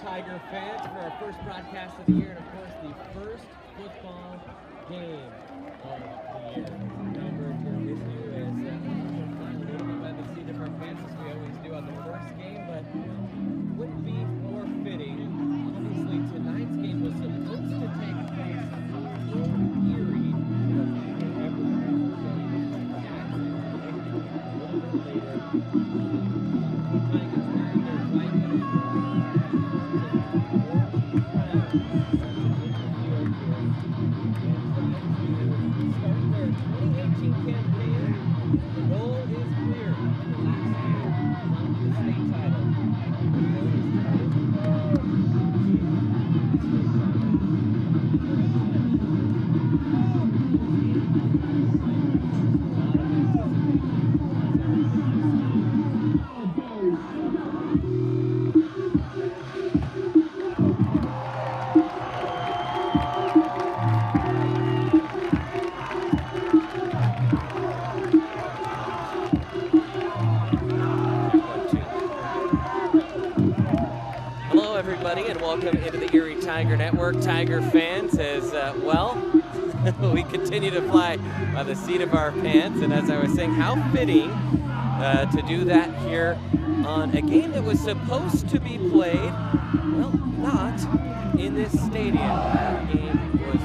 Tiger fans for our first broadcast of the year, and of course the first football game of the year. Albert here with you as finally by the seat of our pants as we always do on the first game, but wouldn't be more fitting. Obviously tonight's game was supposed to take place in Erie, Evergreen, Jackson, a little bit later. The Tigers wearing their white uniforms. And welcome into the Erie Tiger Network. Tiger fans, as well, we continue to fly by the seat of our pants. And as I was saying, how fitting to do that here on a game that was supposed to be played, well, not in this stadium. That game was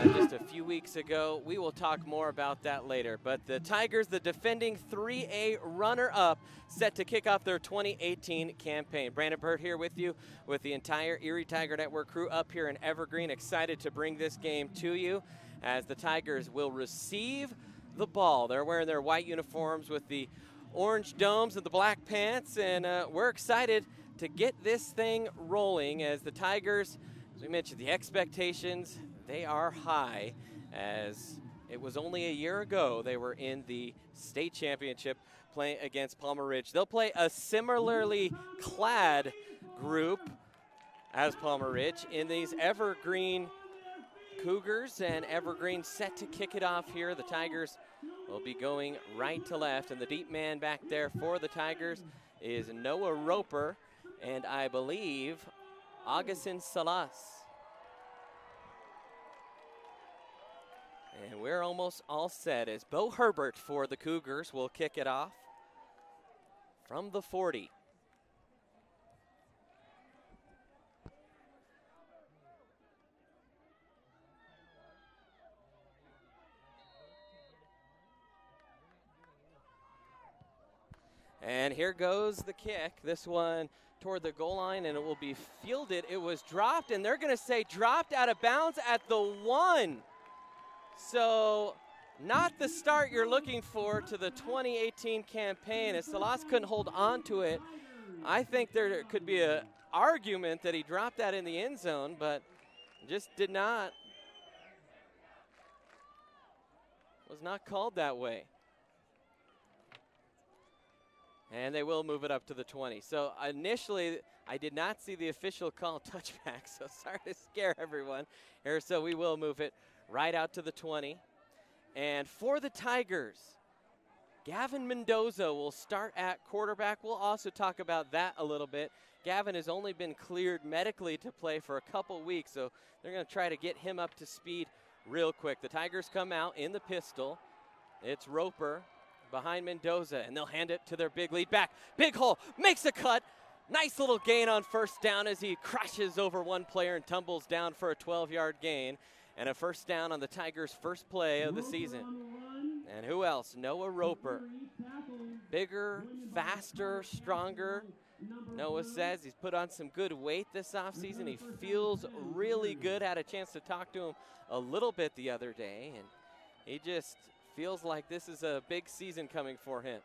moved just a few weeks ago. We will talk more about that later. But the Tigers, the defending 3A runner-up, set to kick off their 2018 campaign. Brandon Burt here with you with the entire Erie Tiger Network crew up here in Evergreen, excited to bring this game to you as the Tigers will receive the ball. They're wearing their white uniforms with the orange domes and the black pants, and we're excited to get this thing rolling as the Tigers, as we mentioned, the expectations, they are high, as it was only a year ago they were in the state championship playing against Palmer Ridge. They'll play a similarly clad group as Palmer Ridge in these Evergreen Cougars, and Evergreen set to kick it off here. The Tigers will be going right to left, and the deep man back there for the Tigers is Noah Roper and I believe Augustin Salas. And we're almost all set as Bo Herbert for the Cougars will kick it off from the 40. And here goes the kick. This one toward the goal line, and it will be fielded. It was dropped, and they're going to say dropped out of bounds at the 1. So not the start you're looking for to the 2018 campaign, as Salas couldn't hold on to it. I think there could be an argument that he dropped that in the end zone, but just did not. Was not called that way. And they will move it up to the 20. So initially, I did not see the official call touchback, so sorry to scare everyone here. So we will move it right out to the 20. And for the Tigers, Gavin Mendoza will start at quarterback. We'll also talk about that a little bit. Gavin has only been cleared medically to play for a couple weeks, so they're going to try to get him up to speed real quick. The Tigers come out in the pistol. It's Roper behind Mendoza, and they'll hand it to their big lead back. Big hole, makes a cut, Nice little gain on first down as he crashes over one player and tumbles down for a 12-yard gain. And a first down on the Tigers' first play of the season. And who else? Noah Roper. Bigger, faster, stronger. Noah says he's put on some good weight this offseason. He feels really good. Had a chance to talk to him a little bit the other day. And he just feels like this is a big season coming for him.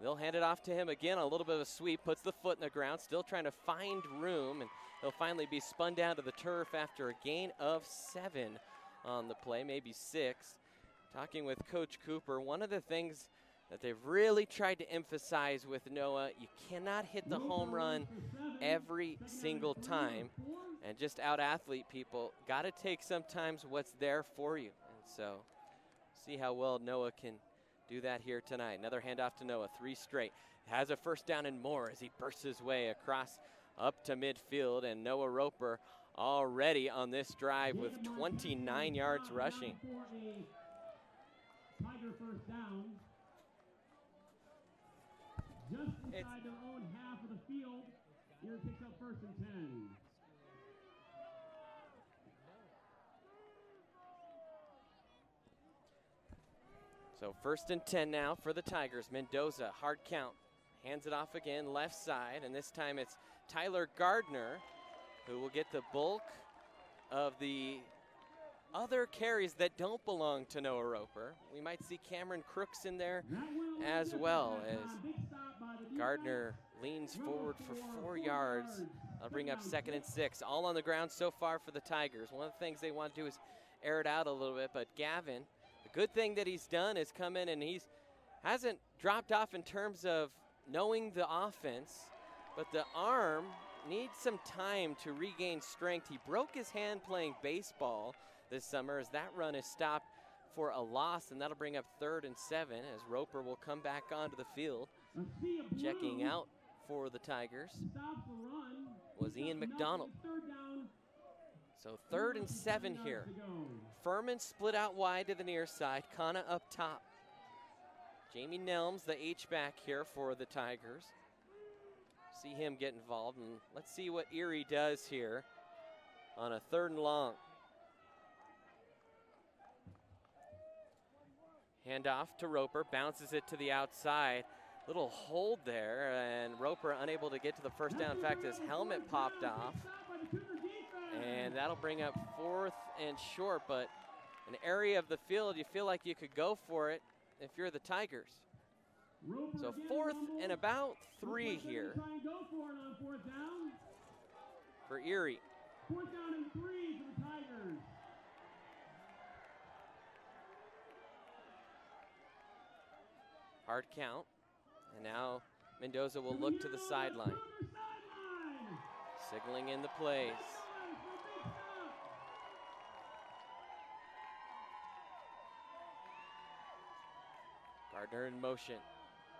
They'll hand it off to him again, a little bit of a sweep, puts the foot in the ground, still trying to find room, and he'll finally be spun down to the turf after a gain of 7 on the play, maybe 6. Talking with Coach Cooper, one of the things that they've really tried to emphasize with Noah, you cannot hit the home run every single time and just out-athlete people. Got to take sometimes what's there for you. And so see how well Noah can do that here tonight. Another handoff to Noah, 3 straight. Has a first down and more as he bursts his way across up to midfield. And Noah Roper already on this drive with 29 yards rushing. Tiger first down. Just inside their own half of the field. Erie picks up first and 10. So first and 10 now for the Tigers. Mendoza, hard count. Hands it off again, left side, and this time it's Tyler Gardner who will get the bulk of the other carries that don't belong to Noah Roper. We might see Cameron Crooks in there as well as Gardner leans forward for 4 yards. I'll bring up 2nd and 6. All on the ground so far for the Tigers. One of the things they want to do is air it out a little bit, but Gavin, the good thing that he's done is come in and hasn't dropped off in terms of knowing the offense, but the arm needs some time to regain strength. He broke his hand playing baseball this summer as that run is stopped for a loss, and that'll bring up 3rd and 7 as Roper will come back onto the field. Checking out for the Tigers was Ian McDonald. So 3rd and 7 here. Furman split out wide to the near side, Kana up top. Jamie Nelms, the H-back here for the Tigers. See him get involved, and let's see what Erie does here on a 3rd and long. Handoff to Roper, bounces it to the outside. Little hold there, and Roper unable to get to the first down. In fact, his helmet popped off. And that'll bring up 4th and short, but an area of the field you feel like you could go for it if you're the Tigers. So 4th and about 3 here for Erie. 4th down and 3 for the Tigers. Hard count. And now Mendoza will look to the sideline. Signaling in the plays. Gardner in motion.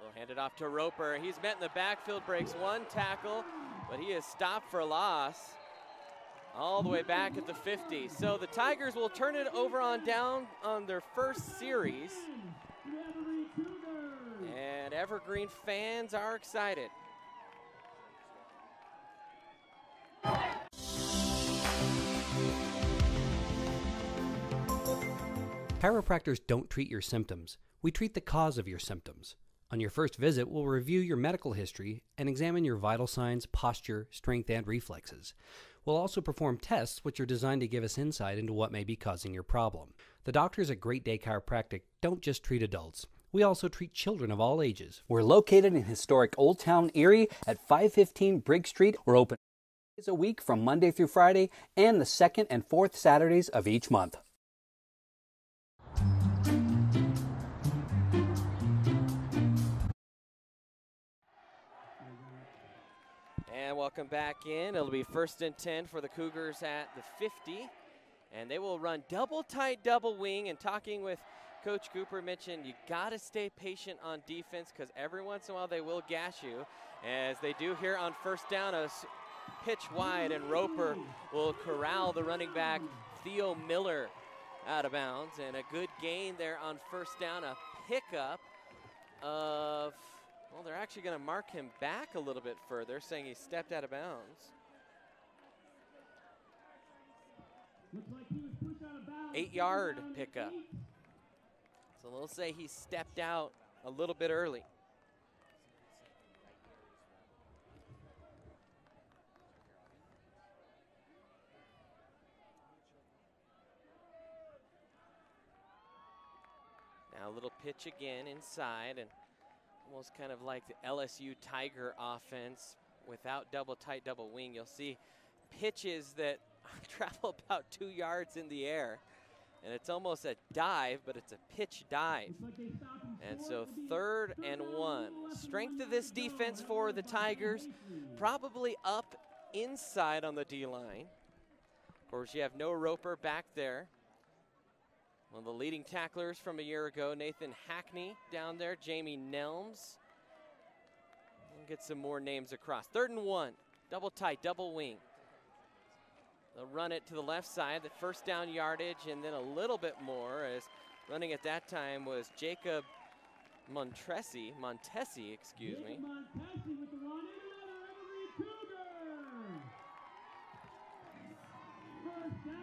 They'll hand it off to Roper. He's met in the backfield, breaks 1 tackle, but he is stopped for loss all the way back at the 50. So the Tigers will turn it over on down on their first series. And Evergreen fans are excited. Chiropractors don't treat your symptoms. We treat the cause of your symptoms. On your first visit, we'll review your medical history and examine your vital signs, posture, strength, and reflexes. We'll also perform tests which are designed to give us insight into what may be causing your problem. The doctors at Great Day Chiropractic don't just treat adults. We also treat children of all ages. We're located in historic Old Town Erie at 515 Briggs Street. We're open 5 days a week from Monday through Friday and the 2nd and 4th Saturdays of each month. And welcome back in. It'll be 1st and 10 for the Cougars at the 50. And they will run double tight, double wing. And talking with Coach Cooper mentioned you got to stay patient on defense because every once in a while they will gash you, as they do here on first down. A pitch wide, and Roper will corral the running back Theo Miller out of bounds. And a good gain there on first down, a pickup of Well, they're actually going to mark him back a little bit further, saying he stepped out of bounds. Looks like he was pushed out of bounds. 8-yard pickup. So they'll say he stepped out a little bit early. Now a little pitch again inside, and almost kind of like the LSU Tiger offense without double tight double wing. You'll see pitches that travel about 2 yards in the air, and it's almost a dive, but it's a pitch dive. And so 3rd and 1. Strength of this defense for the Tigers, probably up inside on the D-line. Of course, you have no Roper back there. One of the leading tacklers from a year ago, Nathan Hackney down there, Jamie Nelms. We'll get some more names across. 3rd and 1, double tight, double wing. They'll run it to the left side, the first down yardage, and then a little bit more, as running at that time was Jacob Montesi, excuse me. Montesi with the run in, Evergreen Cougars. First down.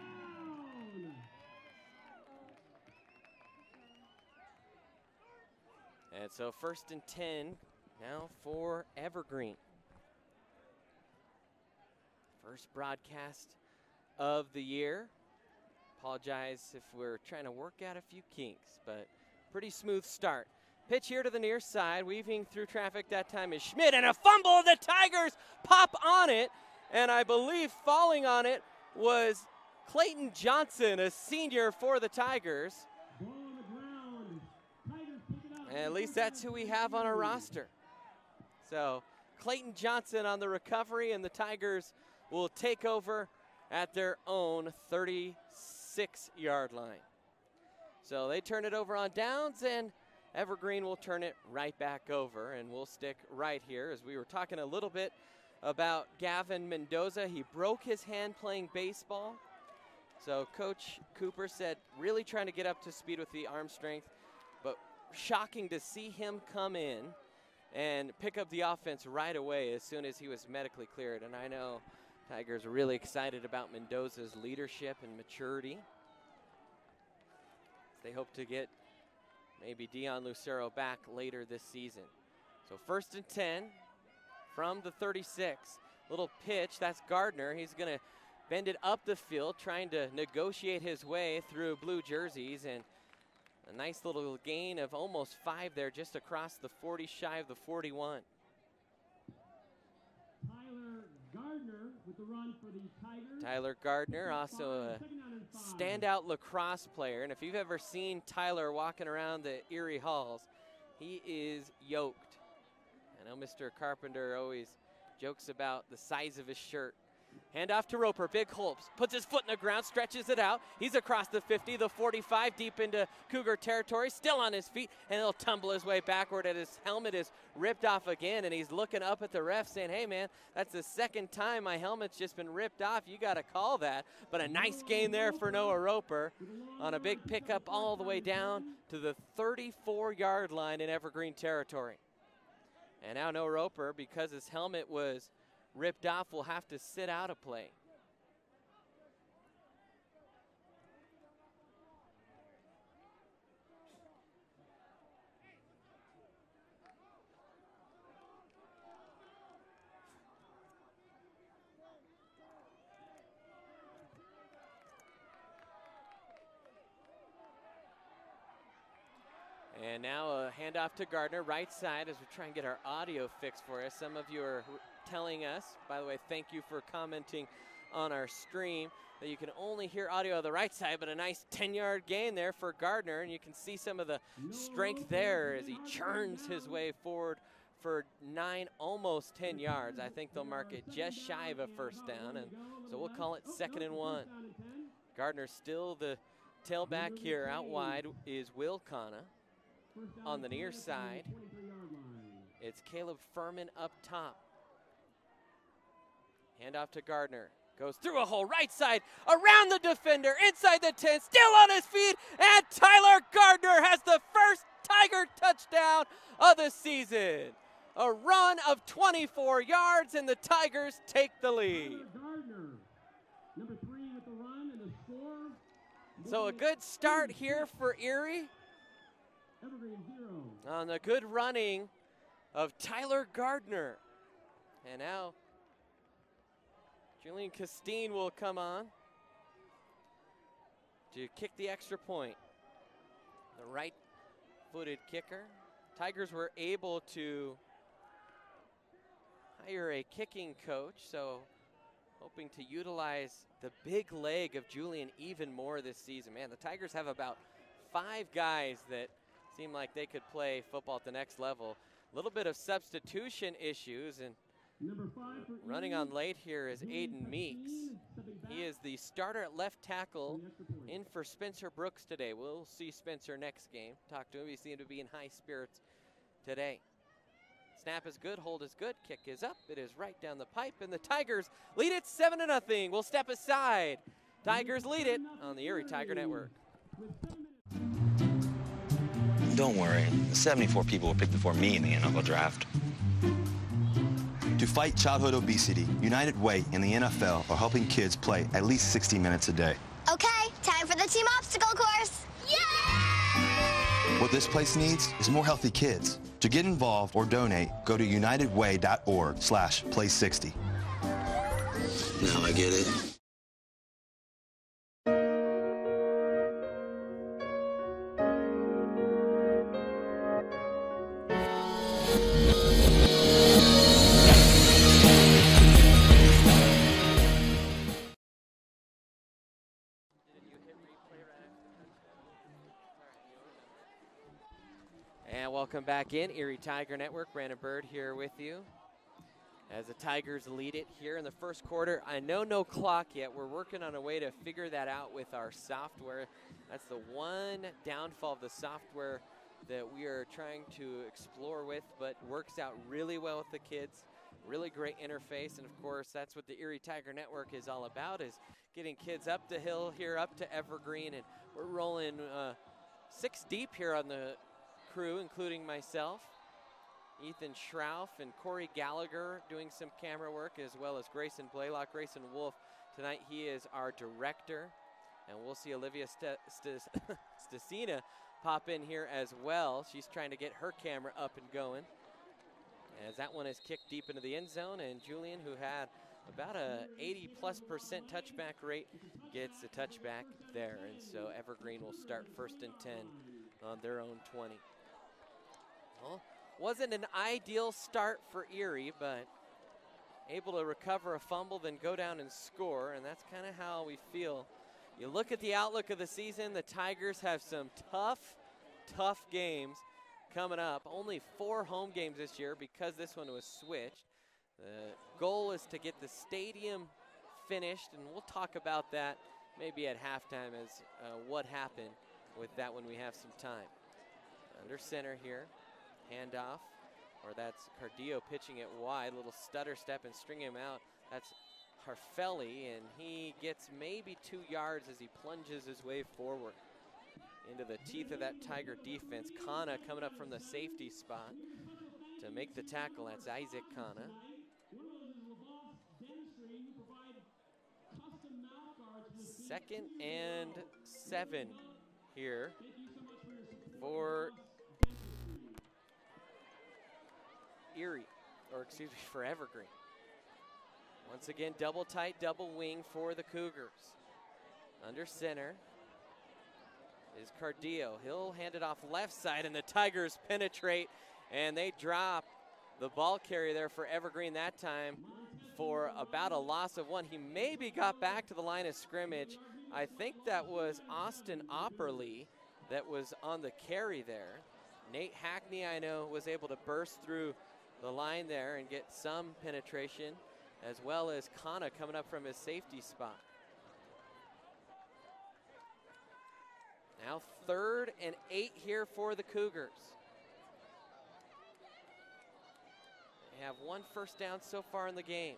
And so 1st and 10 now for Evergreen. First broadcast of the year. Apologize if we're trying to work out a few kinks, but pretty smooth start. Pitch here to the near side, weaving through traffic. That time is Schmidt, and a fumble. The Tigers pop on it, and I believe falling on it was Clayton Johnson, a senior for the Tigers. Ball on the ground. Tigers pick it up. And at least that's who we have on our roster. So Clayton Johnson on the recovery, and the Tigers will take over at their own 36-yard line. So they turn it over on downs, and Evergreen will turn it right back over, and we'll stick right here. As we were talking a little bit about Gavin Mendoza, he broke his hand playing baseball. So Coach Cooper said really trying to get up to speed with the arm strength, but shocking to see him come in and pick up the offense right away as soon as he was medically cleared. And I know Tigers are really excited about Mendoza's leadership and maturity. They hope to get maybe Dion Lucero back later this season. So 1st and 10 from the 36. Little pitch, that's Gardner. He's going to bend it up the field, trying to negotiate his way through blue jerseys, and a nice little gain of almost 5 there, just across the 40, shy of the 41. Tyler Gardner with the run for the Tigers. Tyler Gardner, also a standout lacrosse player. And if you've ever seen Tyler walking around the Erie halls, he is yoked. I know Mr. Carpenter always jokes about the size of his shirt. Hand off to Roper, big Holmes, puts his foot in the ground, stretches it out. He's across the 50, the 45, deep into Cougar territory, still on his feet, and he'll tumble his way backward, and his helmet is ripped off again, and he's looking up at the ref saying, hey man, that's the second time my helmet's just been ripped off. You got to call that. But a nice gain there for Noah Roper on a big pickup all the way down to the 34-yard line in Evergreen territory. And now Noah Roper, because his helmet was ripped off, will have to sit out a play. And now a handoff to Gardner, right side, as we try and get our audio fixed for us. Some of you are telling us, by the way, thank you for commenting on our stream, that you can only hear audio on the right side, but a nice 10-yard gain there for Gardner, and you can see some of the strength there as he churns his way forward for 9, almost 10 yards. I think they'll mark it just shy of a first down, and so we'll call it 2nd and 1. Gardner still the tailback here. Out wide is Will Kana. On the near side, it's Caleb Furman up top. Handoff to Gardner. Goes through a hole, right side, around the defender, inside the 10, still on his feet, and Tyler Gardner has the first Tiger touchdown of the season. A run of 24 yards, and the Tigers take the lead. Gardner, number 3 with the run and the score. So a good start here for Erie Evergreen 0. on the good running of Tyler Gardner. And now Julian Castine will come on to kick the extra point. The right-footed kicker. Tigers were able to hire a kicking coach, so hoping to utilize the big leg of Julian even more this season. Man, the Tigers have about 5 guys that seem like they could play football at the next level. A little bit of substitution issues, and Number 5 for running on late here is Aiden Meeks. He is the starter at left tackle in for Spencer Brooks today. We'll see Spencer next game. Talk to him. He seemed to be in high spirits today. Snap is good, hold is good, kick is up. It is right down the pipe, and the Tigers lead it 7-0. We'll step aside. Tigers lead it on the Erie Tiger Network. Don't worry, the 74 people were picked before me in the NFL draft. To fight childhood obesity, United Way and the NFL are helping kids play at least 60 minutes a day. Okay, time for the team obstacle course. Yay! What this place needs is more healthy kids. To get involved or donate, go to unitedway.org/play60. Now I get it. And welcome back in, Erie Tiger Network. Brandon Bird here with you as the Tigers lead it here in the first quarter. I know no clock yet. We're working on a way to figure that out with our software. That's the one downfall of the software that we are trying to explore with, but works out really well with the kids. Really great interface, and of course, that's what the Erie Tiger Network is all about, is getting kids up the hill here, up to Evergreen, and we're rolling 6 deep here on the crew, including myself, Ethan Schrauf, and Corey Gallagher doing some camera work, as well as Grayson Blaylock. Grayson Wolf, tonight he is our director, and we'll see Olivia Stasina pop in here as well. She's trying to get her camera up and going, as that one is kicked deep into the end zone, and Julian, who had about a 80+% touchback rate, gets a touchback there, and so Evergreen will start 1st and 10 on their own 20. Well, wasn't an ideal start for Erie, but able to recover a fumble, then go down and score, and that's kind of how we feel. You look at the outlook of the season, the Tigers have some tough games coming up. Only 4 home games this year because this one was switched. The goal is to get the stadium finished, and we'll talk about that maybe at halftime as what happened with that when we have some time. Under center here, handoff, or that's Cardillo pitching it wide, little stutter step and string him out. That's Harfelli, and he gets maybe 2 yards as he plunges his way forward into the teeth of that Tiger defense. Kana coming up from the safety spot to make the tackle. That's Isaac Kana. 2nd and 7 here for Erie, or excuse me, for Evergreen. Once again, double tight, double wing for the Cougars. Under center is Cardillo. He'll hand it off left side, and the Tigers penetrate, and they drop the ball carrier there for Evergreen that time for about a loss of 1. He maybe got back to the line of scrimmage. I think that was Austin Opperly that was on the carry there. Nate Hackney, I know, was able to burst through the line there and get some penetration, as well as Kana coming up from his safety spot. Now 3rd and 8 here for the Cougars. They have 1 first down so far in the game.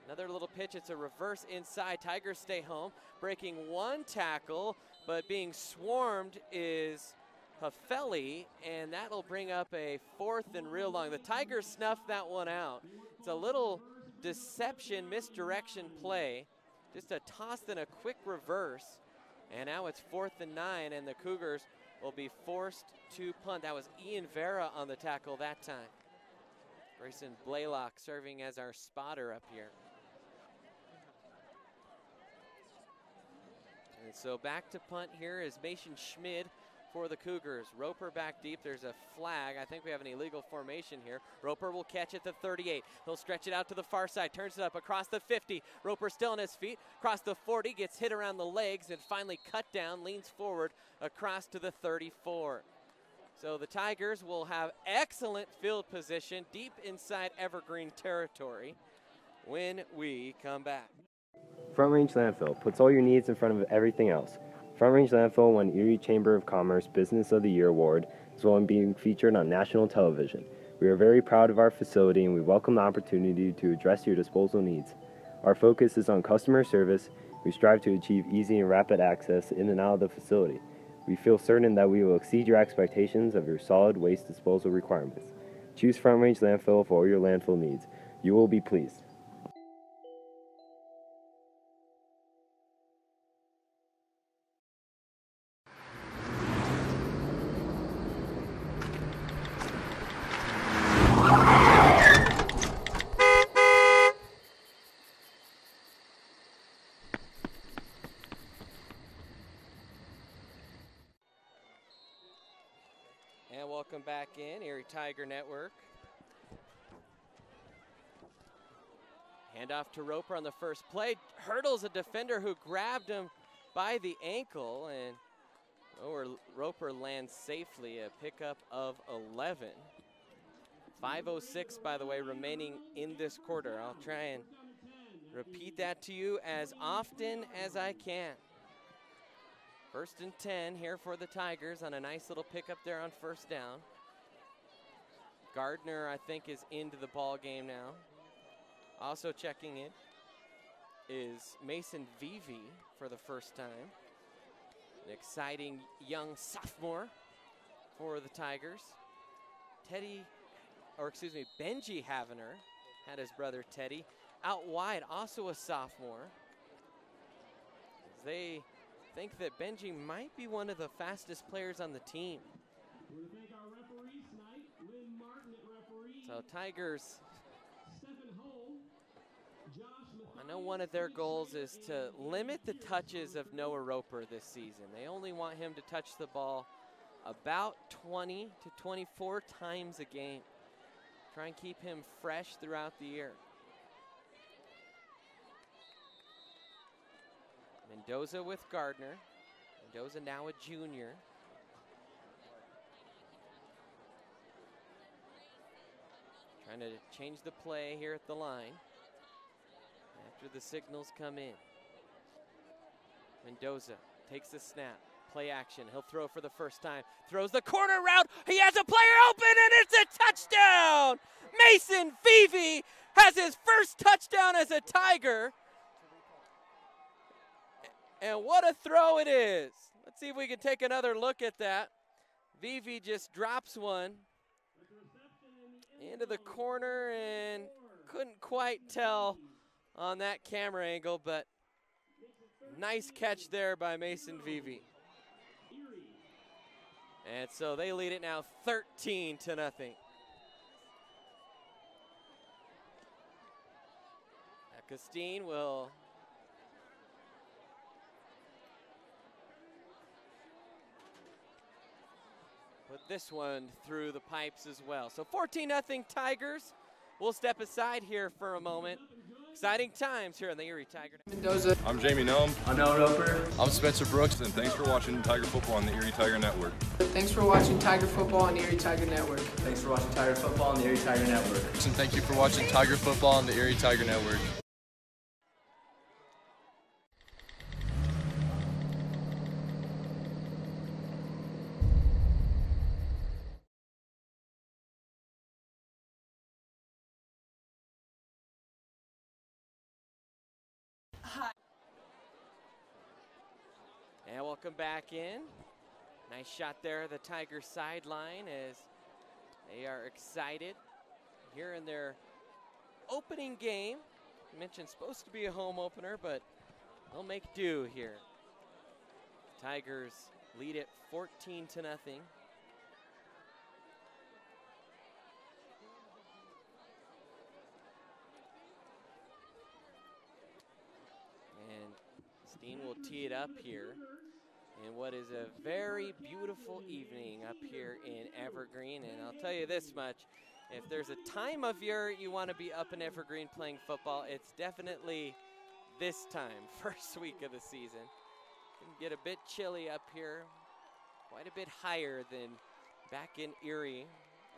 Another little pitch, it's a reverse inside. Tigers stay home, breaking 1 tackle, but being swarmed is Huffelli, and that'll bring up a 4th and real long. The Tigers snuffed that one out. It's a little deception, misdirection play. Just a toss and a quick reverse. And now it's 4th and 9, and the Cougars will be forced to punt. That was Ian Vera on the tackle that time. Grayson Blaylock serving as our spotter up here. And so back to punt here is Mason Schmid for the Cougars. Roper back deep. There's a flag. I think we have an illegal formation here. Roper will catch at the 38. He'll stretch it out to the far side, turns it up across the 50. Roper still on his feet, across the 40, gets hit around the legs and finally cut down, leans forward across to the 34. So the Tigers will have excellent field position deep inside Evergreen territory when we come back. Front Range Landfill puts all your needs in front of everything else. Front Range Landfill won Erie Chamber of Commerce Business of the Year Award, as well as being featured on national television. We are very proud of our facility and we welcome the opportunity to address your disposal needs. Our focus is on customer service. We strive to achieve easy and rapid access in and out of the facility. We feel certain that we will exceed your expectations of your solid waste disposal requirements. Choose Front Range Landfill for all your landfill needs. You will be pleased. And welcome back in, Erie Tiger Network. Handoff to Roper on the first play. Hurdles a defender who grabbed him by the ankle, and Roper lands safely, a pickup of 11. 5:06, by the way, remaining in this quarter. I'll try and repeat that to you as often as I can. 1st and 10 here for the Tigers on a nice little pickup there on 1st down. Gardner, I think, is into the ball game now. Also checking in is Mason Vivi for the first time. An exciting young sophomore for the Tigers. Benji Havener had his brother Teddy. Out wide, also a sophomore. They think that Benji might be one of the fastest players on the team. So Tigers, I know one of their goals is to limit the touches of Noah Roper this season. They only want him to touch the ball about 20 to 24 times a game. Try and keep him fresh throughout the year. Mendoza with Gardner. Mendoza now a junior. Trying to change the play here at the line after the signals come in. Mendoza takes the snap. Play action. He'll throw for the first time. Throws the corner route. He has a player open, and it's a touchdown! Mason Vivi has his first touchdown as a Tiger. And what a throw it is. Let's see if we can take another look at that. Vivi just drops one into the corner and couldn't quite tell on that camera angle, but nice catch there by Mason Vivi. And so they lead it now 13-0. Costine will put this one through the pipes as well. So 14-0 Tigers. We'll step aside here for a moment. Exciting times here on the Erie Tiger. Mendoza. I'm Jamie Nome. I'm Noah Roper. I'm Spencer Brooks, and thanks for watching Tiger football on the Erie Tiger Network. Thanks for watching Tiger football on the Erie Tiger Network. Thanks for watching Tiger football on the Erie Tiger Network. And thank you for watching Tiger football on the Erie Tiger Network. And welcome back in. Nice shot there, the Tigers sideline, as they are excited here in their opening game. I mentioned supposed to be a home opener, but they'll make do here. Tigers lead it 14-0. And Steen will tee it up here in what is a very beautiful evening up here in Evergreen. And I'll tell you this much, if there's a time of year you want to be up in Evergreen playing football, it's definitely this time, first week of the season. It can get a bit chilly up here, quite a bit higher than back in Erie,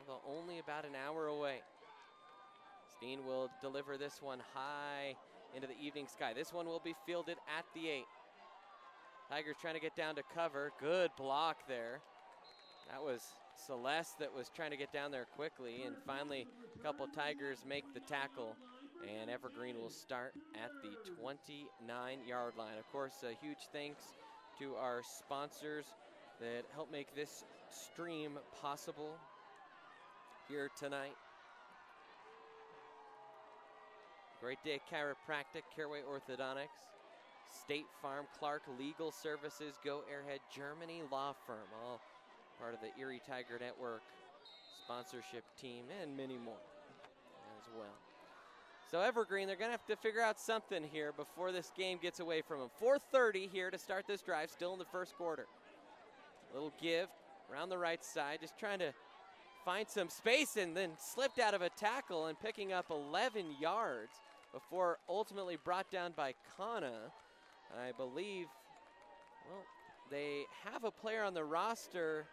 although only about an hour away. Steen will deliver this one high into the evening sky. This one will be fielded at the 8. Tigers trying to get down to cover. Good block there. That was Celeste that was trying to get down there quickly, and finally a couple Tigers make the tackle, and Evergreen will start at the 29-yard line. Of course, a huge thanks to our sponsors that help make this stream possible here tonight. Great Day Chiropractic, Caraway Orthodontics, State Farm, Clark Legal Services, Go Airhead, Germany Law Firm, all part of the Erie Tiger Network sponsorship team, and many more as well. So Evergreen, they're going to have to figure out something here before this game gets away from them. 4:30 here to start this drive, still in the first quarter. A little give around the right side, just trying to find some space, and then slipped out of a tackle and picking up 11 yards before ultimately brought down by Kana. I believe, well, they have a player on the roster,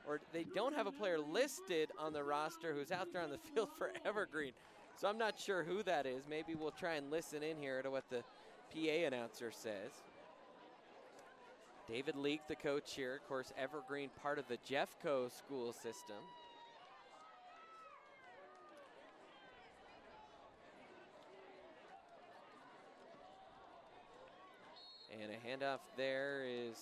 or they don't have a player listed on the roster who's out there on the field for Evergreen. So I'm not sure who that is. Maybe we'll try and listen in here to what the PA announcer says. David Leake, the coach here. Of course, Evergreen, part of the Jeffco school system. And a handoff there is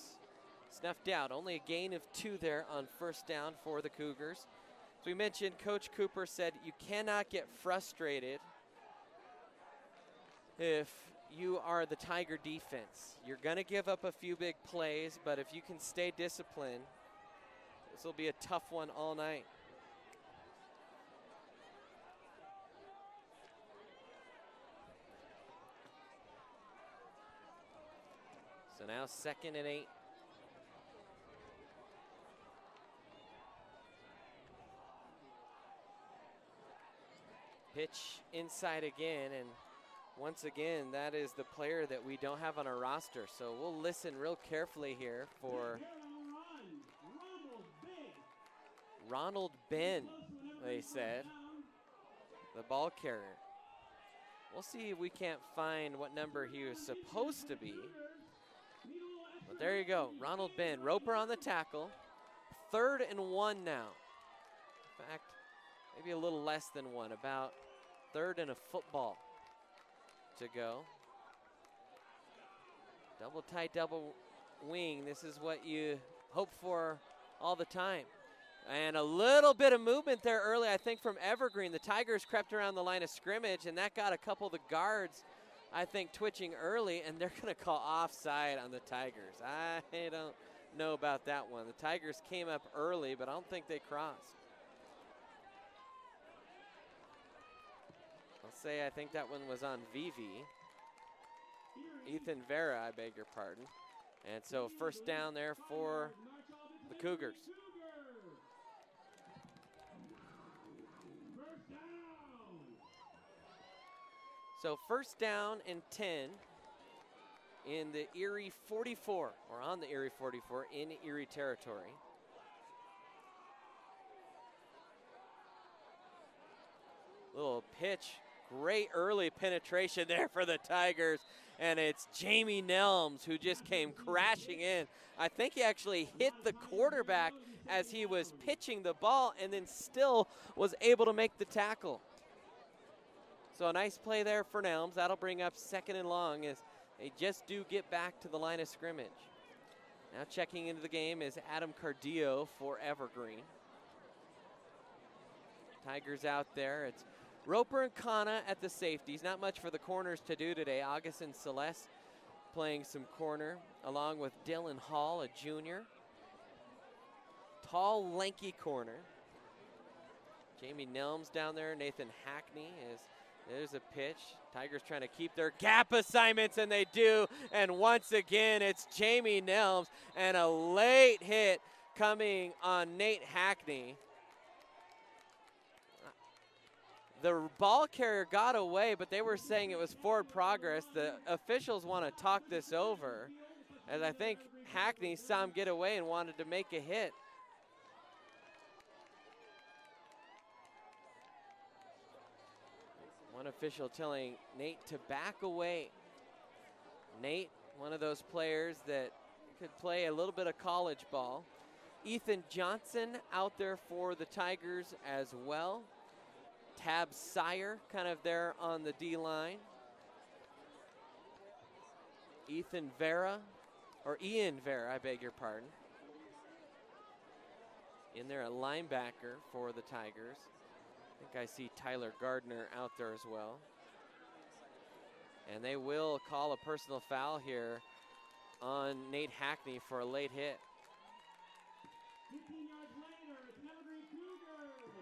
snuffed out. Only a gain of 2 there on first down for the Cougars. As we mentioned, Coach Cooper said you cannot get frustrated if you are the Tiger defense. You're going to give up a few big plays, but if you can stay disciplined, this will be a tough one all night. So now 2nd and 8. Pitch inside again, and once again, that is the player that we don't have on our roster. So we'll listen real carefully here for Ronald Ben, they said, the ball carrier. We'll see if we can't find what number he was supposed to be. But there you go, Ronald Ben. Roper on the tackle. 3rd and 1 now. In fact, maybe a little less than 1, about 3rd and a football to go. Double tight, double wing. This is what you hope for all the time. And a little bit of movement there early, I think, from Evergreen. The Tigers crept around the line of scrimmage, and that got a couple of the guards, I think, twitching early, and they're going to call offside on the Tigers. I don't know about that one. The Tigers came up early, but I don't think they crossed. I'll say I think that one was on Vivi. Ethan Vera, I beg your pardon. And so first down there for the Cougars. So first down and 10 in the Erie 44, or on the Erie 44 in Erie territory. Little pitch, great early penetration there for the Tigers, and it's Jamie Nelms who just came crashing in. I think he actually hit the quarterback as he was pitching the ball and then still was able to make the tackle. So a nice play there for Nelms. That'll bring up 2nd and long as they just do get back to the line of scrimmage. Now checking into the game is Adam Cardillo for Evergreen. Tigers out there. It's Roper and Kana at the safeties. Not much for the corners to do today. August and Celeste playing some corner, along with Dylan Hall, a junior. Tall, lanky corner. Jamie Nelms down there. Nathan Hackney there's a pitch. Tigers trying to keep their gap assignments, and they do. And once again, it's Jamie Nelms and a late hit coming on Nate Hackney. The ball carrier got away, but they were saying it was forward progress. The officials want to talk this over, as I think Hackney saw him get away and wanted to make a hit. One official telling Nate to back away. Nate, one of those players that could play a little bit of college ball. Ethan Johnson out there for the Tigers as well. Tab Sire kind of there on the D-line. Ian Vera, I beg your pardon. In there, a linebacker for the Tigers. I think I see Tyler Gardner out there as well. And they will call a personal foul here on Nate Hackney for a late hit. 15 yards later, it's an Evergreen Cougars.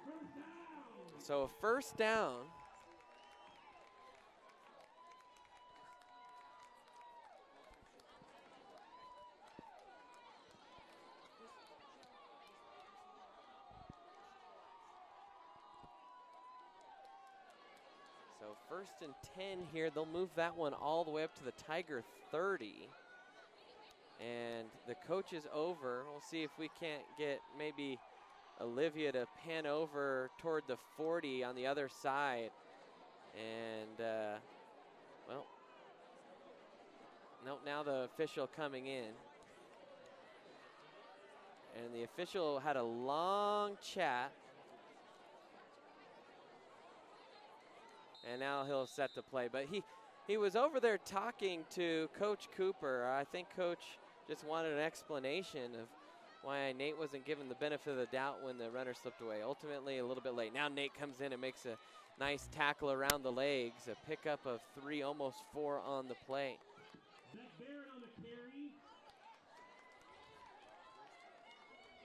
First down. So a first down. So first and 10 here. They'll move that one all the way up to the Tiger 30. And the coach is over. We'll see if we can't get maybe Olivia to pan over toward the 40 on the other side. And, well, no, now the official coming in. And the official had a long chat. And now he'll set the play. But he was over there talking to Coach Cooper. I think Coach just wanted an explanation of why Nate wasn't given the benefit of the doubt when the runner slipped away. Ultimately, a little bit late. Now Nate comes in and makes a nice tackle around the legs. A pickup of 3, almost 4 on the play. Zach Barrett on the carry.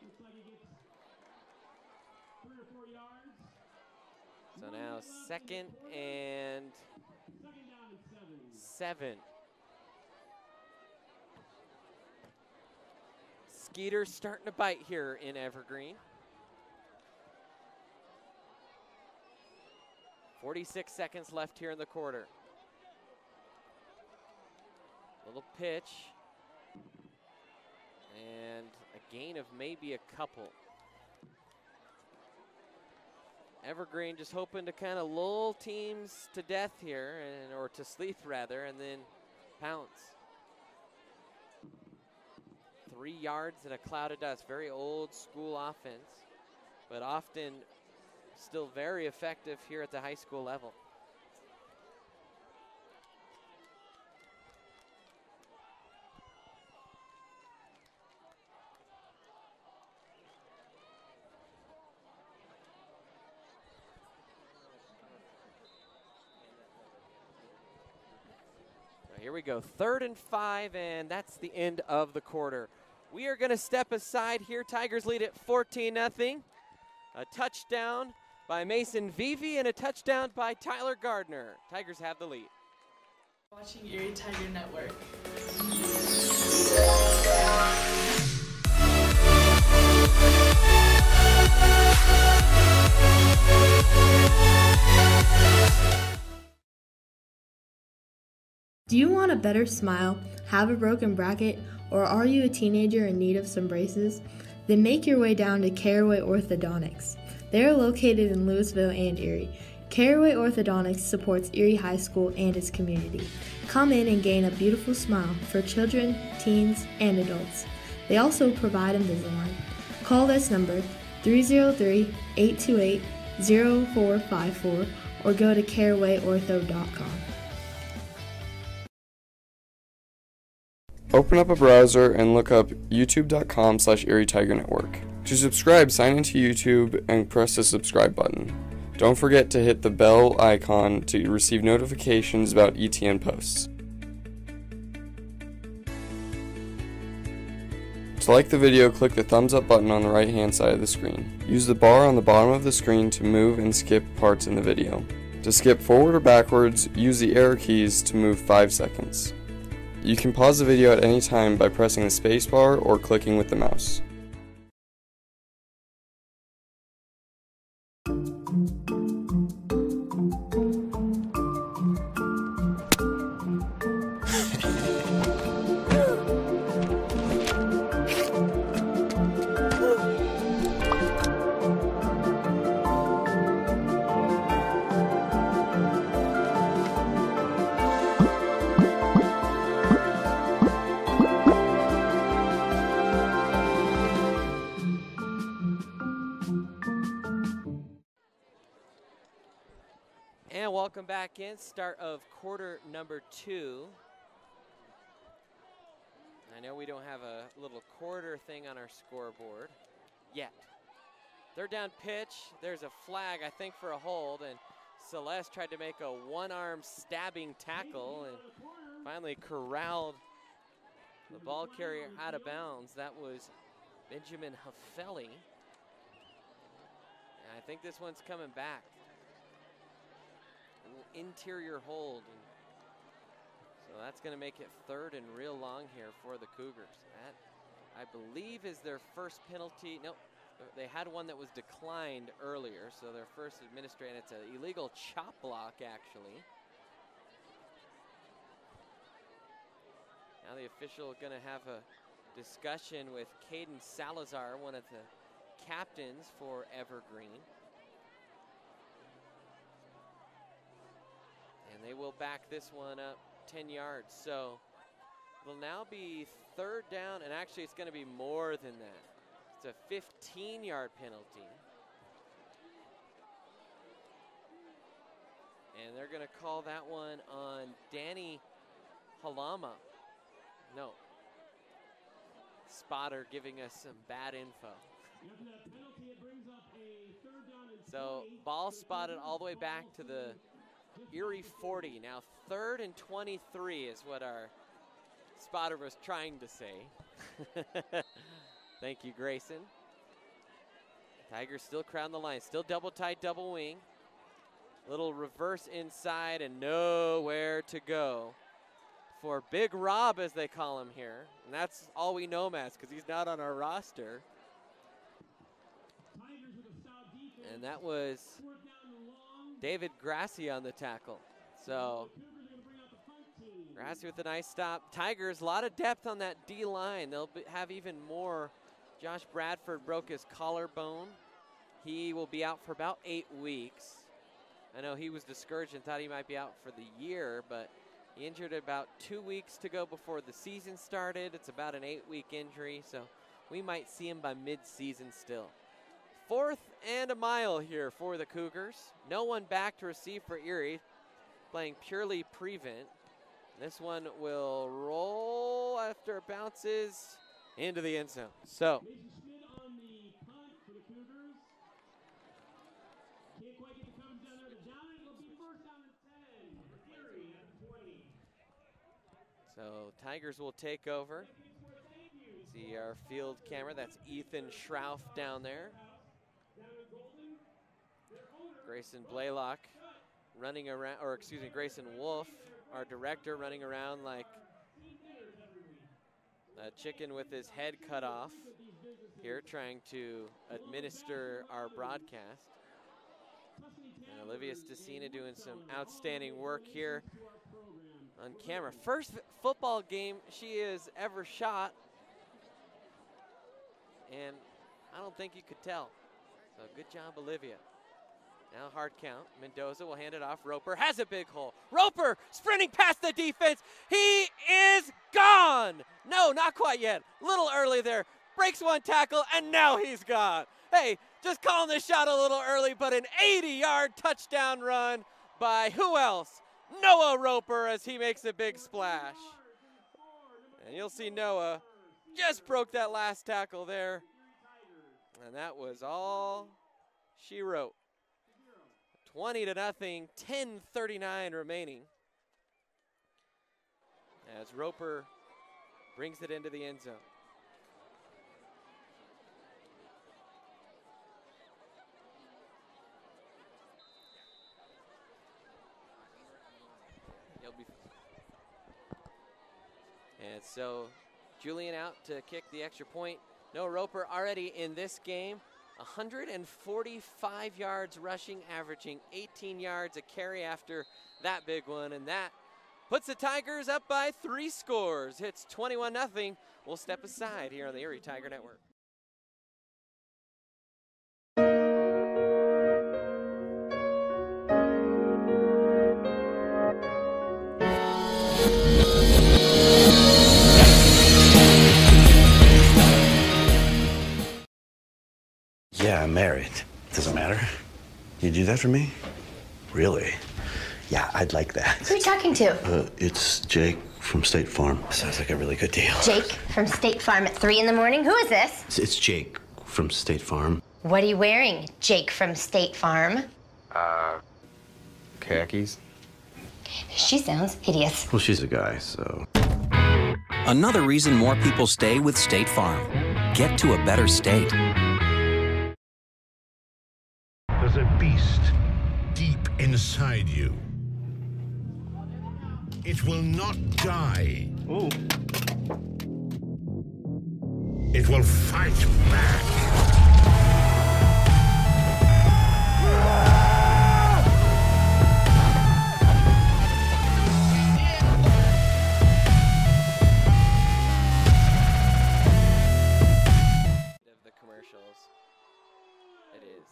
Looks like he gets 3 or 4 yards. So now second and 7. Skeeter's starting to bite here in Evergreen. 46 seconds left here in the quarter. Little pitch. And a gain of maybe a couple. Evergreen just hoping to kind of lull teams to death here, or to sleep rather, and then pounce. 3 yards in a cloud of dust. Very old school offense, but often still very effective here at the high school level. Here we go, 3rd and 5, and that's the end of the quarter. We are going to step aside here. Tigers lead at 14-0. A touchdown by Mason Vivi and a touchdown by Tyler Gardner. Tigers have the lead. Watching Erie Tiger Network. Do you want a better smile, have a broken bracket, or are you a teenager in need of some braces? Then make your way down to Caraway Orthodontics. They are located in Louisville and Erie. Caraway Orthodontics supports Erie High School and its community. Come in and gain a beautiful smile for children, teens, and adults. They also provide Invisalign. Call this number 303-828-0454 or go to carawayortho.com. Open up a browser and look up youtube.com/Erie Tiger Network. To subscribe, sign into YouTube and press the subscribe button. Don't forget to hit the bell icon to receive notifications about ETN posts. To like the video, click the thumbs up button on the right hand side of the screen. Use the bar on the bottom of the screen to move and skip parts in the video. To skip forward or backwards, use the arrow keys to move 5 seconds. You can pause the video at any time by pressing the spacebar or clicking with the mouse. And welcome back in, start of quarter number 2. I know we don't have a little quarter thing on our scoreboard yet. Third down pitch, there's a flag, I think, for a hold, and Celeste tried to make a one-arm stabbing tackle and finally corralled the ball carrier out of bounds. That was Benjamin Huffelli. And I think this one's coming back. Interior hold, and so that's going to make it third and real long here for the Cougars. That, I believe, is their first penalty. Nope, they had one that was declined earlier, so their first administrated. It's an illegal chop block, actually. Now the official going to have a discussion with Caden Salazar, one of the captains for Evergreen. And they will back this one up 10 yards. So it'll now be third down, and actually it's going to be more than that. It's a 15-yard penalty. And they're going to call that one on Danny Halama. No. Spotter giving us some bad info. So ball spotted all the way back to the Erie 40. Now 3rd and 23 is what our spotter was trying to say. Thank you, Grayson. Tigers still crown the line. Still double tight, double wing. Little reverse inside and nowhere to go for Big Rob, as they call him here. And that's all we know him as, because he's not on our roster. And that was David Grassi on the tackle. So Grassi with a nice stop. Tigers, a lot of depth on that D line. They'll have even more. Josh Bradford broke his collarbone. He will be out for about 8 weeks. I know he was discouraged and thought he might be out for the year, but he injured about 2 weeks to go before the season started. It's about an 8-week injury, so we might see him by mid-season still. 4th and a mile here for the Cougars. No one back to receive for Erie, playing purely prevent. This one will roll after it bounces into the end zone. So Tigers will take over. See our field camera, that's Ethan Schrauf down there. Grayson Blaylock running around, or excuse me, Grayson Wolf, our director, running around like a chicken with his head cut off here, trying to administer our broadcast. And Olivia Stacina doing some outstanding work here on camera. First football game she has ever shot, and I don't think you could tell. So good job, Olivia. Now hard count. Mendoza will hand it off. Roper has a big hole. Roper sprinting past the defense. He is gone. No, not quite yet. A little early there. Breaks one tackle, and now he's gone. Hey, just calling the shot a little early, but an 80-yard touchdown run by who else? Noah Roper, as he makes a big splash. And you'll see Noah just broke that last tackle there. And that was all she wrote. 20-0, 10:39 remaining. As Roper brings it into the end zone. And so Julian out to kick the extra point. No Roper already in this game. 145 yards rushing, averaging 18 yards a carry after that big one. And that puts the Tigers up by 3 scores. It's 21-0. We'll step aside here on the Erie Tiger Network. Yeah, I'm married. Doesn't matter. You do that for me? Really? Yeah, I'd like that. Who are you talking to? It's Jake from State Farm. Sounds like a really good deal. Jake from State Farm at 3 in the morning? Who is this? It's Jake from State Farm. What are you wearing, Jake from State Farm? Khakis? She sounds hideous. Well, she's a guy, so. Another reason more people stay with State Farm. Get to a better state. There's a beast deep inside you. It will not die. Ooh. It will fight back. Of the commercials, it is.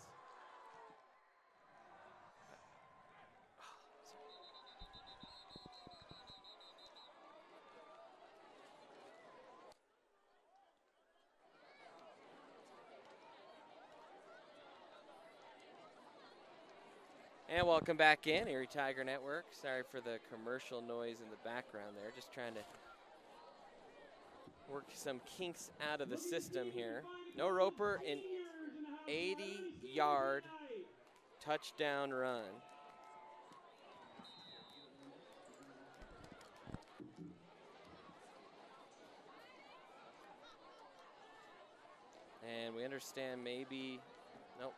And welcome back in, Erie Tiger Network. Sorry for the commercial noise in the background there. Just trying to work some kinks out of the system here. No Roper, an 80-yard touchdown run. And we understand maybe, nope,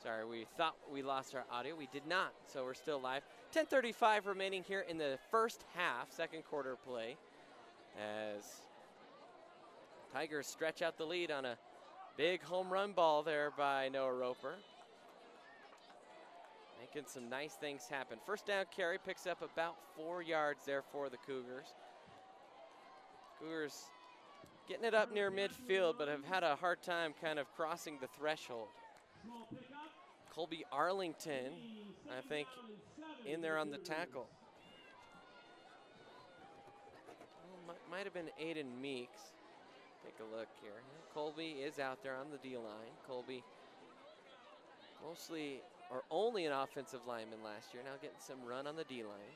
sorry, we thought we lost our audio. We did not, so we're still live. 10:35 remaining here in the first half, second quarter play, as Tigers stretch out the lead on a big home run ball there by Noah Roper. Making some nice things happen. First down carry picks up about 4 yards there for the Cougars. Cougars getting it up near midfield, but have had a hard time kind of crossing the threshold. Colby Arlington, I think, in there on the tackle. Might have been Aiden Meeks. Take a look here. Colby is out there on the D-line. Colby mostly or only an offensive lineman last year, now getting some run on the D-line.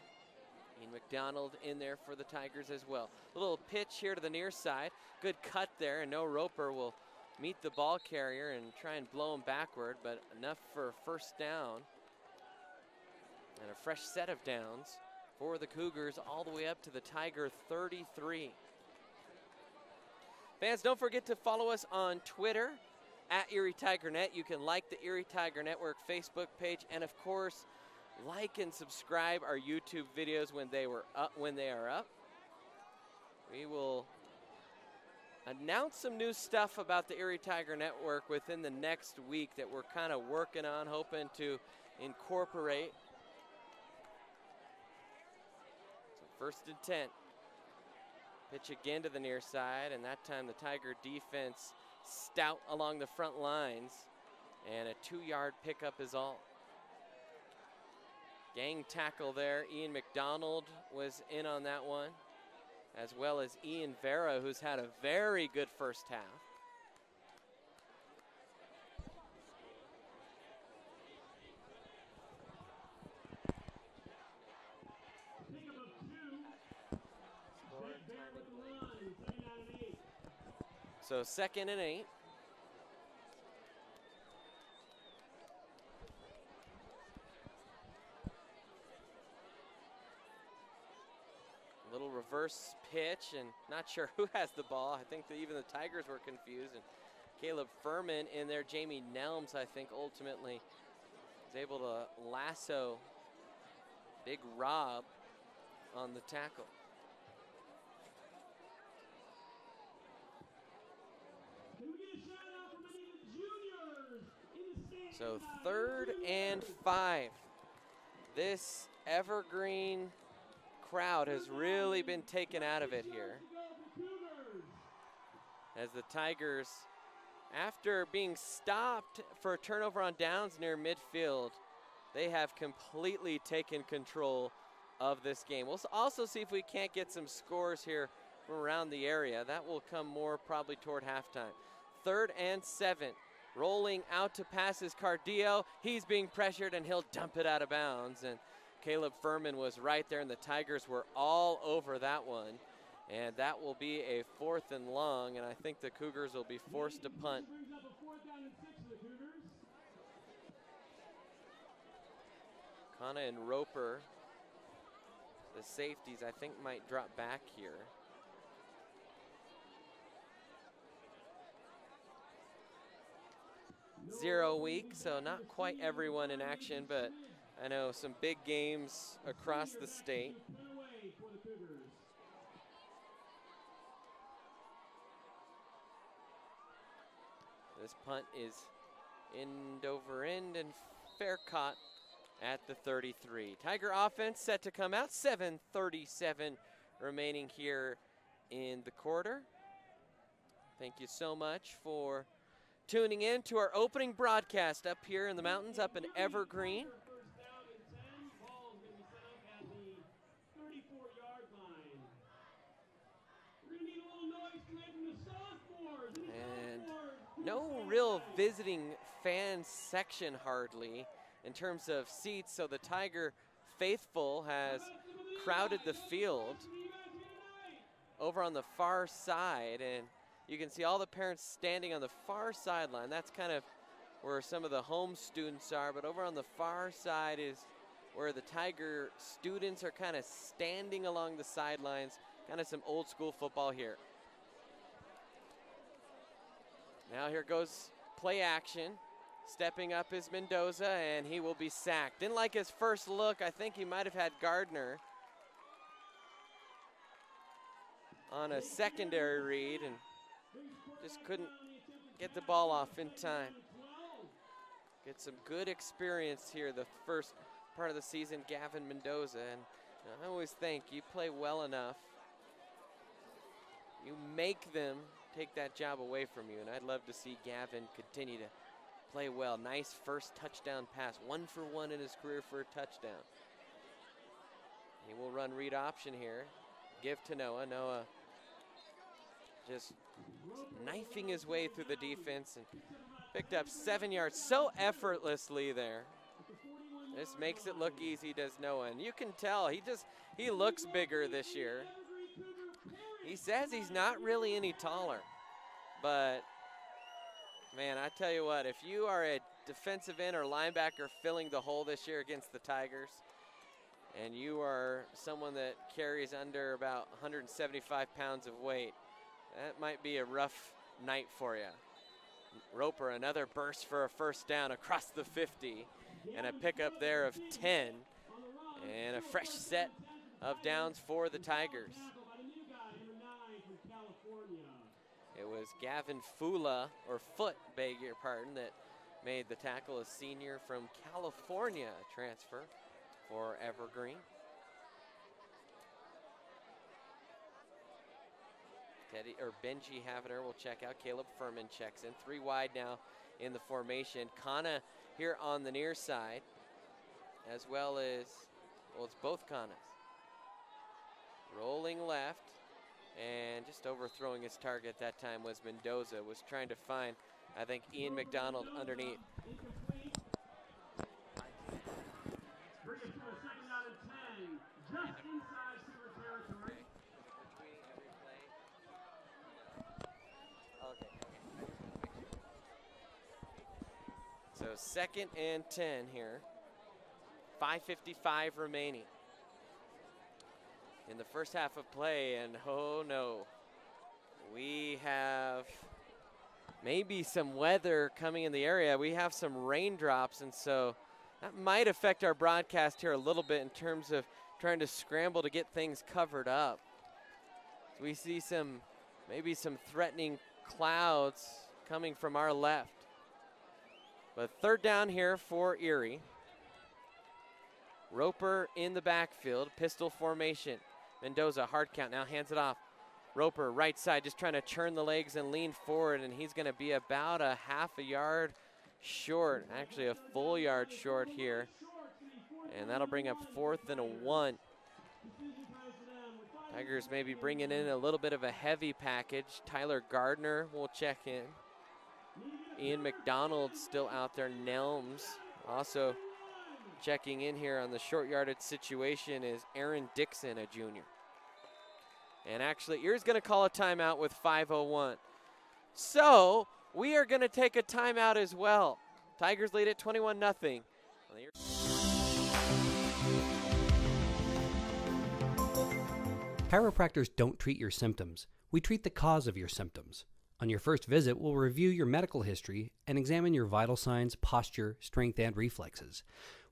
Ian McDonald in there for the Tigers as well. A little pitch here to the near side. Good cut there, and no Roper will meet the ball carrier and try and blow him backward, but enough for a first down and a fresh set of downs for the Cougars all the way up to the Tiger 33. Fans, don't forget to follow us on Twitter at Erie Tiger Net. You can like the Erie Tiger Network Facebook page, and of course, like and subscribe our YouTube videos when they are up. We will announce some new stuff about the Erie Tiger Network within the next week that we're kind of working on, hoping to incorporate. So first and 10. Pitch again to the near side, and that time the Tiger defense stout along the front lines, and a 2-yard pickup is all. Gang tackle there. Ian McDonald was in on that one, as well as Ian Vera, who's had a very good first half. So 2nd and 8. Little reverse pitch, and not sure who has the ball. I think that even the Tigers were confused, and Caleb Furman in there. Jamie Nelms, I think, ultimately was able to lasso Big Rob on the tackle. So 3rd and 5. This Evergreen crowd has really been taken out of it here, as the Tigers, after being stopped for a turnover on downs near midfield, they have completely taken control of this game. We'll also see if we can't get some scores here from around the area. That will come more probably toward halftime. 3rd and 7. Rolling out to pass is Cardillo. He's being pressured, and he'll dump it out of bounds. And Caleb Furman was right there, and the Tigers were all over that one. And that will be a 4th and long, and I think the Cougars will be forced to punt. Kana and Roper, the safeties, I think might drop back here. Zero week, so not quite everyone in action, but I know some big games across the state. This punt is end over end and fair caught at the 33. Tiger offense set to come out. 7:37 remaining here in the quarter. Thank you so much for tuning in to our opening broadcast up here in the mountains, up in Evergreen. And no real visiting fan section hardly in terms of seats, so the Tiger faithful has crowded the field over on the far side, and you can see all the parents standing on the far sideline. That's kind of where some of the home students are, but over on the far side is where the Tiger students are kind of standing along the sidelines. Kind of some old school football here. Now here goes play action. Stepping up is Mendoza, and he will be sacked. Didn't like his first look. I think he might have had Gardner on a secondary read and just couldn't get the ball off in time. Get some good experience here the first part of the season, Gavin Mendoza. And I always think you play well enough, you make them take that job away from you. And I'd love to see Gavin continue to play well. Nice first touchdown pass. 1 for 1 in his career for a touchdown. He will run read option here. Give to Noah. Noah just knifing his way through the defense and picked up 7 yards so effortlessly there. This makes it look easy, does Noah. And you can tell he looks bigger this year. He says he's not really any taller, but man, I tell you what, if you are a defensive end or linebacker filling the hole this year against the Tigers, and you are someone that carries under about 175 pounds of weight, that might be a rough night for you. Roper, another burst for a first down across the 50, and a pickup there of 10, and a fresh set of downs for the Tigers. It was Gavin Fula, or Foot, beg your pardon, that made the tackle, a senior from California transfer for Evergreen. Benji Havner will check out. Caleb Furman checks in. 3 wide now in the formation. Kana here on the near side, as well as, well, it's both Kanas. Rolling left, and just overthrowing his target that time was Mendoza. Was trying to find, I think, Ian McDonald underneath. Just inside Cougar territory. Okay. So 2nd and 10 here. 5:55 remaining in the first half of play, and oh no, we have maybe some weather coming in the area. We have some raindrops, and so that might affect our broadcast here a little bit in terms of trying to scramble to get things covered up. So we see maybe some threatening clouds coming from our left. But 3rd down here for Erie. Roper in the backfield, pistol formation. Mendoza, hard count, now hands it off. Roper, right side, just trying to churn the legs and lean forward, and he's going to be about a half a yard short, actually a full yard short here. And that'll bring up 4th and 1. Tigers maybe bringing in a little bit of a heavy package. Tyler Gardner will check in. Ian McDonald still out there. Nelms also checking in here on the short yardage situation is Aaron Dixon, a junior. And actually, Erie's going to call a timeout with 5:01. So we are going to take a timeout as well. Tigers lead at 21-0. Chiropractors don't treat your symptoms. We treat the cause of your symptoms. On your first visit, we'll review your medical history and examine your vital signs, posture, strength, and reflexes.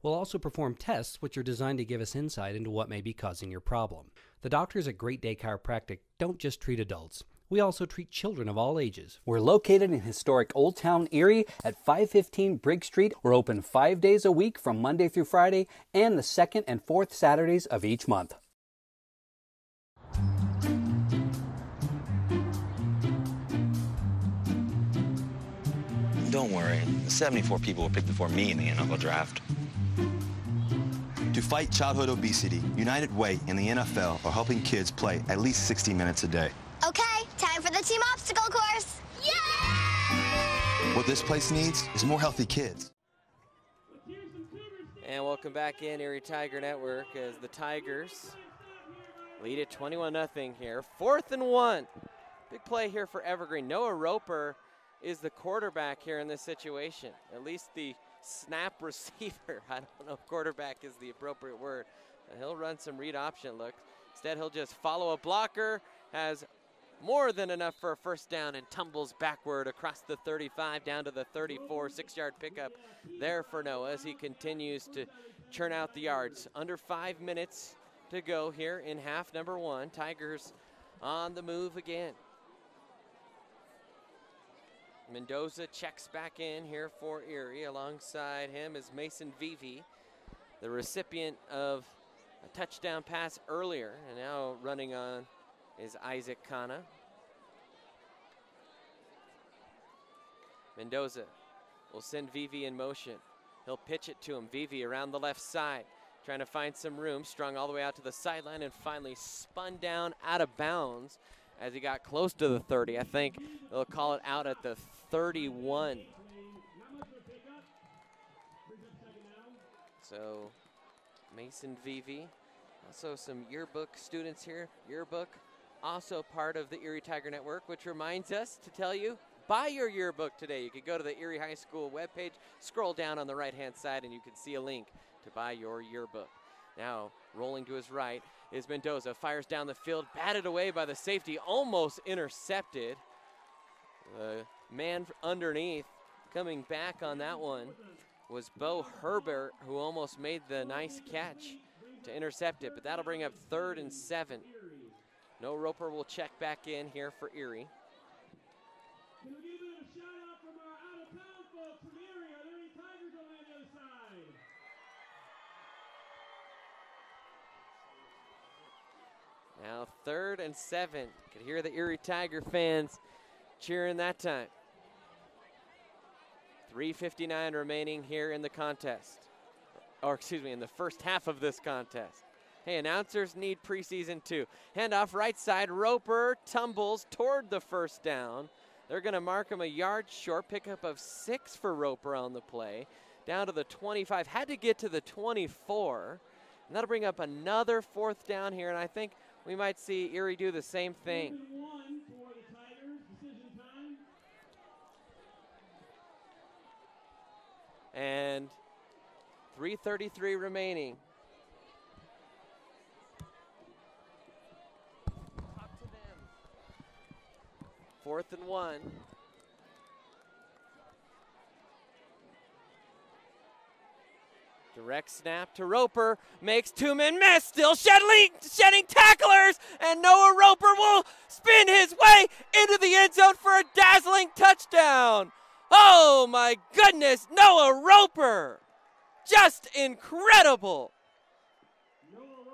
We'll also perform tests which are designed to give us insight into what may be causing your problem. The doctors at Great Day Chiropractic don't just treat adults. We also treat children of all ages. We're located in historic Old Town Erie at 515 Briggs Street. We're open 5 days a week from Monday through Friday and the 2nd and 4th Saturdays of each month. Don't worry, 74 people were picked before me in the NFL draft. To fight childhood obesity, United Way and the NFL are helping kids play at least 60 minutes a day. Okay, time for the team obstacle course. Yay! What this place needs is more healthy kids. And welcome back in, Erie Tiger Network, as the Tigers lead at 21-0 here. 4th and 1. Big play here for Evergreen. Noah Roper is the quarterback here in this situation. At least the snap receiver. I don't know if quarterback is the appropriate word. He'll run some read option looks. Instead, he'll just follow a blocker, has more than enough for a first down, and tumbles backward across the 35 down to the 34. 6-yard pickup there for Noah as he continues to churn out the yards. Under 5 minutes to go here in half number 1. Tigers on the move again. Mendoza checks back in here for Erie. Alongside him is Mason Vivi, the recipient of a touchdown pass earlier, and now running on is Isaac Kana. Mendoza will send Vivi in motion. He'll pitch it to him. Vivi around the left side, trying to find some room, strung all the way out to the sideline, and finally spun down out of bounds as he got close to the 30. I think they'll call it out at the 31. So Mason Vivi, also some yearbook students here. Yearbook, also part of the Erie Tiger Network, which reminds us to tell you, buy your yearbook today. You can go to the Erie High School webpage, scroll down on the right-hand side, and you can see a link to buy your yearbook. Now, rolling to his right is Mendoza, fires down the field, batted away by the safety, almost intercepted. The man underneath coming back on that one was Bo Herbert, who almost made the nice catch to intercept it, but that'll bring up 3rd and 7. No Roper will check back in here for Erie. Can we give a shout out from our out-of-town folks from Erie? Are there any Tigers on the other side? Now 3rd and 7. Could hear the Erie Tiger fans cheering that time. 3:59 remaining here in the contest. Or excuse me, in the first half of this contest. Hey, announcers need preseason too. Handoff right side, Roper tumbles toward the first down. They're gonna mark him a yard short, pickup of 6 for Roper on the play. Down to the 25, had to get to the 24. And that'll bring up another 4th down here, and I think we might see Erie do the same thing. and 3:33 remaining. Talk to them. 4th and 1. Direct snap to Roper, makes 2-men miss, still shedding tacklers, and Noah Roper will spin his way into the end zone for a dazzling touchdown. Oh my goodness, Noah Roper, just incredible.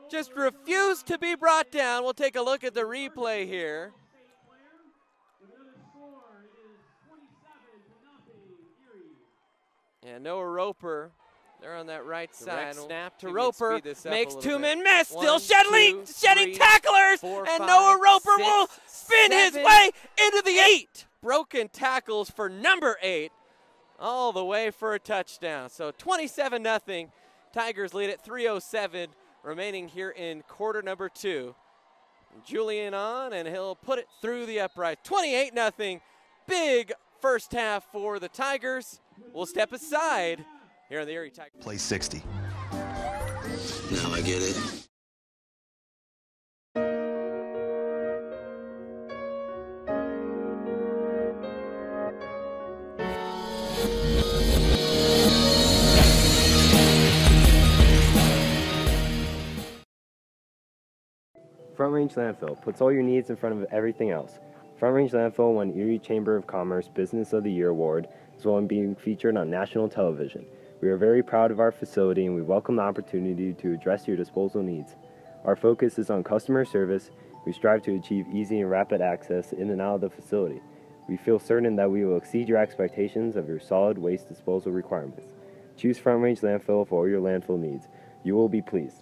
Just refused to be brought down. We'll take a look at the replay here. And Noah Roper, they're on that right side. Snap to Roper, makes 2-men miss, still shedding tacklers, and Noah Roper will spin his way into the 8. Broken tackles for number 8, all the way for a touchdown. So 27-0, Tigers lead at 3:07 remaining here in quarter number 2. Julian on, and he'll put it through the upright. 28-0, big first half for the Tigers. We'll step aside here on the Erie Tigers. Play 60. Now I get it. Front Range Landfill puts all your needs in front of everything else. Front Range Landfill won Erie Chamber of Commerce Business of the Year Award, as well as being featured on national television. We are very proud of our facility, and we welcome the opportunity to address your disposal needs. Our focus is on customer service. We strive to achieve easy and rapid access in and out of the facility. We feel certain that we will exceed your expectations of your solid waste disposal requirements. Choose Front Range Landfill for all your landfill needs. You will be pleased.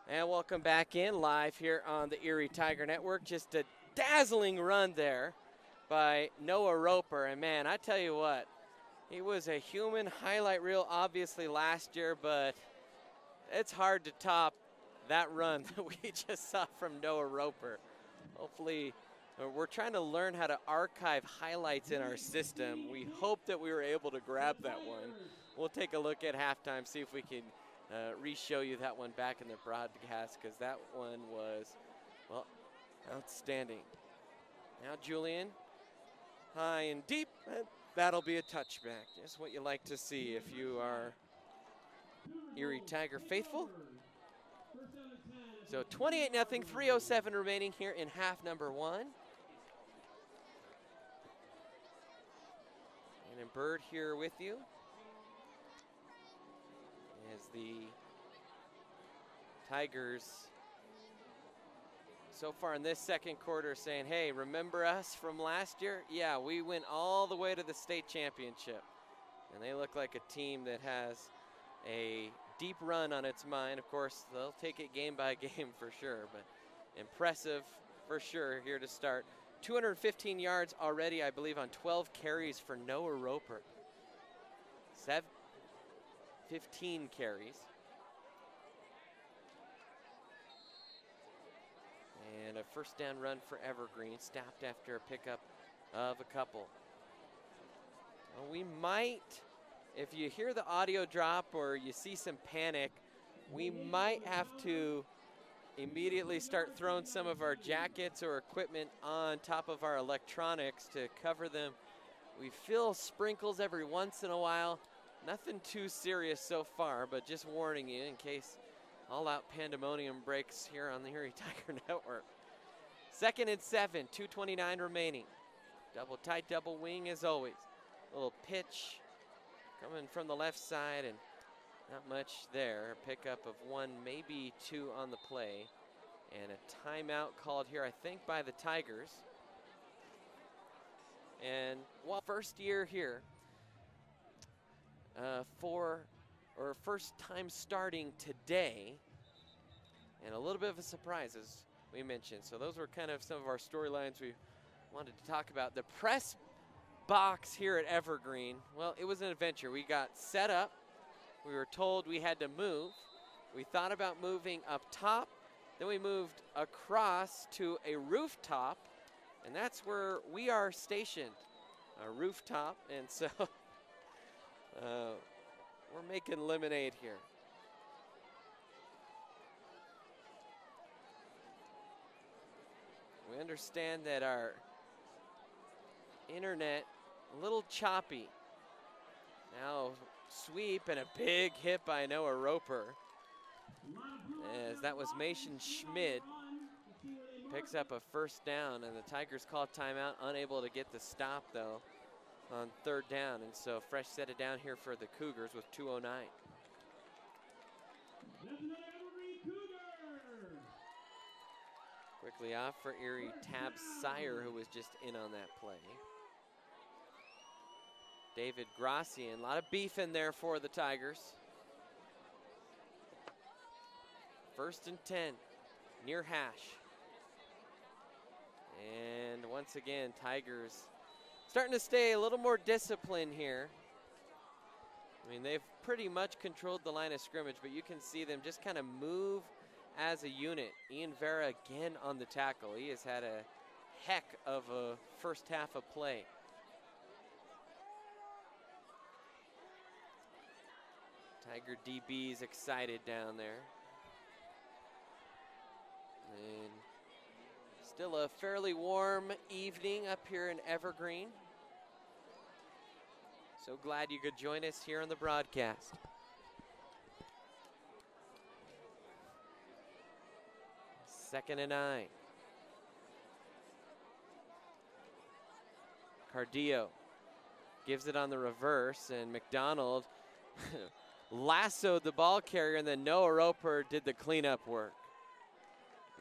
And welcome back in live here on the Erie Tiger Network. Just a dazzling run there by Noah Roper. And man, I tell you what, he was a human highlight reel obviously last year, but it's hard to top that run that we just saw from Noah Roper. Hopefully, we're trying to learn how to archive highlights in our system. We hope that we were able to grab that one. We'll take a look at halftime, see if we can re-show you that one back in the broadcast, because that one was, well, outstanding. Now Julian, high and deep, and that'll be a touchback. Just what you like to see if you are Erie Tiger faithful. So 28-0, 3:07 remaining here in half number 1. And Bird here with you as the Tigers so far in this second quarter saying, hey, remember us from last year? Yeah, we went all the way to the state championship. And they look like a team that has a deep run on its mind. Of course, they'll take it game by game for sure, but impressive for sure here to start. 215 yards already, I believe, on 12 carries for Noah Roper. 15 carries. And a first down run for Evergreen, stopped after a pickup of a couple. Well, we might, if you hear the audio drop or you see some panic, we might have to immediately start throwing some of our jackets or equipment on top of our electronics to cover them. We feel sprinkles every once in a while. Nothing too serious so far, but just warning you in case all-out pandemonium breaks here on the Erie Tiger Network. 2nd and 7, 2:29 remaining. Double tight, double wing as always. Little pitch coming from the left side and not much there. A pickup of 1, maybe 2 on the play. And a timeout called here, I think, by the Tigers. And first year here first time starting today, and a little bit of a surprise as we mentioned. So those were kind of some of our storylines we wanted to talk about. The press box here at Evergreen, well, it was an adventure. We got set up we were told we had to move. We thought about moving up top, then we moved across to a rooftop, and that's where we are stationed, a rooftop, and so we're making lemonade here. We understand that our internet a little choppy. Now sweep and a big hit by Noah Roper, as that was Mason Schmid. Picks up a first down, and the Tigers call timeout, unable to get the stop though on third down, and so fresh set it down here for the Cougars with 2:09. Quickly off for Erie, Tab Sire, who was just in on that play. David Gracian, a lot of beef in there for the Tigers. 1st and 10, near hash. And once again, Tigers starting to stay a little more disciplined here. I mean, they've pretty much controlled the line of scrimmage, but you can see them just kind of move as a unit. Ian Vera again on the tackle. He has had a heck of a first half of play. Tiger DB's excited down there. And still a fairly warm evening up here in Evergreen. So glad you could join us here on the broadcast. Second and 9. Cardio gives it on the reverse, and McDonald lassoed the ball carrier, and then Noah Roper did the cleanup work.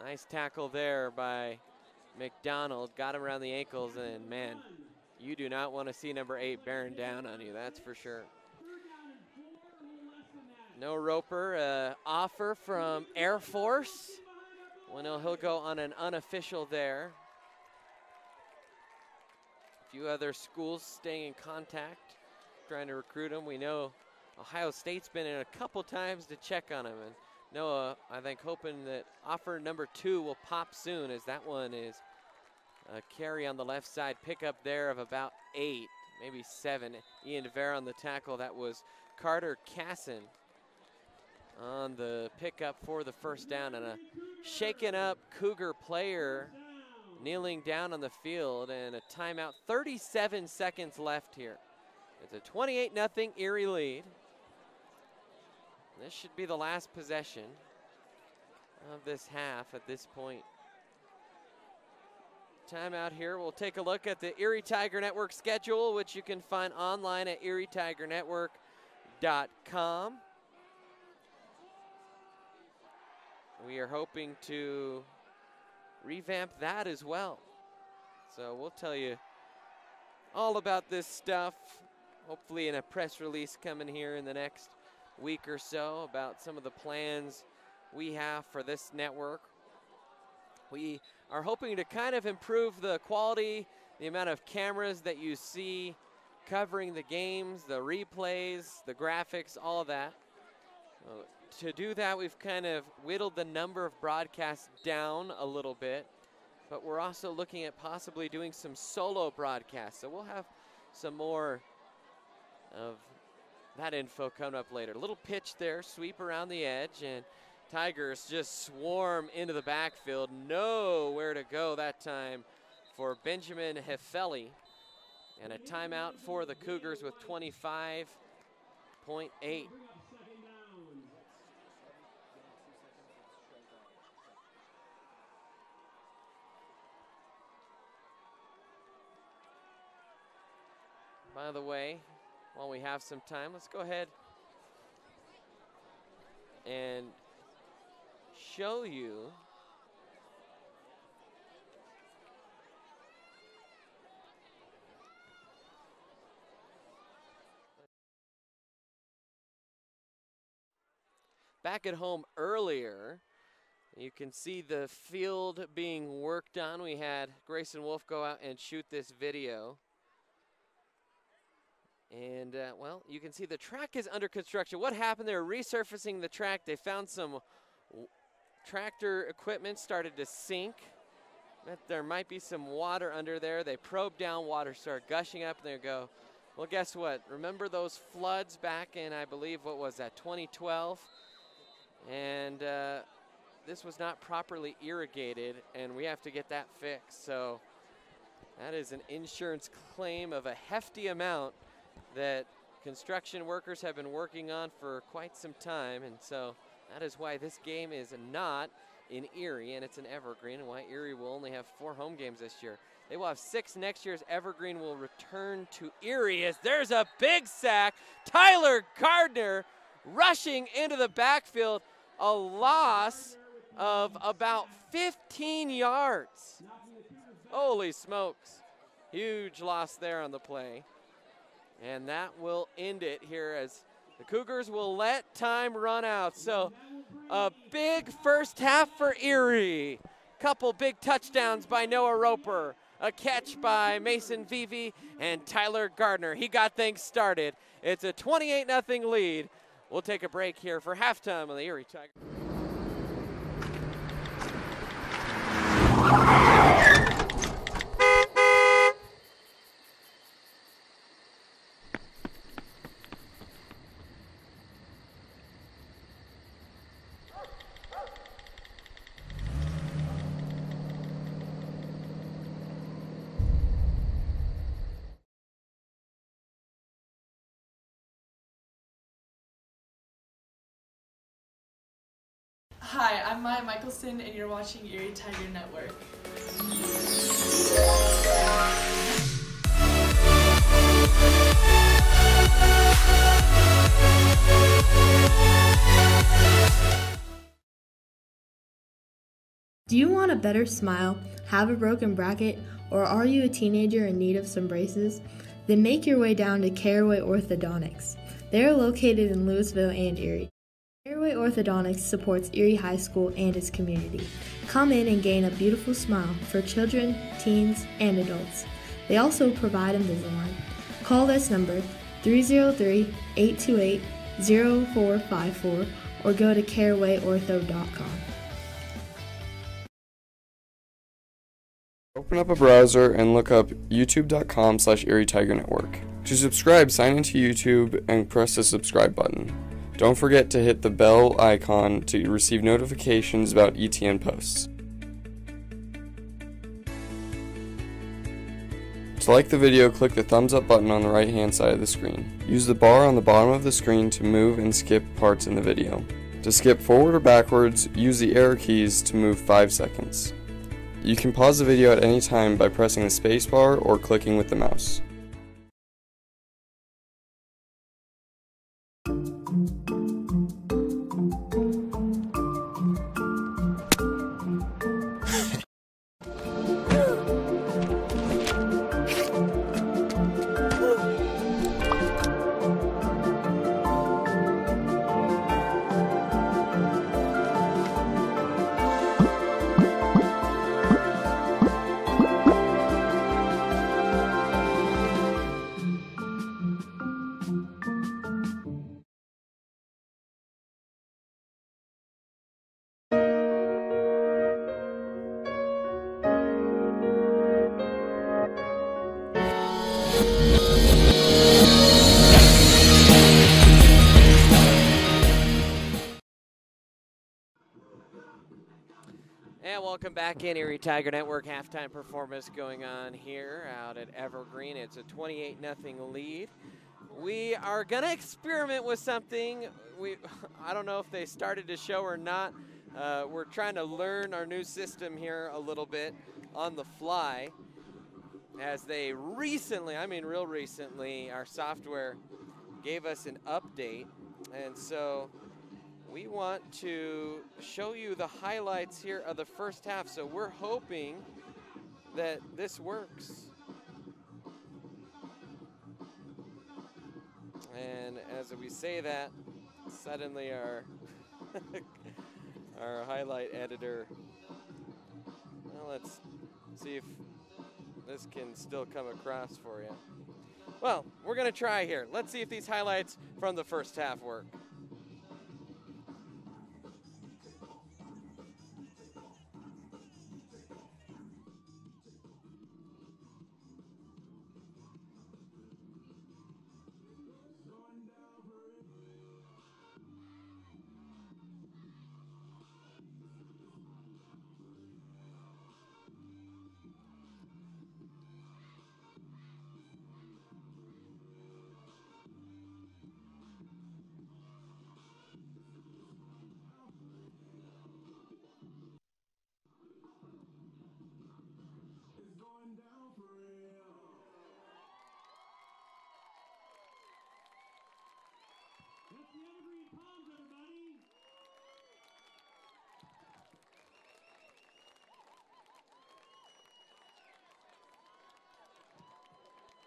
Nice tackle there by McDonald. Got him around the ankles, and man, you do not want to see number 8 bearing down on you, that's for sure. Noah Roper, offer from Air Force. Well, he'll go on an unofficial there. A few other schools staying in contact, trying to recruit him. We know Ohio State's been in a couple times to check on him, and Noah, I think, hoping that offer number 2 will pop soon, as that one is a carry on the left side. Pickup there of about 8, maybe 7. Ian Vera on the tackle. That was Carter Casson on the pickup for the first down, and a shaken up Cougar player kneeling down on the field, and a timeout. 37 seconds left here. It's a 28-0 Erie lead. This should be the last possession of this half at this point. Timeout here. We'll take a look at the Erie Tiger Network schedule, which you can find online at erietiger.network.com. We are hoping to revamp that as well. So we'll tell you all about this stuff, hopefully in a press release coming here in the next week or so, about some of the plans we have for this network. We are hoping to kind of improve the quality, the amount of cameras that you see covering the games, the replays, the graphics, all of that. To do that, we've kind of whittled the number of broadcasts down a little bit, but we're also looking at possibly doing some solo broadcasts. So we'll have some more of that info coming up later. A little pitch there, sweep around the edge, and Tigers just swarm into the backfield. Nowhere to go that time for Benjamin Hefeli. And a timeout for the Cougars with 25.8. By the way, while we have some time, let's go ahead and show you back at home earlier. You can see the field being worked on. We had Grayson Wolf go out and shoot this video. And, well, you can see the track is under construction. What happened? They were resurfacing the track. They found some tractor equipment started to sink. There might be some water under there. They probed down, water started gushing up, and they go, well, guess what? Remember those floods back in, I believe, what was that, 2012? And this was not properly irrigated, and we have to get that fixed. So that is an insurance claim of a hefty amount that construction workers have been working on for quite some time. And so that is why this game is not in Erie, and it's in Evergreen, and why Erie will only have 4 home games this year. They will have 6 next year as Evergreen will return to Erie as there's a big sack. Tyler Gardner rushing into the backfield, a loss of about 15 yards. Holy smokes. Huge loss there on the play. And that will end it here as the Cougars will let time run out. So a big first half for Erie. Couple big touchdowns by Noah Roper. A catch by Mason Vivi and Tyler Gardner. He got things started. It's a 28-0 lead. We'll take a break here for halftime on the Erie Tigers. Hi, I'm Maya Michelson, and you're watching Erie Tiger Network. Do you want a better smile, have a broken bracket, or are you a teenager in need of some braces? Then make your way down to Caraway Orthodontics. They are located in Louisville and Erie. Caraway Orthodontics supports Erie High School and its community. Come in and gain a beautiful smile for children, teens, and adults. They also provide Invisalign. Call this number 303-828-0454 or go to carawayortho.com. Open up a browser and look up youtube.com/Erie Tiger Network. To subscribe, sign into YouTube and press the subscribe button. Don't forget to hit the bell icon to receive notifications about ETN posts. To like the video, click the thumbs up button on the right hand side of the screen. Use the bar on the bottom of the screen to move and skip parts in the video. To skip forward or backwards, use the arrow keys to move 5 seconds. You can pause the video at any time by pressing the spacebar or clicking with the mouse. And welcome back in, Erie Tiger Network halftime performance going on here out at Evergreen. It's a 28-0 lead. We are gonna experiment with something. I don't know if they started to show or not. We're trying to learn our new system here a little bit on the fly. As they recently, I mean real recently, our software gave us an update. And so we want to show you the highlights here of the first half. So we're hoping that this works. And as we say that, suddenly our our highlight editor, well, let's see if this can still come across for you. Well, we're going to try here. Let's see if these highlights from the first half work. That's the Evergreen Palms, everybody.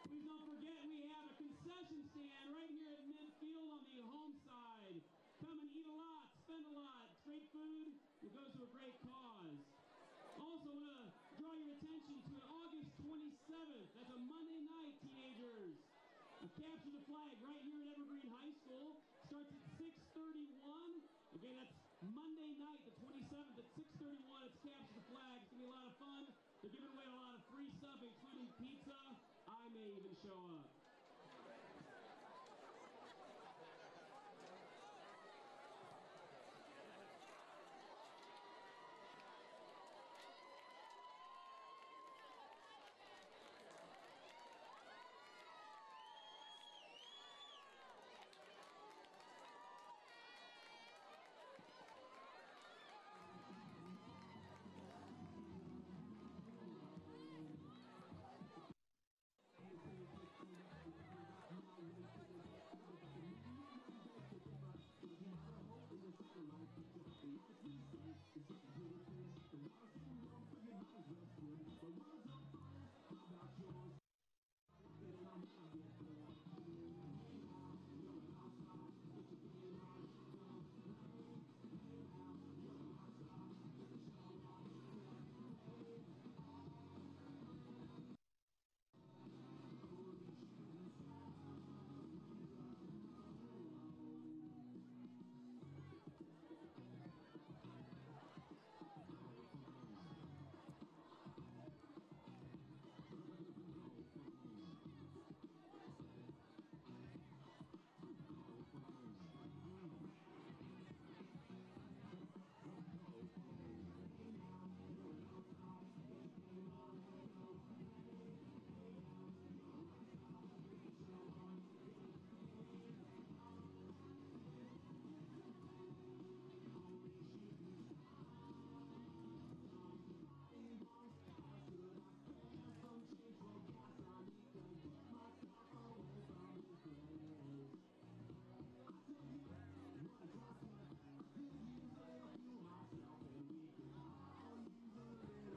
Please don't forget we have a concession stand right here at midfield on the home side. Come and eat a lot, spend a lot. It's great food. It goes to a great cause. Also, want to draw your attention to August 27th. That's a Monday night, teenagers. A capture the flag right here at Evergreen High School. Starts at 6:31. Again, that's Monday night, the 27th at 6:31. It's capture the flag. It's going to be a lot of fun. They're giving away a lot of free stuff, including pizza. I may even show up.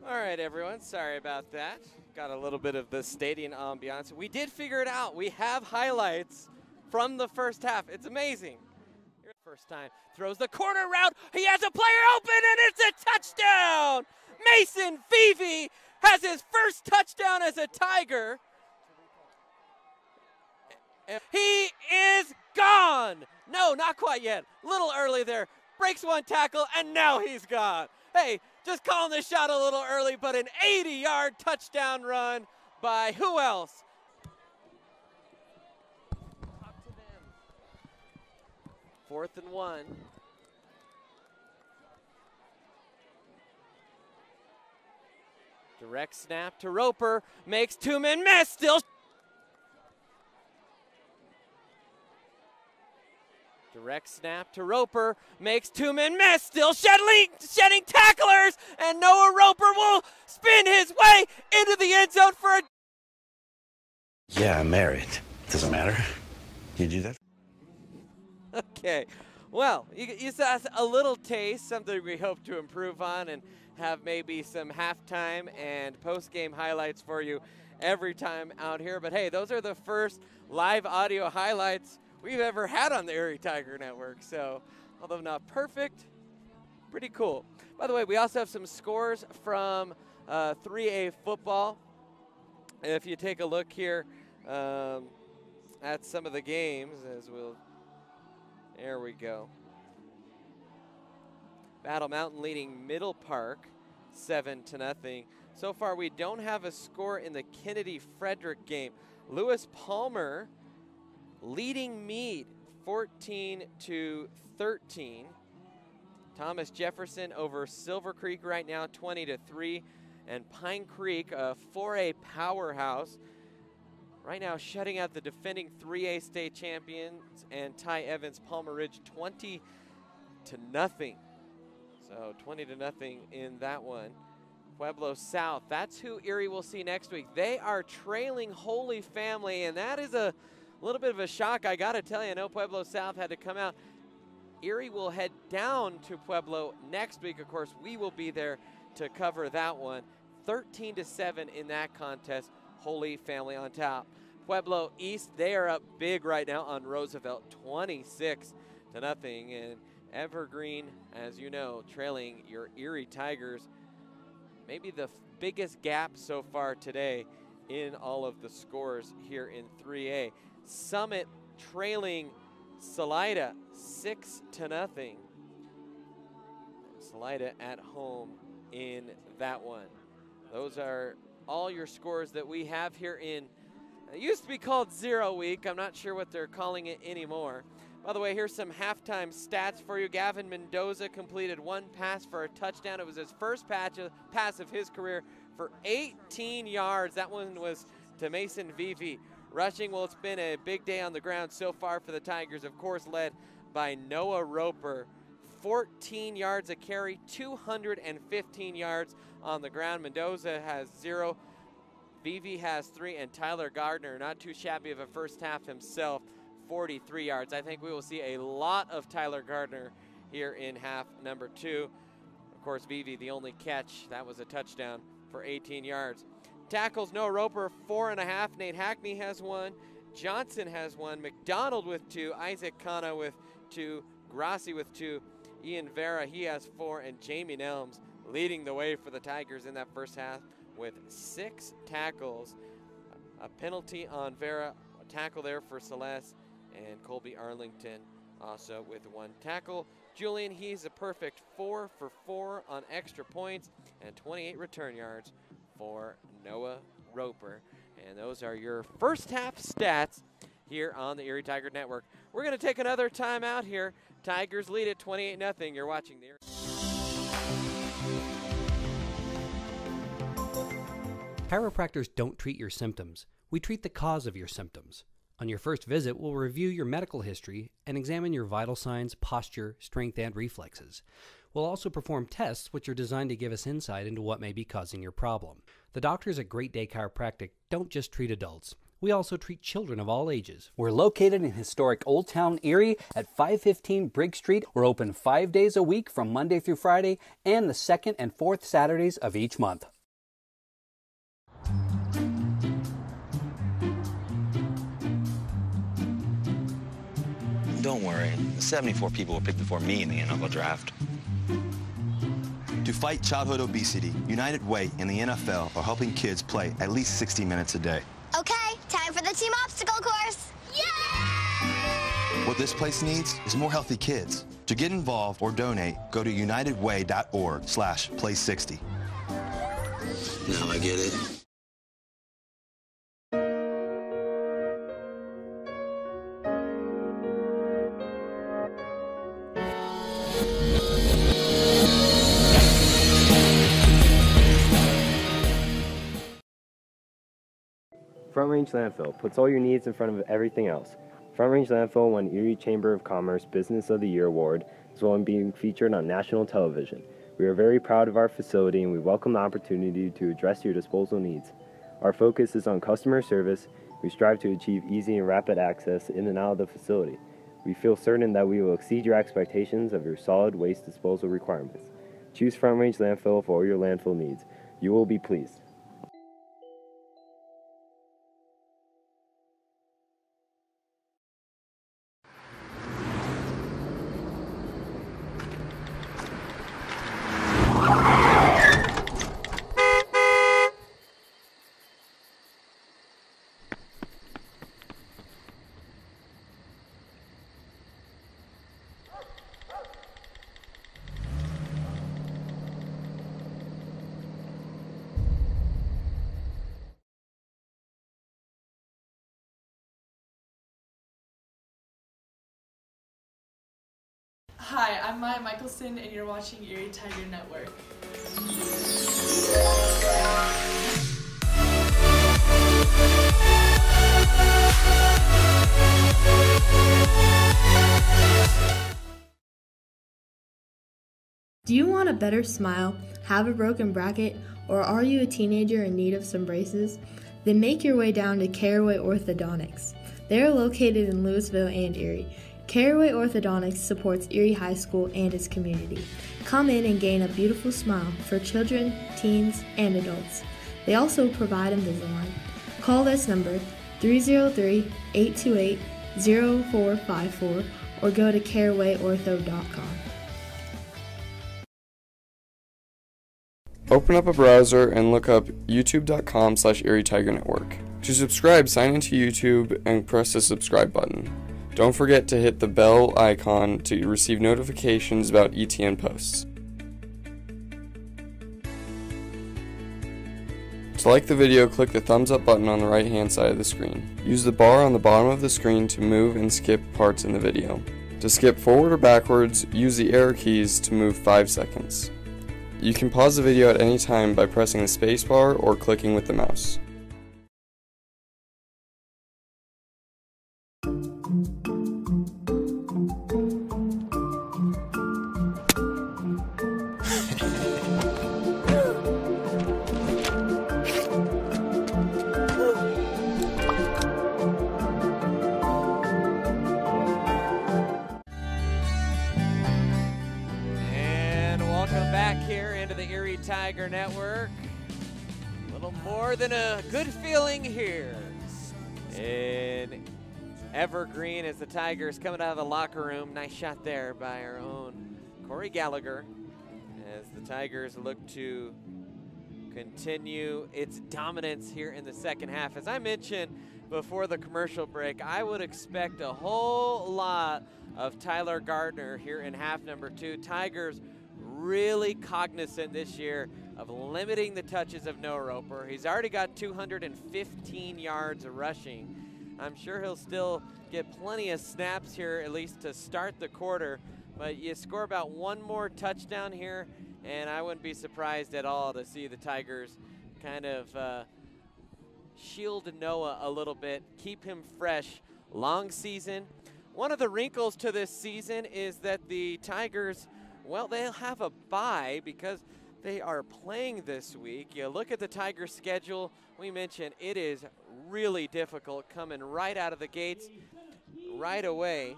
All right, everyone. Sorry about that. Got a little bit of the stadium ambiance. We did figure it out. We have highlights from the first half. It's amazing. First time. Throws the corner route. He has a player open, and it's a touchdown. Mason Feevey has his first touchdown as a Tiger. He is gone. No, not quite yet. A little early there. Breaks one tackle, and now he's gone. Hey, just calling the shot a little early, but an 80-yard touchdown run by who else? Up to them. 4th and 1. Direct snap to Roper. Makes two-man miss. Still. Direct snap to Roper, makes two-man miss, still shedding tacklers, and Noah Roper will spin his way into the end zone for a... Yeah, I'm married. Doesn't matter. You do that? Okay, well, you saw a little taste, something we hope to improve on and have maybe some halftime and post-game highlights for you every time out here. But hey, those are the first live audio highlights we've ever had on the Erie Tiger Network. So, although not perfect, pretty cool. By the way, we also have some scores from 3A football. If you take a look here, at some of the games there we go. Battle Mountain leading Middle Park 7-0. So far we don't have a score in the Kennedy-Frederick game. Lewis Palmer leading Meade 14-13. Thomas Jefferson over Silver Creek right now 20-3. And Pine Creek, a 4A powerhouse, right now shutting out the defending 3A state champions and Ty Evans Palmer Ridge 20-0. So 20-0 in that one. Pueblo South, that's who Erie will see next week. They are trailing Holy Family, and that is a little bit of a shock. I got to tell you, I know Pueblo South had to come out. Erie will head down to Pueblo next week. Of course, we will be there to cover that one. 13-7 in that contest. Holy Family on top. Pueblo East, they are up big right now on Roosevelt, 26-0. And Evergreen, as you know, trailing your Erie Tigers. Maybe the biggest gap so far today in all of the scores here in 3A. Summit trailing Salida 6-0. Salida at home in that one. Those are all your scores that we have here in, it used to be called 0 week. I'm not sure what they're calling it anymore. By the way, here's some halftime stats for you. Gavin Mendoza completed 1 pass for a touchdown. It was his first pass of his career for 18 yards. That one was to Mason Vivi. Rushing, well, it's been a big day on the ground so far for the Tigers, of course, led by Noah Roper. 14 yards a carry, 215 yards on the ground. Mendoza has 0. Vivi has 3, and Tyler Gardner, not too shabby of a first half himself, 43 yards. I think we will see a lot of Tyler Gardner here in half number 2. Of course, Vivi, the only catch, that was a touchdown for 18 yards. Tackles, Noah Roper, 4.5. Nate Hackney has 1. Johnson has 1. McDonald with 2. Isaac Kana with 2. Grassi with 2. Ian Vera, he has 4. And Jamie Nelms leading the way for the Tigers in that first half with 6 tackles. A penalty on Vera, a tackle there for Celeste, and Colby Arlington also with 1 tackle. Julian, he's a perfect 4 for 4 on extra points and 28 return yards for Noah Roper. And those are your first half stats here on the Erie Tiger Network. We're going to take another timeout here. Tigers lead at 28-0. You're watching the Erie. Chiropractors don't treat your symptoms. We treat the cause of your symptoms. On your first visit, we'll review your medical history and examine your vital signs, posture, strength, and reflexes. We'll also perform tests which are designed to give us insight into what may be causing your problem. The doctors at Great Day Chiropractic don't just treat adults. We also treat children of all ages. We're located in historic Old Town Erie at 515 Briggs Street. We're open 5 days a week from Monday through Friday and the 2nd and 4th Saturdays of each month. Don't worry, 74 people were picked before me in the NFL draft. To fight childhood obesity, United Way and the NFL are helping kids play at least 60 minutes a day. Okay, time for the team obstacle course. Yay! What this place needs is more healthy kids. To get involved or donate, go to unitedway.org/play60. Now I get it. Front Range Landfill puts all your needs in front of everything else. Front Range Landfill won Erie Chamber of Commerce Business of the Year Award, as well as being featured on national television. We are very proud of our facility and we welcome the opportunity to address your disposal needs. Our focus is on customer service. We strive to achieve easy and rapid access in and out of the facility. We feel certain that we will exceed your expectations of your solid waste disposal requirements. Choose Front Range Landfill for all your landfill needs. You will be pleased. Hi, I'm Maya Michelson, and you're watching Erie Tiger Network. Do you want a better smile, have a broken bracket, or are you a teenager in need of some braces? Then make your way down to Caraway Orthodontics. They are located in Louisville and Erie. Caraway Orthodontics supports Erie High School and its community. Come in and gain a beautiful smile for children, teens, and adults. They also provide Invisalign. Call this number 303-828-0454 or go to carawayortho.com. Open up a browser and look up youtube.com/Erie Tiger Network. To subscribe, sign into YouTube and press the subscribe button. Don't forget to hit the bell icon to receive notifications about ETN posts. To like the video, click the thumbs up button on the right hand side of the screen. Use the bar on the bottom of the screen to move and skip parts in the video. To skip forward or backwards, use the arrow keys to move 5 seconds. You can pause the video at any time by pressing the spacebar or clicking with the mouse. Here into the Erie Tiger Network. A little more than a good feeling here in Evergreen as the Tigers coming out of the locker room. Nice shot there by our own Corey Gallagher as the Tigers look to continue its dominance here in the second half. As I mentioned before the commercial break, I would expect a whole lot of Tyler Gardner here in half number 2. Tigers really cognizant this year of limiting the touches of Noah Roper. He's already got 215 yards of rushing. I'm sure he'll still get plenty of snaps here, at least to start the quarter, but you score about one more touchdown here, and I wouldn't be surprised at all to see the Tigers kind of shield Noah a little bit, keep him fresh. Long season. One of the wrinkles to this season is that the Tigers, well, they'll have a bye because they are playing this week. You look at the Tigers' schedule, we mentioned it is really difficult coming right out of the gates right away.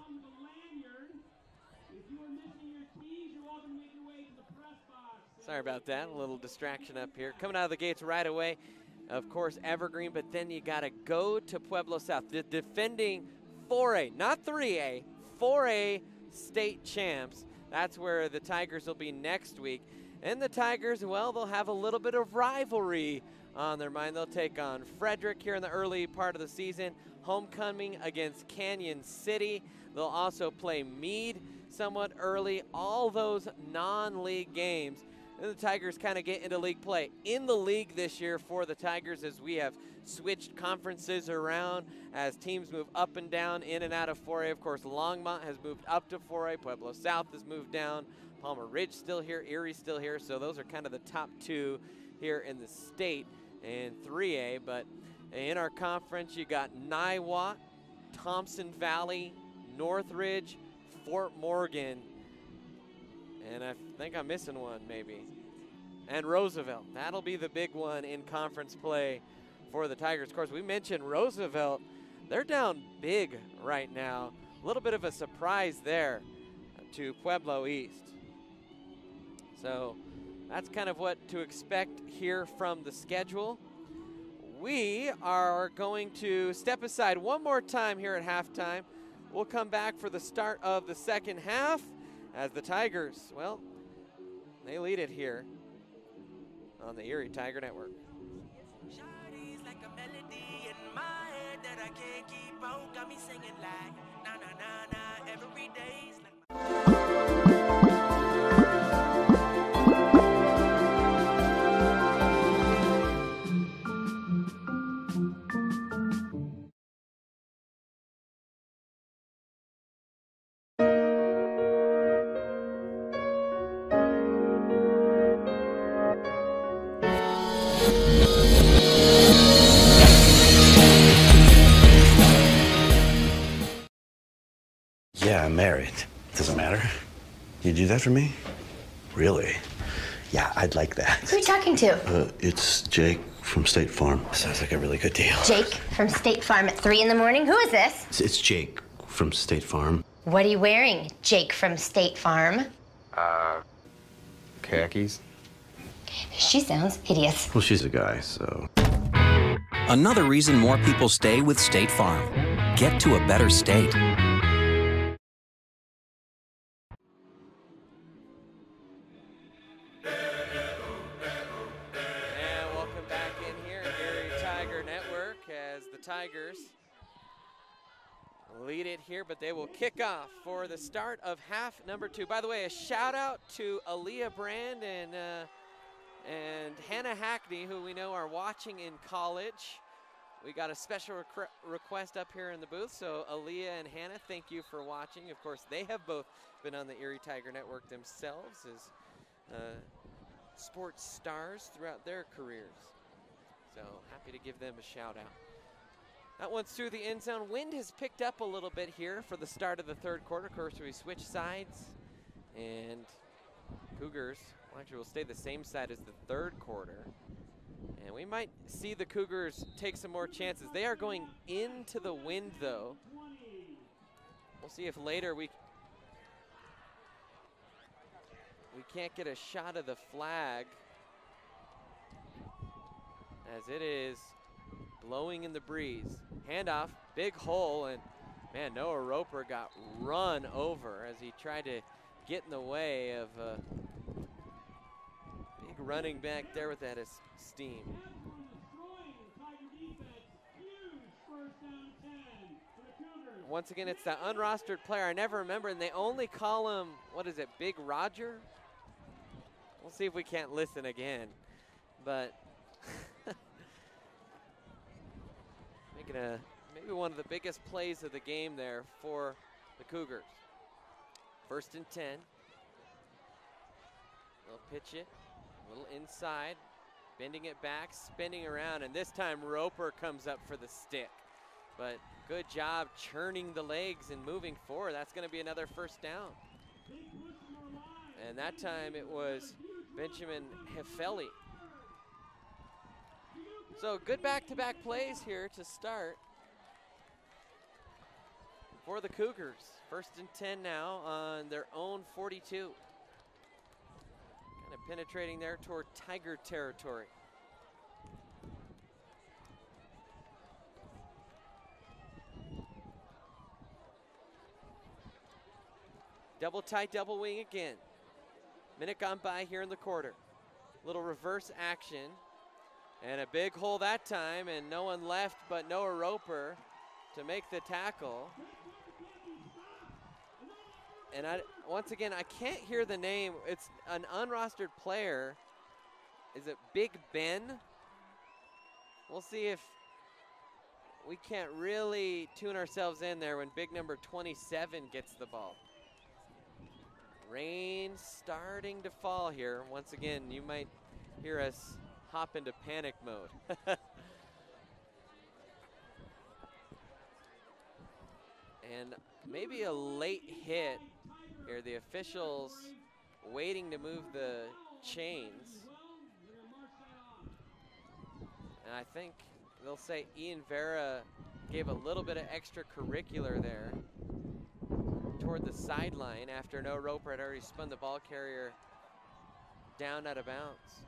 Sorry about that, a little distraction up here. Coming out of the gates right away, of course, Evergreen, but then you got to go to Pueblo South, the defending 4A, not 3A, 4A state champs. That's where the Tigers will be next week. And the Tigers, well, they'll have a little bit of rivalry on their mind. They'll take on Frederick here in the early part of the season. Homecoming against Canyon City. They'll also play Meade somewhat early. All those non-league games. And the Tigers kind of get into league play. In the league this year for the Tigers, as we have switched conferences around as teams move up and down, in and out of 4A. Of course, Longmont has moved up to 4A. Pueblo South has moved down. Palmer Ridge still here. Erie still here. So those are kind of the top two here in the state in 3A. But in our conference, you got Niwot, Thompson Valley, Northridge, Fort Morgan, and I think I'm missing one maybe, and Roosevelt. That'll be the big one in conference play for the Tigers. Of course, we mentioned Roosevelt. They're down big right now. A little bit of a surprise there to Pueblo East. So that's kind of what to expect here from the schedule. We are going to step aside one more time here at halftime. We'll come back for the start of the second half as the Tigers, well, they lead it here on the Erie Tiger Network. I'm married. Doesn't matter. You do that for me? Really? Yeah, I'd like that. Who are you talking to? It's Jake from State Farm. Sounds like a really good deal. Jake from State Farm at 3 in the morning? Who is this? It's Jake from State Farm. What are you wearing, Jake from State Farm? Khakis? She sounds hideous. Well, she's a guy, so. Another reason more people stay with State Farm. Get to a better state. Tigers lead it here, but they will kick off for the start of half number 2. By the way, a shout out to Aaliyah Brand and Hannah Hackney, who we know are watching in college. We got a special request up here in the booth, so Aaliyah and Hannah, thank you for watching. Of course, they have both been on the Erie Tiger Network themselves as sports stars throughout their careers. So happy to give them a shout out. That one's through the end zone. Wind has picked up a little bit here for the start of the third quarter. Of course, we switch sides, and Cougars actually will stay the same side as the third quarter. And we might see the Cougars take some more chances. They are going into the wind, though. We'll see if later we can't get a shot of the flag, as it is blowing in the breeze. Handoff, big hole, and man, Noah Roper got run over as he tried to get in the way of a big running back there with that steam. Once again, it's that unrostered player. I never remember, and they only call him, what is it, Big Roger? We'll see if we can't listen again, but making maybe one of the biggest plays of the game there for the Cougars. 1st and 10. They'll pitch it a little inside, bending it back, spinning around, and this time Roper comes up for the stick. But good job churning the legs and moving forward. That's going to be another 1st down. And that time it was Benjamin Hefeli. So good back-to-back plays here to start for the Cougars. 1st and 10 now on their own 42. Kind of penetrating there toward Tiger territory. Double tight, double wing again. Minute gone by here in the quarter. Little reverse action. And a big hole that time, and no one left but Noah Roper to make the tackle. And once again, I can't hear the name. It's an unrostered player. Is it Big Ben? We'll see if we can't really tune ourselves in there when big number 27 gets the ball. Rain starting to fall here. Once again, you might hear us hop into panic mode. And maybe a late hit here. The officials waiting to move the chains. And I think they'll say Ian Vera gave a little bit of extracurricular there toward the sideline after Noah Roper had already spun the ball carrier down out of bounds.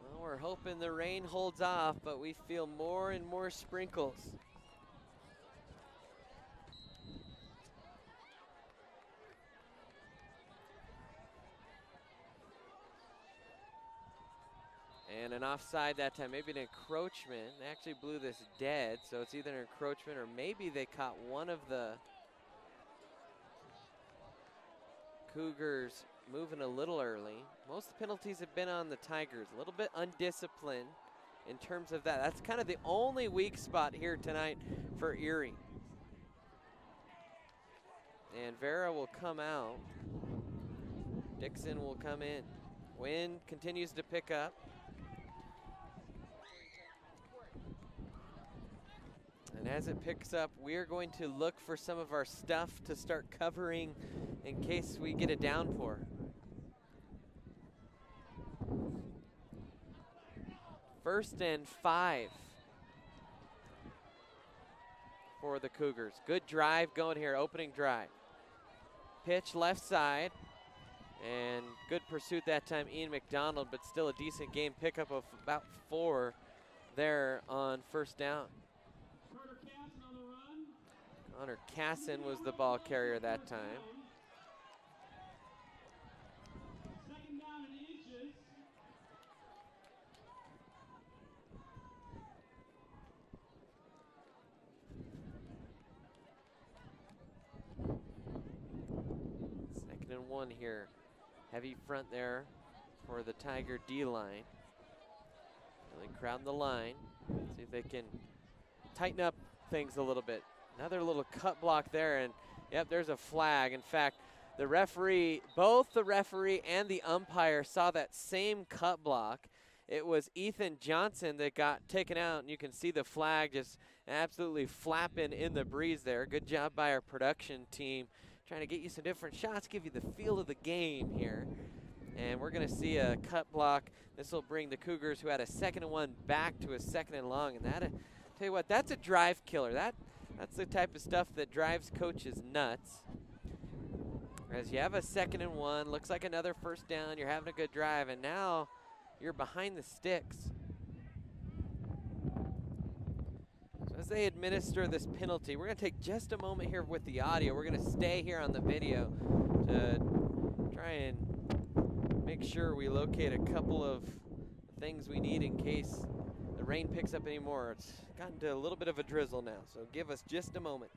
Well, we're hoping the rain holds off, but we feel more and more sprinkles. And an offside that time, maybe an encroachment. They actually blew this dead, so it's either an encroachment or maybe they caught one of the Cougars moving a little early. Most of the penalties have been on the Tigers. A little bit undisciplined in terms of that. That's kind of the only weak spot here tonight for Erie. And Vera will come out. Dixon will come in. Wind continues to pick up. And as it picks up, we're going to look for some of our stuff to start covering in case we get a downpour. First and 5 for the Cougars. Good drive going here, opening drive. Pitch left side, and good pursuit that time, Ian McDonald, but still a decent game. Pickup of about 4 there on first down. Connor Casson was the ball carrier that time. Second down and inches. Second and 1 here. Heavy front there for the Tiger D-line. Really crowding the line. See if they can tighten up things a little bit. Another little cut block there, and yep, there's a flag. In fact, the referee, both the referee and the umpire saw that same cut block. It was Ethan Johnson that got taken out, and you can see the flag just absolutely flapping in the breeze there. Good job by our production team trying to get you some different shots, give you the feel of the game here. And we're going to see a cut block. This will bring the Cougars, who had a 2nd and 1, back to a 2nd and long. And that, tell you what, that's a drive killer. That's the type of stuff that drives coaches nuts. As you have a 2nd and 1, looks like another first down, you're having a good drive, and now you're behind the sticks. So as they administer this penalty, we're going to take just a moment here with the audio. We're going to stay here on the video to try and make sure we locate a couple of things we need in case the rain picks up anymore. It's gotten to a little bit of a drizzle now, so give us just a moment.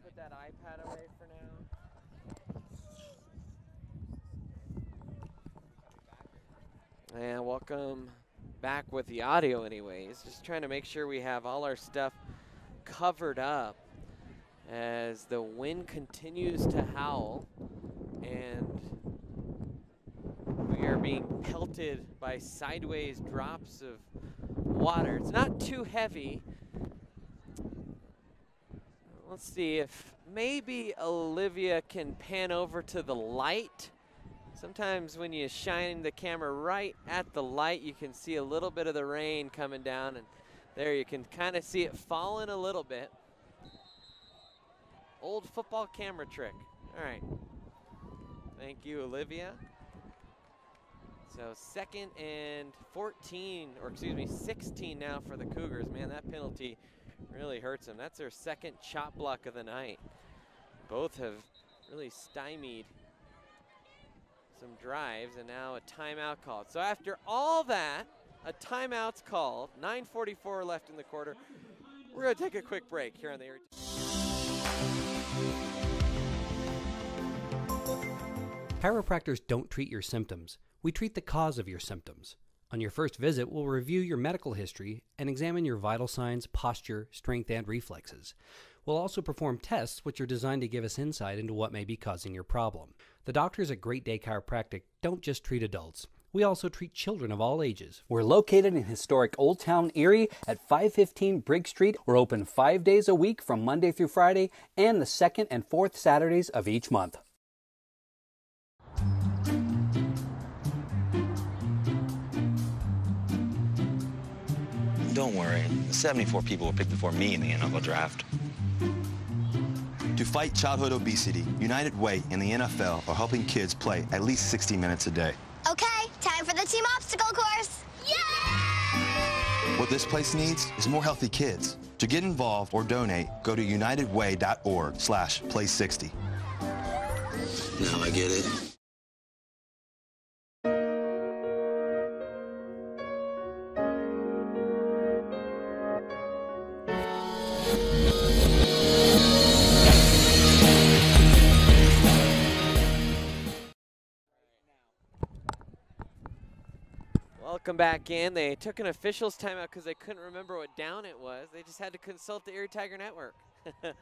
Put that iPad away for now. And welcome back with the audio anyways. Just trying to make sure we have all our stuff covered up as the wind continues to howl and we are being pelted by sideways drops of water. It's not too heavy. Let's see if maybe Olivia can pan over to the light. Sometimes when you shine the camera right at the light, you can see a little bit of the rain coming down, and there you can kind of see it falling a little bit. Old football camera trick. All right. Thank you, Olivia. So 2nd and 14, or excuse me, 16 now for the Cougars. Man, that penalty really hurts them. That's their 2nd chop block of the night. Both have really stymied some drives, and now a timeout called. So after all that, a timeout's called. 9:44 left in the quarter. We're going to take a quick break here on the Erie. Chiropractors don't treat your symptoms. We treat the cause of your symptoms. On your first visit, we'll review your medical history and examine your vital signs, posture, strength, and reflexes. We'll also perform tests which are designed to give us insight into what may be causing your problem. The doctors at Great Day Chiropractic don't just treat adults. We also treat children of all ages. We're located in historic Old Town Erie at 515 Briggs Street. We're open 5 days a week from Monday through Friday and the 2nd and 4th Saturdays of each month. Don't worry, 74 people were picked before me in the NFL draft. To fight childhood obesity, United Way and the NFL are helping kids play at least 60 minutes a day. Okay, time for the team obstacle course. Yay! What this place needs is more healthy kids. To get involved or donate, go to unitedway.org/play60. Now I get it. Welcome back in. They took an official's timeout because they couldn't remember what down it was. They just had to consult the Erie Tiger Network. All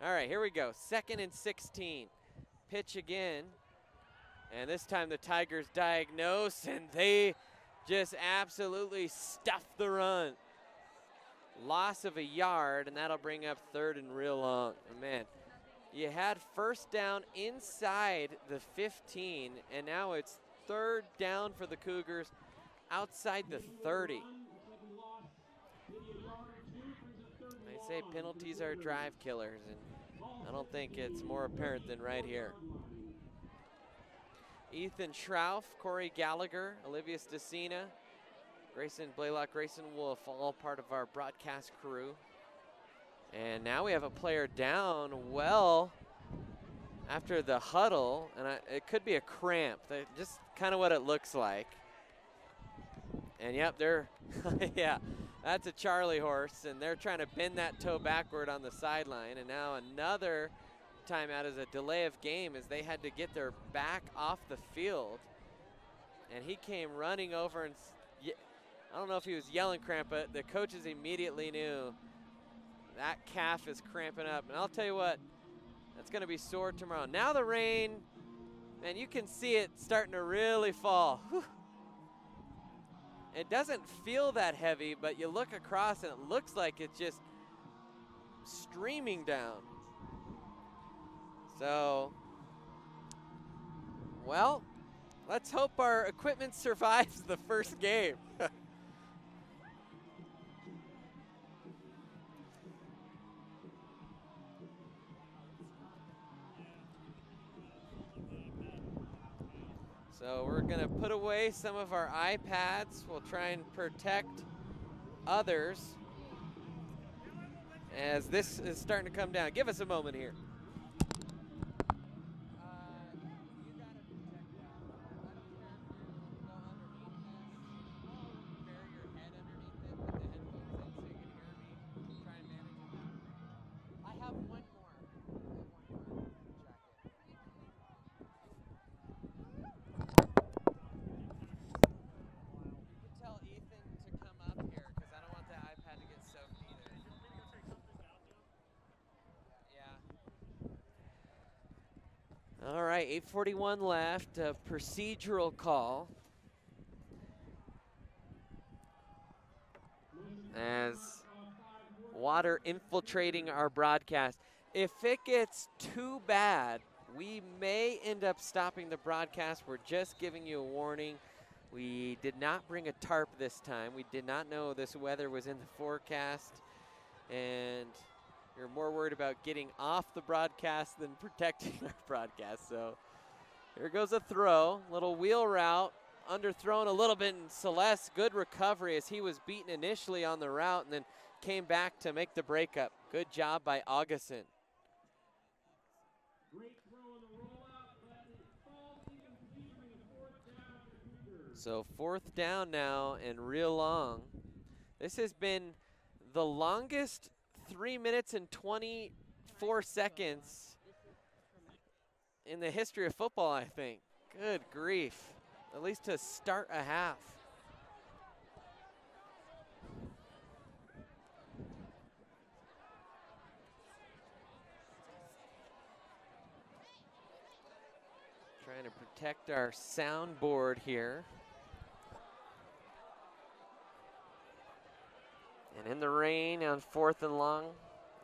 right, here we go. 2nd and 16. Pitch again. And this time the Tigers diagnose, and they just absolutely stuff the run. Loss of a yard, and that'll bring up 3rd and real long. And man, you had 1st down inside the 15, and now it's 3rd down for the Cougars outside the 30. I say penalties are drive killers, and I don't think it's more apparent than right here. Ethan Schrauf, Corey Gallagher, Olivius DeCina, Grayson Blaylock, Grayson Wolf, all part of our broadcast crew. And now we have a player down well after the huddle, and it could be a cramp. Just kind of what it looks like. And yep, they're, yeah, that's a Charlie horse, and they're trying to bend that toe backward on the sideline. And now another timeout as a delay of game as they had to get their back off the field. And he came running over, and I don't know if he was yelling cramp, but the coaches immediately knew that calf is cramping up. And I'll tell you what, that's going to be sore tomorrow. Now the rain, man, you can see it starting to really fall. Whew. It doesn't feel that heavy, but you look across and it looks like it's just streaming down. So, well, let's hope our equipment survives the first game. So we're going to put away some of our iPads. We'll try and protect others as this is starting to come down. Give us a moment here. All right, 8:41 left, a procedural call. As water infiltrating our broadcast. If it gets too bad, we may end up stopping the broadcast. We're just giving you a warning. We did not bring a tarp this time. We did not know this weather was in the forecast. And you're more worried about getting off the broadcast than protecting our broadcast. So here goes a throw, little wheel route, underthrown a little bit, and Celeste, good recovery as he was beaten initially on the route and then came back to make the breakup. Good job by Augustin. So 4th down now and real long. This has been the longest 3 minutes and 24 seconds in the history of football, I think. Good grief. At least to start a half. Trying to protect our soundboard here. And in the rain on 4th and long,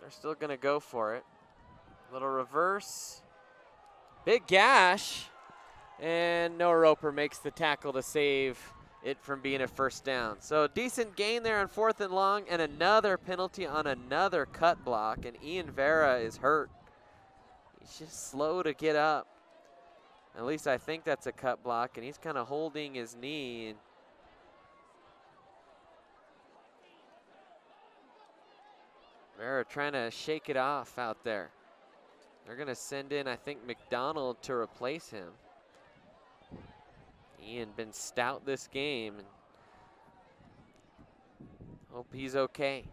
they're still going to go for it. Little reverse. Big gash. And Noah Roper makes the tackle to save it from being a 1st down. So decent gain there on 4th and long, and another penalty on another cut block. And Ian Vera is hurt. He's just slow to get up. At least I think that's a cut block, and he's kind of holding his knee. They're trying to shake it off out there. They're going to send in, I think, McDonald to replace him. Ian been stout this game. And hope he's okay.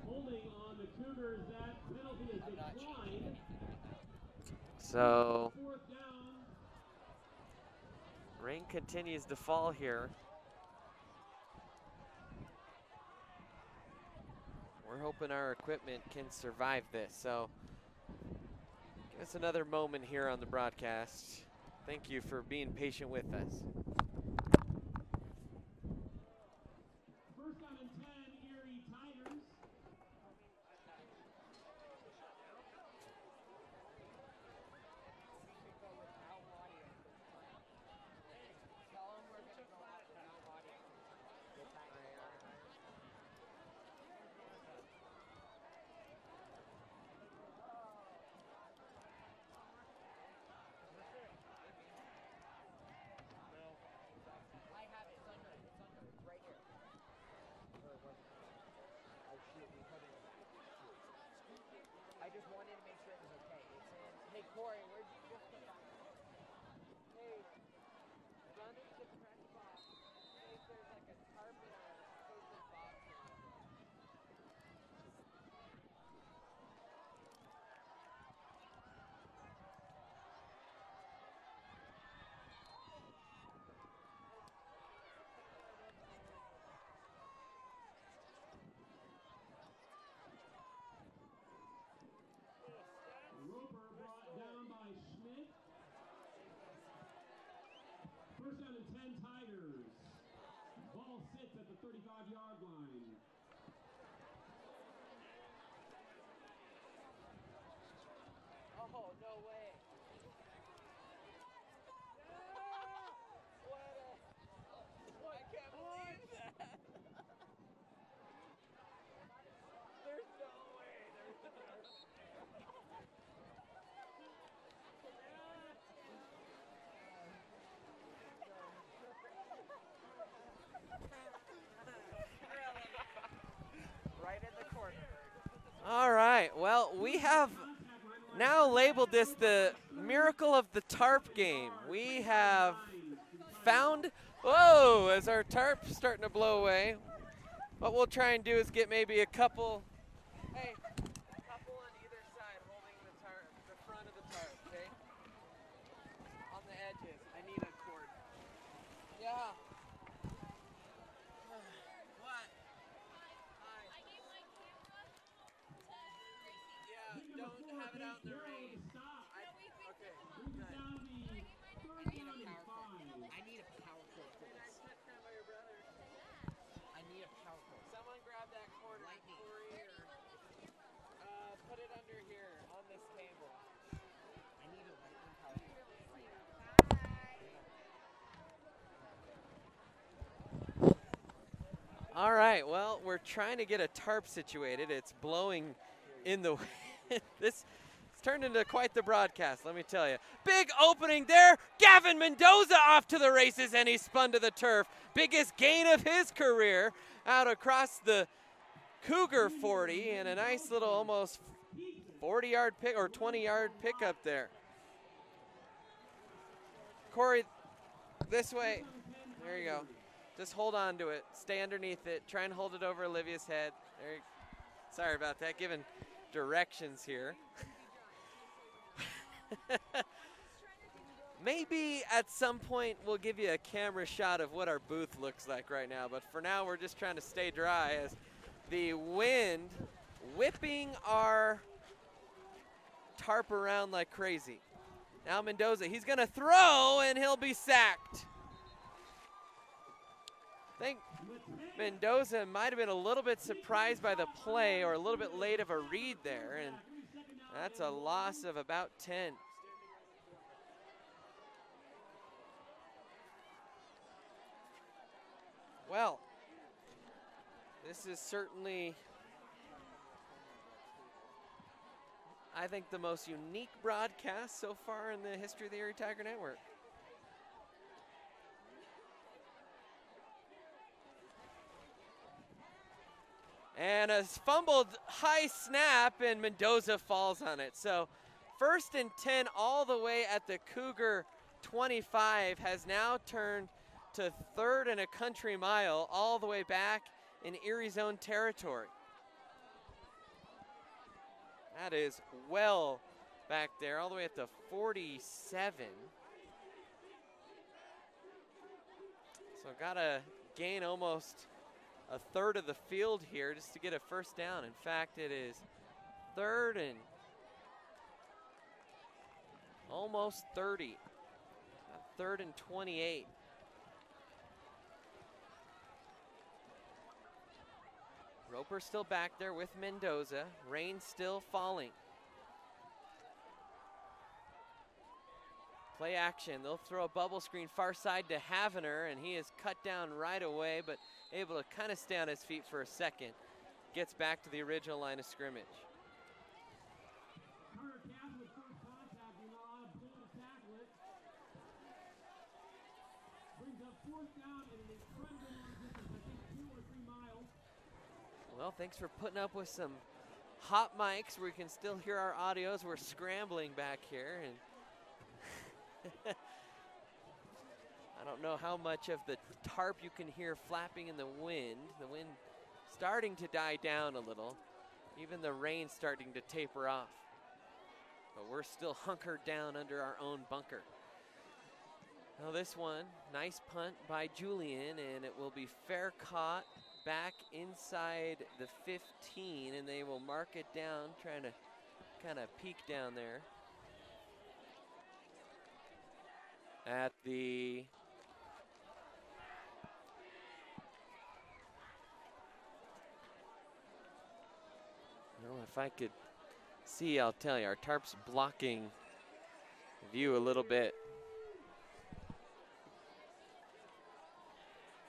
Holding on the Cougars, that penalty is declined. So, Fourth down. rain continues to fall here. We're hoping our equipment can survive this. So, give us another moment here on the broadcast. Thank you for being patient with us. First down and 10, Erie Tigers. I just wanted to make sure it was okay. It's in. Hey, Corey, where'd you just put that? Hey, run into press box. See if there's like a carpet or a surface box. Roper brought down by Schmidt. First down and 10, Tigers. Ball sits at the 35-yard line. Oh, no way. What I can't believe that. There's no way. Right in the corner. All right, well, we have now labeled this the miracle of the tarp game. We have found, whoa, as our tarp's starting to blow away. What we'll try and do is get maybe a couple, hey, a couple on either side holding the tarp, the front of the tarp, okay? On the edges. I need a cord. Yeah. What? Hi. Yeah, don't have it out in the rain. Okay, good. I need a power cord for this. I need a power cord. Someone grab that cord, Corey, or put it under here on this table. I need a lightning power cord. All right, well, we're trying to get a tarp situated. It's blowing in the wind. This it's turned into quite the broadcast, let me tell you. Big opening there. Gavin Mendoza off to the races, and he spun to the turf. Biggest gain of his career out across the Cougar 40, and a nice little almost 40-yard pick or 20-yard pickup there. Corey, this way. There you go. Just hold on to it. Stay underneath it. Try and hold it over Olivia's head. There. Sorry about that. Giving directions here. Maybe at some point we'll give you a camera shot of what our booth looks like right now. But for now, we're just trying to stay dry as the wind whipping our tarp around like crazy. Now Mendoza, he's going to throw, and he'll be sacked. I think Mendoza might have been a little bit surprised by the play or a little bit late of a read there, and that's a loss of about 10. Well, this is certainly, I think, the most unique broadcast so far in the history of the Erie Tiger Network. And a fumbled high snap, and Mendoza falls on it. So 1st and 10 all the way at the Cougar 25 has now turned to 3rd and a country mile all the way back in Erie's own territory. That is well back there, all the way at the 47. So gotta gain almost a 1/3 of the field here just to get a first down. In fact, it is 3rd and almost 30. 3rd and 28. Roper still back there with Mendoza. Rain still falling. Play action. They'll throw a bubble screen far side to Havener, and he is cut down right away, but able to kind of stay on his feet for a second. Gets back to the original line of scrimmage. Well, thanks for putting up with some hot mics where we can still hear our audio as we're scrambling back here. And I don't know how much of the tarp you can hear flapping in the wind. The wind starting to die down a little. Even the rain starting to taper off. But we're still hunkered down under our own bunker. Now this one, nice punt by Julian, and it will be fair caught back inside the 15, and they will mark it down, trying to kind of peek down there at the well, if I could see, I'll tell you, our tarp's blocking view a little bit.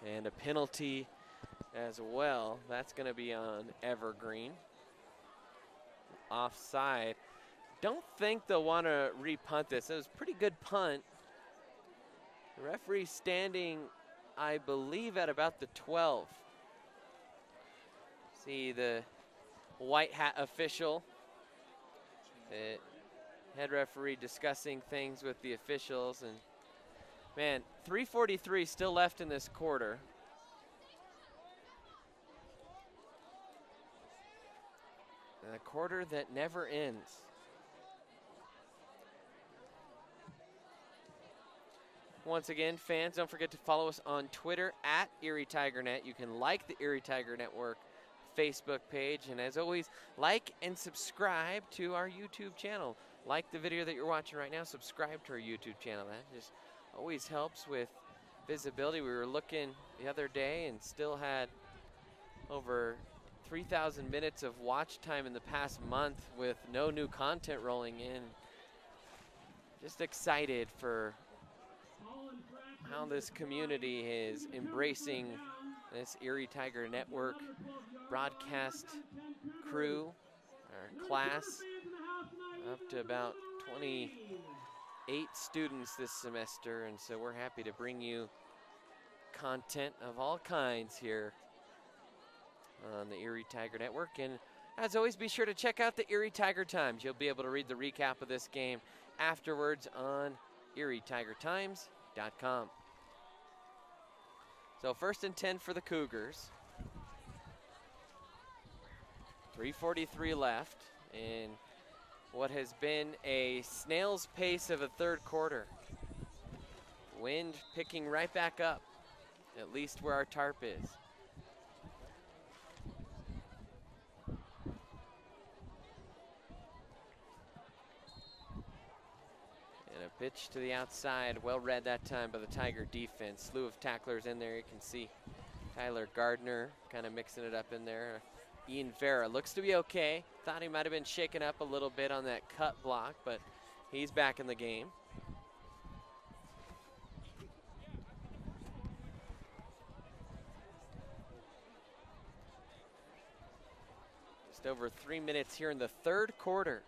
And a penalty as well. That's going to be on Evergreen. Offside. Don't think they'll want to repunt this. It was a pretty good punt. The referee standing, I believe, at about the 12. See the white hat official. The head referee discussing things with the officials. And man, 3:43 still left in this quarter. And a quarter that never ends. Once again, fans, don't forget to follow us on Twitter at Erie TigerNet. You can like the Erie Tiger Network Facebook page. And as always, like and subscribe to our YouTube channel. Like the video that you're watching right now, subscribe to our YouTube channel. That just always helps with visibility. We were looking the other day and still had over 3,000 minutes of watch time in the past month with no new content rolling in. Just excited for how this community is embracing this Erie Tiger Network broadcast crew, our class, up to about 28 students this semester, and so we're happy to bring you content of all kinds here on the Erie Tiger Network. And as always, be sure to check out the Erie Tiger Times. You'll be able to read the recap of this game afterwards on erietigertimes.com. So 1st and 10 for the Cougars. 3:43 left in what has been a snail's pace of a third quarter. Wind picking right back up, at least where our tarp is. And a pitch to the outside, well read that time by the Tiger defense. Slew of tacklers in there. You can see Tyler Gardner kind of mixing it up in there. Ian Vera looks to be okay. Thought he might have been shaken up a little bit on that cut block, but he's back in the game. Just over 3 minutes here in the third quarter.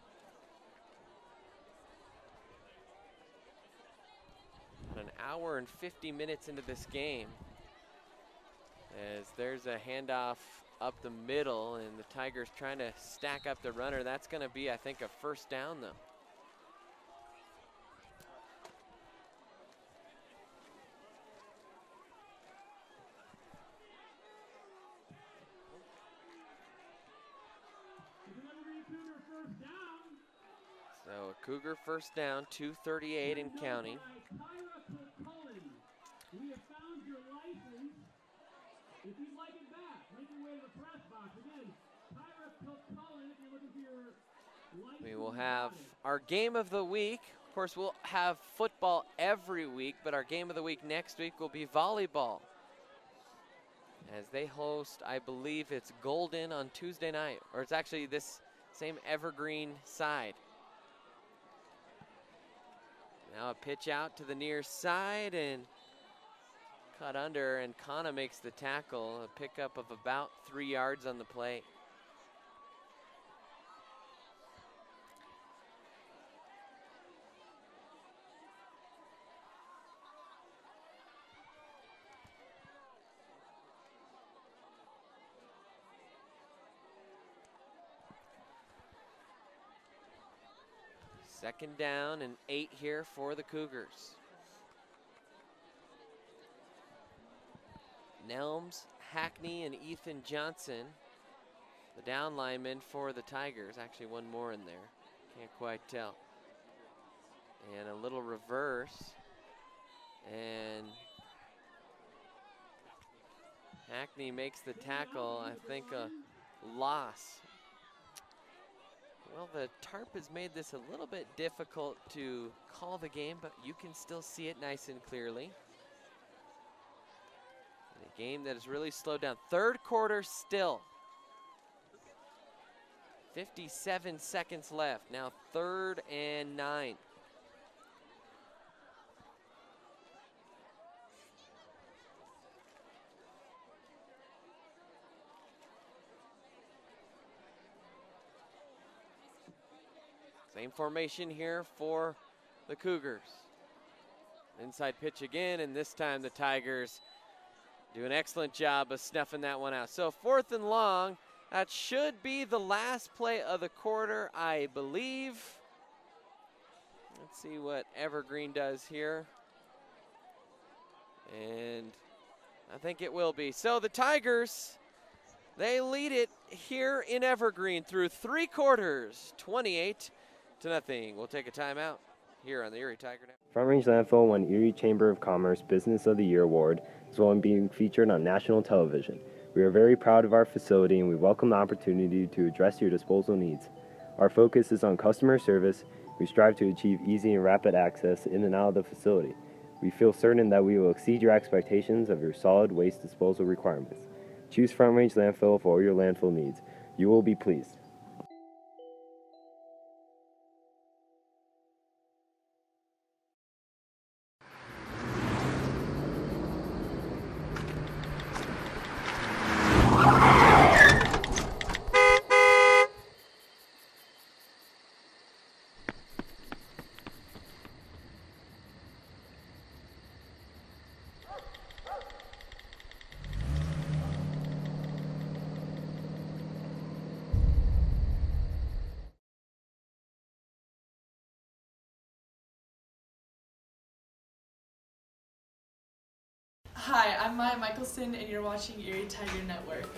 An hour and 50 minutes into this game, as there's a handoff up the middle, and the Tigers trying to stack up the runner. That's going to be, I think, a first down, though. So a Cougar first down, 2:38 and counting. We have found your license. If you'd like it back, make your way to the press box. Again, Tyra Cullen, if you're looking for your license. We will have our game of the week. Of course, we'll have football every week, but our game of the week next week will be volleyball. As they host, I believe it's Golden on Tuesday night, or it's actually this same Evergreen side. Now a pitch out to the near side and cut under, and Kana makes the tackle, a pickup of about 3 yards on the play. Second down and 8 here for the Cougars. Nelms, Hackney, and Ethan Johnson, the down linemen for the Tigers. Actually, one more in there. Can't quite tell. And a little reverse. And Hackney makes the tackle. I think a loss. Well, the tarp has made this a little bit difficult to call the game, but you can still see it nice and clearly. And a game that has really slowed down. Third quarter still. 57 seconds left. Now 3rd and 9. Same formation here for the Cougars. Inside pitch again, and this time the Tigers do an excellent job of snuffing that one out. So 4th and long, that should be the last play of the quarter, I believe. Let's see what Evergreen does here. And I think it will be. So the Tigers, they lead it here in Evergreen through 3 quarters, 28-0. We'll take a timeout here on the Erie Tiger Network. Front Range Landfill won Erie Chamber of Commerce Business of the Year Award, as well as being featured on national television. We are very proud of our facility, and we welcome the opportunity to address your disposal needs. Our focus is on customer service. We strive to achieve easy and rapid access in and out of the facility. We feel certain that we will exceed your expectations of your solid waste disposal requirements. Choose Front Range Landfill for all your landfill needs. You will be pleased. Hi, I'm Maya Michelson, and you're watching Erie Tiger Network.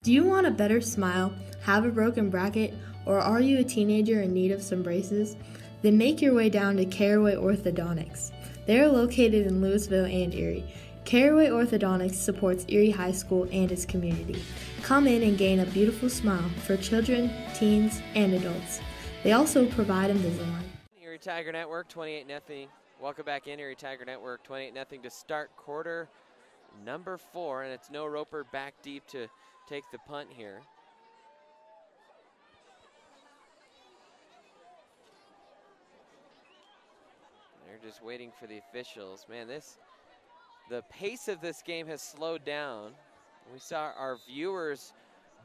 Do you want a better smile, have a broken bracket, or are you a teenager in need of some braces? Then make your way down to Caraway Orthodontics. They are located in Louisville and Erie. Caraway Orthodontics supports Erie High School and its community. Come in and gain a beautiful smile for children, teens, and adults. They also provide Invisalign. Erie Tiger Network, 28-0. Welcome back in, Erie Tiger Network, 28-0 to start quarter number 4, and it's no Roper back deep to take the punt here. They're just waiting for the officials. Man, the pace of this game has slowed down. We saw our viewers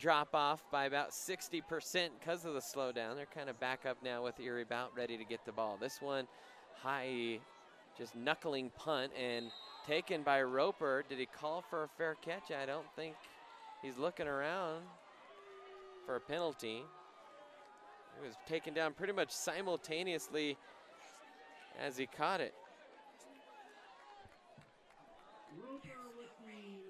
drop off by about 60% because of the slowdown. They're kind of back up now with Erie about ready to get the ball. This one, high, just knuckling punt and taken by Roper. Did he call for a fair catch? I don't think he's looking around for a penalty. It was taken down pretty much simultaneously as he caught it. Roper with the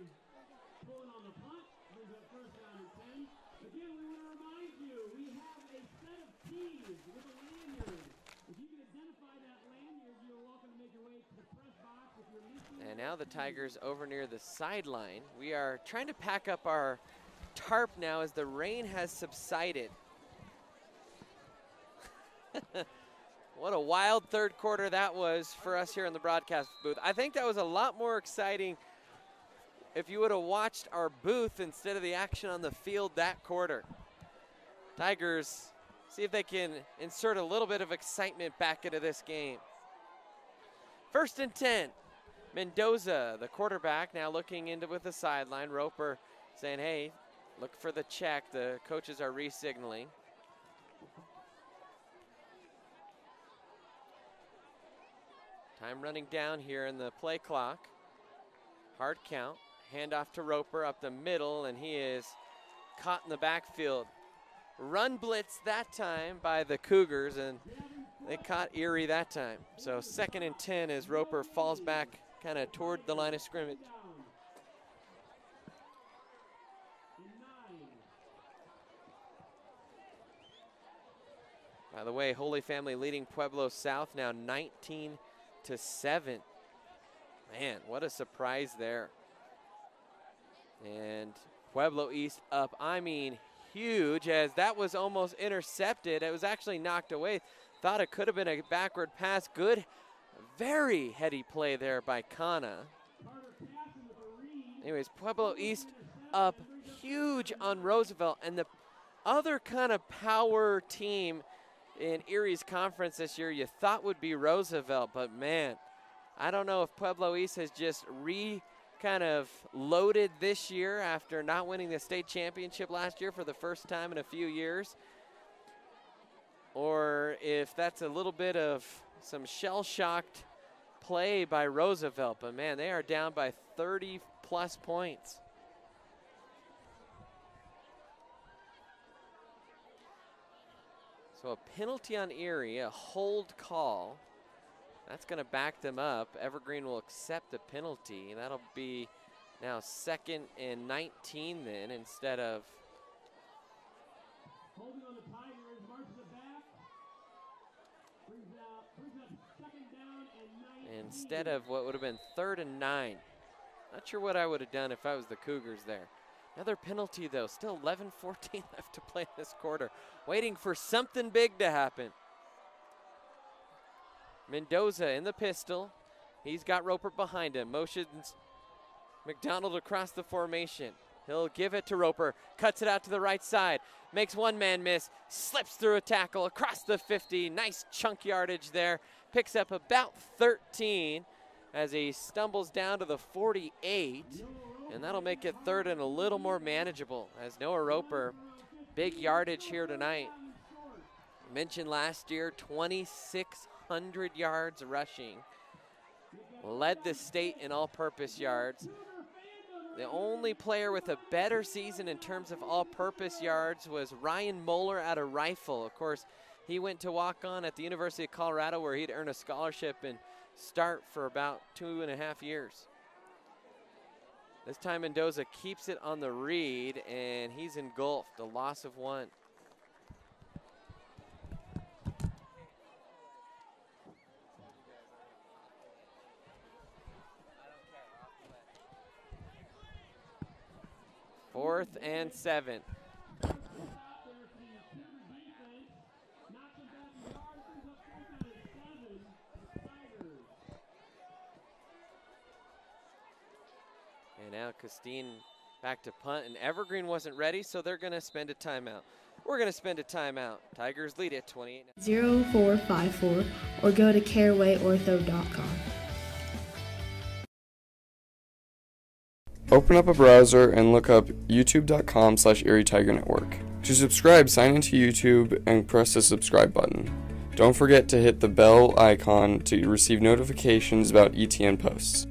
pulling on the punt, brings up first down and 10. Again, we want to remind you, we have a set of keys with a lanyard. If you can identify that lanyard, you're welcome to make your way to the press box. If you're missing, And now the Tigers over near the sideline. We are trying to pack up our tarp now as the rain has subsided. What a wild third quarter that was for us here in the broadcast booth. I think that was a lot more exciting if you would have watched our booth instead of the action on the field that quarter. Tigers see if they can insert a little bit of excitement back into this game. 1st and 10. Mendoza, the quarterback, now looking into with the sideline. Roper saying, hey, look for the check. The coaches are re-signaling. Time running down here in the play clock. Hard count. Handoff to Roper up the middle, and he is caught in the backfield. Run blitz that time by the Cougars, and they caught Erie that time. So 2nd and 10 as Roper falls back kind of toward the line of scrimmage. By the way, Holy Family leading Pueblo South now 19-7. Man, what a surprise there. And Pueblo East up, I mean, huge, as that was almost intercepted. It was actually knocked away. Thought it could have been a backward pass. Good, very heady play there by Kana. Anyways, Pueblo East up huge on Roosevelt, and the other kind of power team in Erie's conference this year you thought would be Roosevelt, but man, I don't know if Pueblo East has just kind of loaded this year after not winning the state championship last year for the first time in a few years, or if that's a little bit of some shell-shocked play by Roosevelt. But man, they are down by 30-plus points. So a penalty on Erie, a hold call. That's going to back them up. Evergreen will accept the penalty. That'll be now 2nd and 19 then instead of. Holding on the Tigers, marches it back. Brings up 2nd down and 19. Instead of what would have been 3rd and 9. Not sure what I would have done if I was the Cougars there. Another penalty though, still 11-14 left to play this quarter. Waiting for something big to happen. Mendoza in the pistol. He's got Roper behind him. Motions McDonald across the formation. He'll give it to Roper. Cuts it out to the right side. Makes one man miss. Slips through a tackle across the 50. Nice chunk yardage there. Picks up about 13 as he stumbles down to the 48. And that'll make it 3rd and a little more manageable as Noah Roper, big yardage here tonight. Mentioned last year, 2,600 yards rushing. Led the state in all-purpose yards. The only player with a better season in terms of all-purpose yards was Ryan Moeller out of Rifle. Of course, he went to walk on at the University of Colorado where he'd earn a scholarship and start for about 2.5 years. This time Mendoza keeps it on the read, and he's engulfed, a loss of 1. Fourth and 7. And now Castine back to punt, and Evergreen wasn't ready, so they're going to spend a timeout. We're going to spend a timeout. Tigers lead it 28. 0454 or go to carewayortho.com. Open up a browser and look up youtube.com/Erie Tiger Network. To subscribe, sign into YouTube and press the subscribe button. Don't forget to hit the bell icon to receive notifications about ETN posts.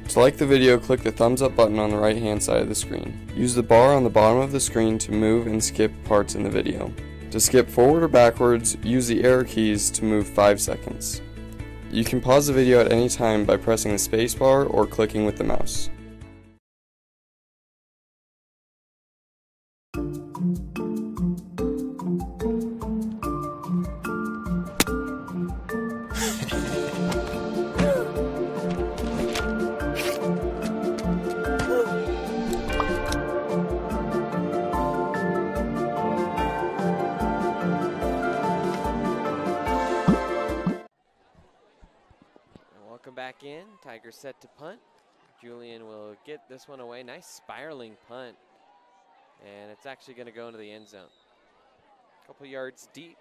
To like the video, click the thumbs up button on the right hand side of the screen. Use the bar on the bottom of the screen to move and skip parts in the video. To skip forward or backwards, use the arrow keys to move 5 seconds. You can pause the video at any time by pressing the spacebar or clicking with the mouse. Welcome back in. Tigers set to punt. Julian will get this one away. Nice spiraling punt. And it's actually going to go into the end zone. A couple yards deep.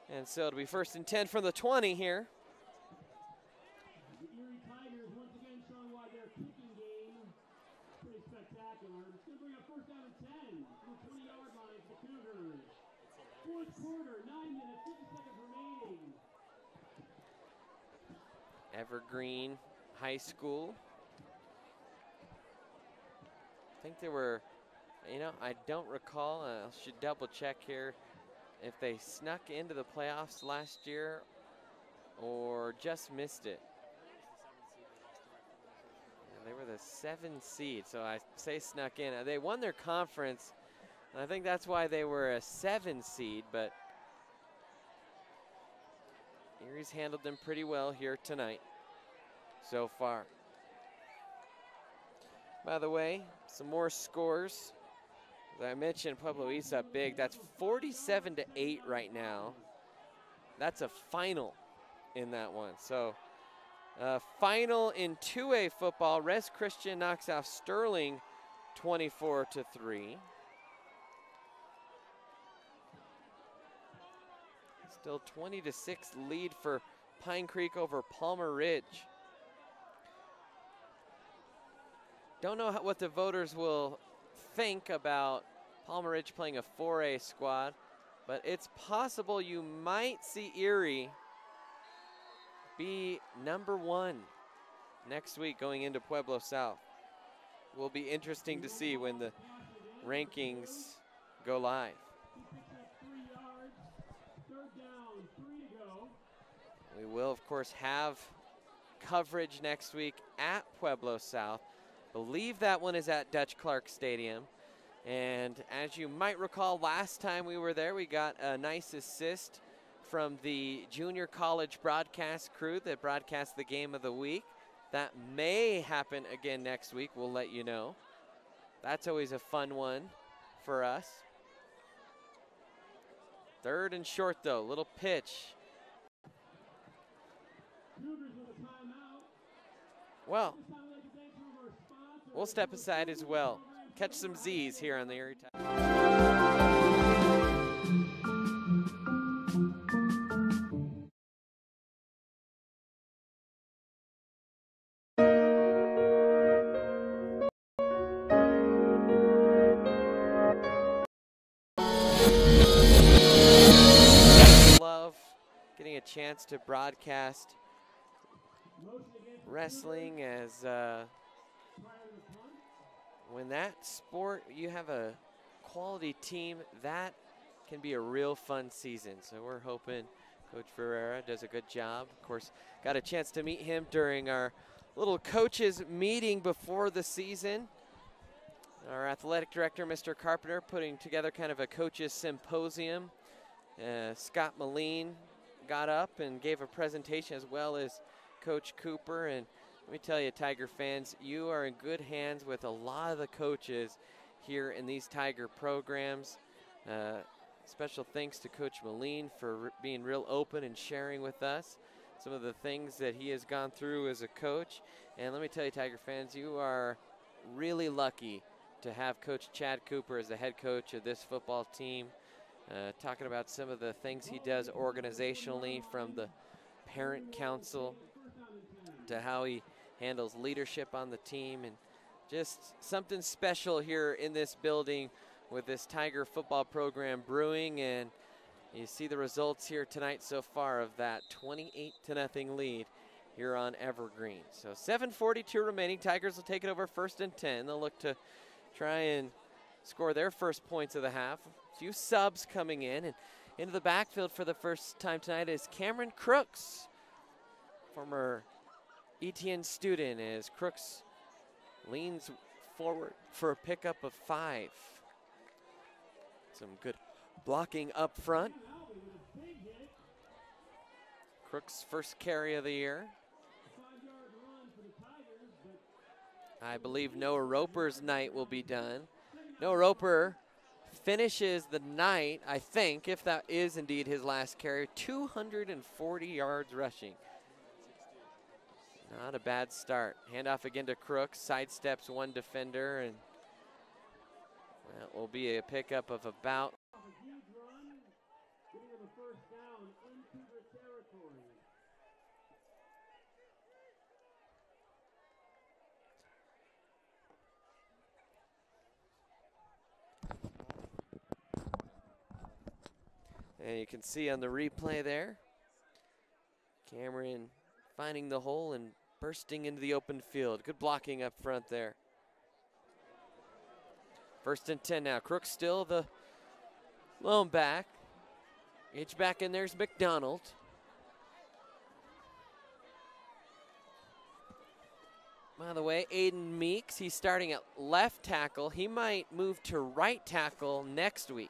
And so it'll be 1st and 10 from the 20 here. The Erie Tigers once again showing why their kicking game pretty spectacular. It's going to bring up 1st down and 10 from the 20-yard line for the Cougars. 4th quarter, 9 minutes, 50 seconds remaining. Evergreen High School. I think there were, I don't recall, I should double check here if they snuck into the playoffs last year or just missed it. Yeah, they were the 7 seed, so I say snuck in. They won their conference, and I think that's why they were a 7 seed, but Erie's handled them pretty well here tonight so far. By the way, some more scores. As I mentioned, Pueblo East up big. That's 47-8 right now. That's a final in that one. So, final in 2A football. Res Christian knocks off Sterling 24-3. Still 20-6 lead for Pine Creek over Palmer Ridge. Don't know what the voters will think about Palmer Ridge playing a 4A squad, but it's possible you might see Erie be #1 next week going into Pueblo South. Will be interesting to see when the rankings go live. We will, of course, have coverage next week at Pueblo South. Believe that one is at Dutch Clark Stadium. And as you might recall, last time we were there, we got a nice assist from the junior college broadcast crew that broadcast the game of the week. That may happen again next week. We'll let you know. That's always a fun one for us. 3rd and short, though. Little pitch. Well, we'll step aside as well. Catch some Z's here on the Erie Tigers. Love getting a chance to broadcast wrestling as when that sport, you have a quality team, that can be a real fun season. So we're hoping Coach Ferreira does a good job. Of course, got a chance to meet him during our little coaches meeting before the season. Our athletic director, Mr. Carpenter, putting together kind of a coaches symposium. Scott Moline got up and gave a presentation, as well as Coach Cooper. And let me tell you, Tiger fans, you are in good hands with a lot of the coaches here in these Tiger programs. Special thanks to Coach Moline for being real open and sharing with us some of the things that he has gone through as a coach. And let me tell you, Tiger fans, you are really lucky to have Coach Chad Cooper as the head coach of this football team. Talking about some of the things he does organizationally, from the parent council to how he handles leadership on the team, and just something special here in this building with this Tiger football program brewing. And you see the results here tonight so far of that 28-0 lead here on Evergreen. So 7:42 remaining. Tigers will take it over 1st and 10. They'll look to try and score their first points of the half. A few subs coming in, and into the backfield for the first time tonight is Cameron Crooks, former ETN student, as Crooks leans forward for a pickup of 5. Some good blocking up front. Crooks' first carry of the year. I believe Noah Roper's night will be done. Noah Roper finishes the night, I think, if that is indeed his last carry, 240 yards rushing. Not a bad start. Handoff again to Crooks, sidesteps one defender, and that will be a pickup of about. And you can see on the replay there, Cameron finding the hole and bursting into the open field. Good blocking up front there. 1st and 10 now. Crooks still the lone back. H-back in there's McDonald. By the way, Aiden Meeks, he's starting at left tackle. He might move to right tackle next week.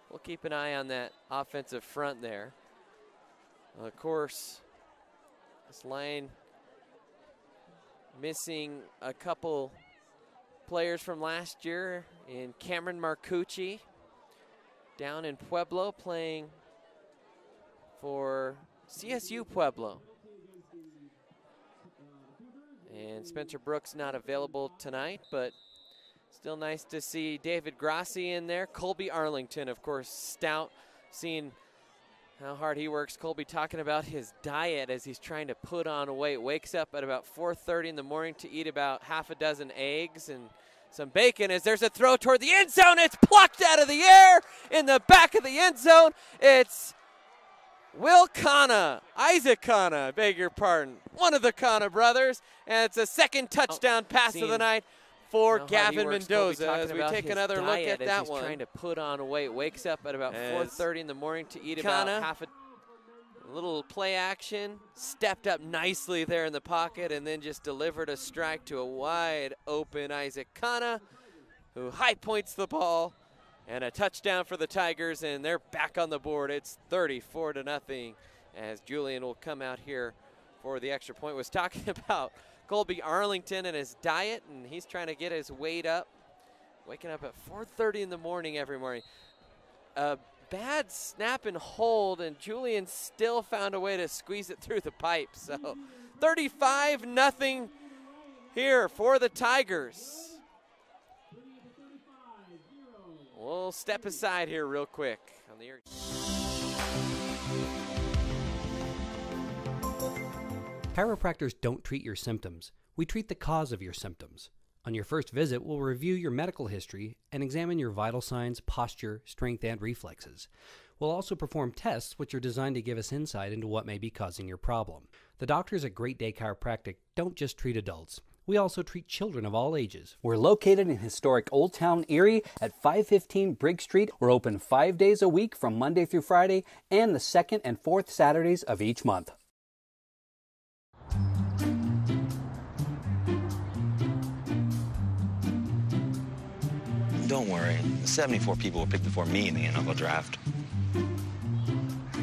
We'll keep an eye on that offensive front there. Of course, this line missing a couple players from last year in Cameron Marcucci down in Pueblo playing for CSU Pueblo. And Spencer Brooks not available tonight, but still nice to see David Grassi in there. Colby Arlington, of course, stout, seeing how hard he works. Colby talking about his diet as he's trying to put on weight. Wakes up at about 4:30 in the morning to eat about half a dozen eggs and some bacon as there's a throw toward the end zone. It's plucked out of the air in the back of the end zone. It's Will Kana, Isaac Kana, I beg your pardon, one of the Kana brothers, and it's a second touchdown pass of the night for Gavin Mendoza as we take another look at that one. Trying to put on weight, wakes up at about 4:30 in the morning to eat about half a little play action, stepped up nicely there in the pocket and then just delivered a strike to a wide open Isaac Kana, who high points the ball, and a touchdown for the Tigers, and they're back on the board. It's 34-0 as Julian will come out here for the extra point. Was talking about Colby Arlington and his diet, and he's trying to get his weight up. Waking up at 4:30 in the morning every morning. A bad snap and hold, and Julian still found a way to squeeze it through the pipe. So 35-0 here for the Tigers. We'll step aside here real quick on the Erie. Chiropractors don't treat your symptoms. We treat the cause of your symptoms. On your first visit, we'll review your medical history and examine your vital signs, posture, strength, and reflexes. We'll also perform tests which are designed to give us insight into what may be causing your problem. The doctors at Great Day Chiropractic don't just treat adults. We also treat children of all ages. We're located in historic Old Town Erie at 515 Briggs Street. We're open 5 days a week from Monday through Friday and the 2nd and 4th Saturdays of each month. Don't worry, 74 people were picked before me in the NFL draft.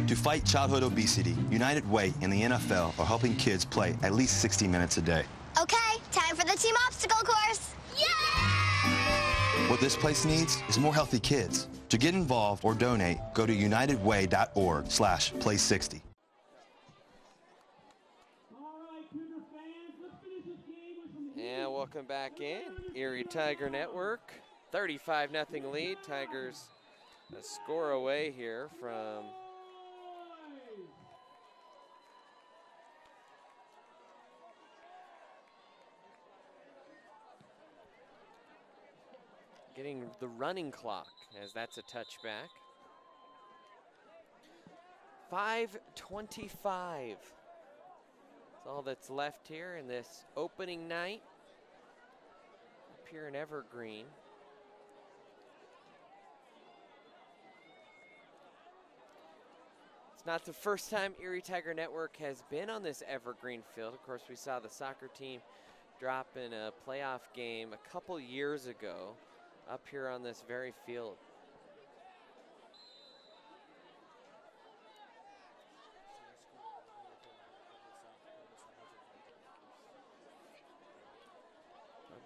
To fight childhood obesity, United Way and the NFL are helping kids play at least 60 minutes a day. Okay, time for the team obstacle course. Yay! What this place needs is more healthy kids. To get involved or donate, go to unitedway.org/play60. And welcome back in, Erie Tiger Network. 35-0 lead. Tigers a score away here from getting the running clock as that's a touchback. 5:25. That's all that's left here in this opening night up here in Evergreen. It's not the first time Erie Tiger Network has been on this Evergreen field. Of course, we saw the soccer team drop in a playoff game a couple years ago up here on this very field.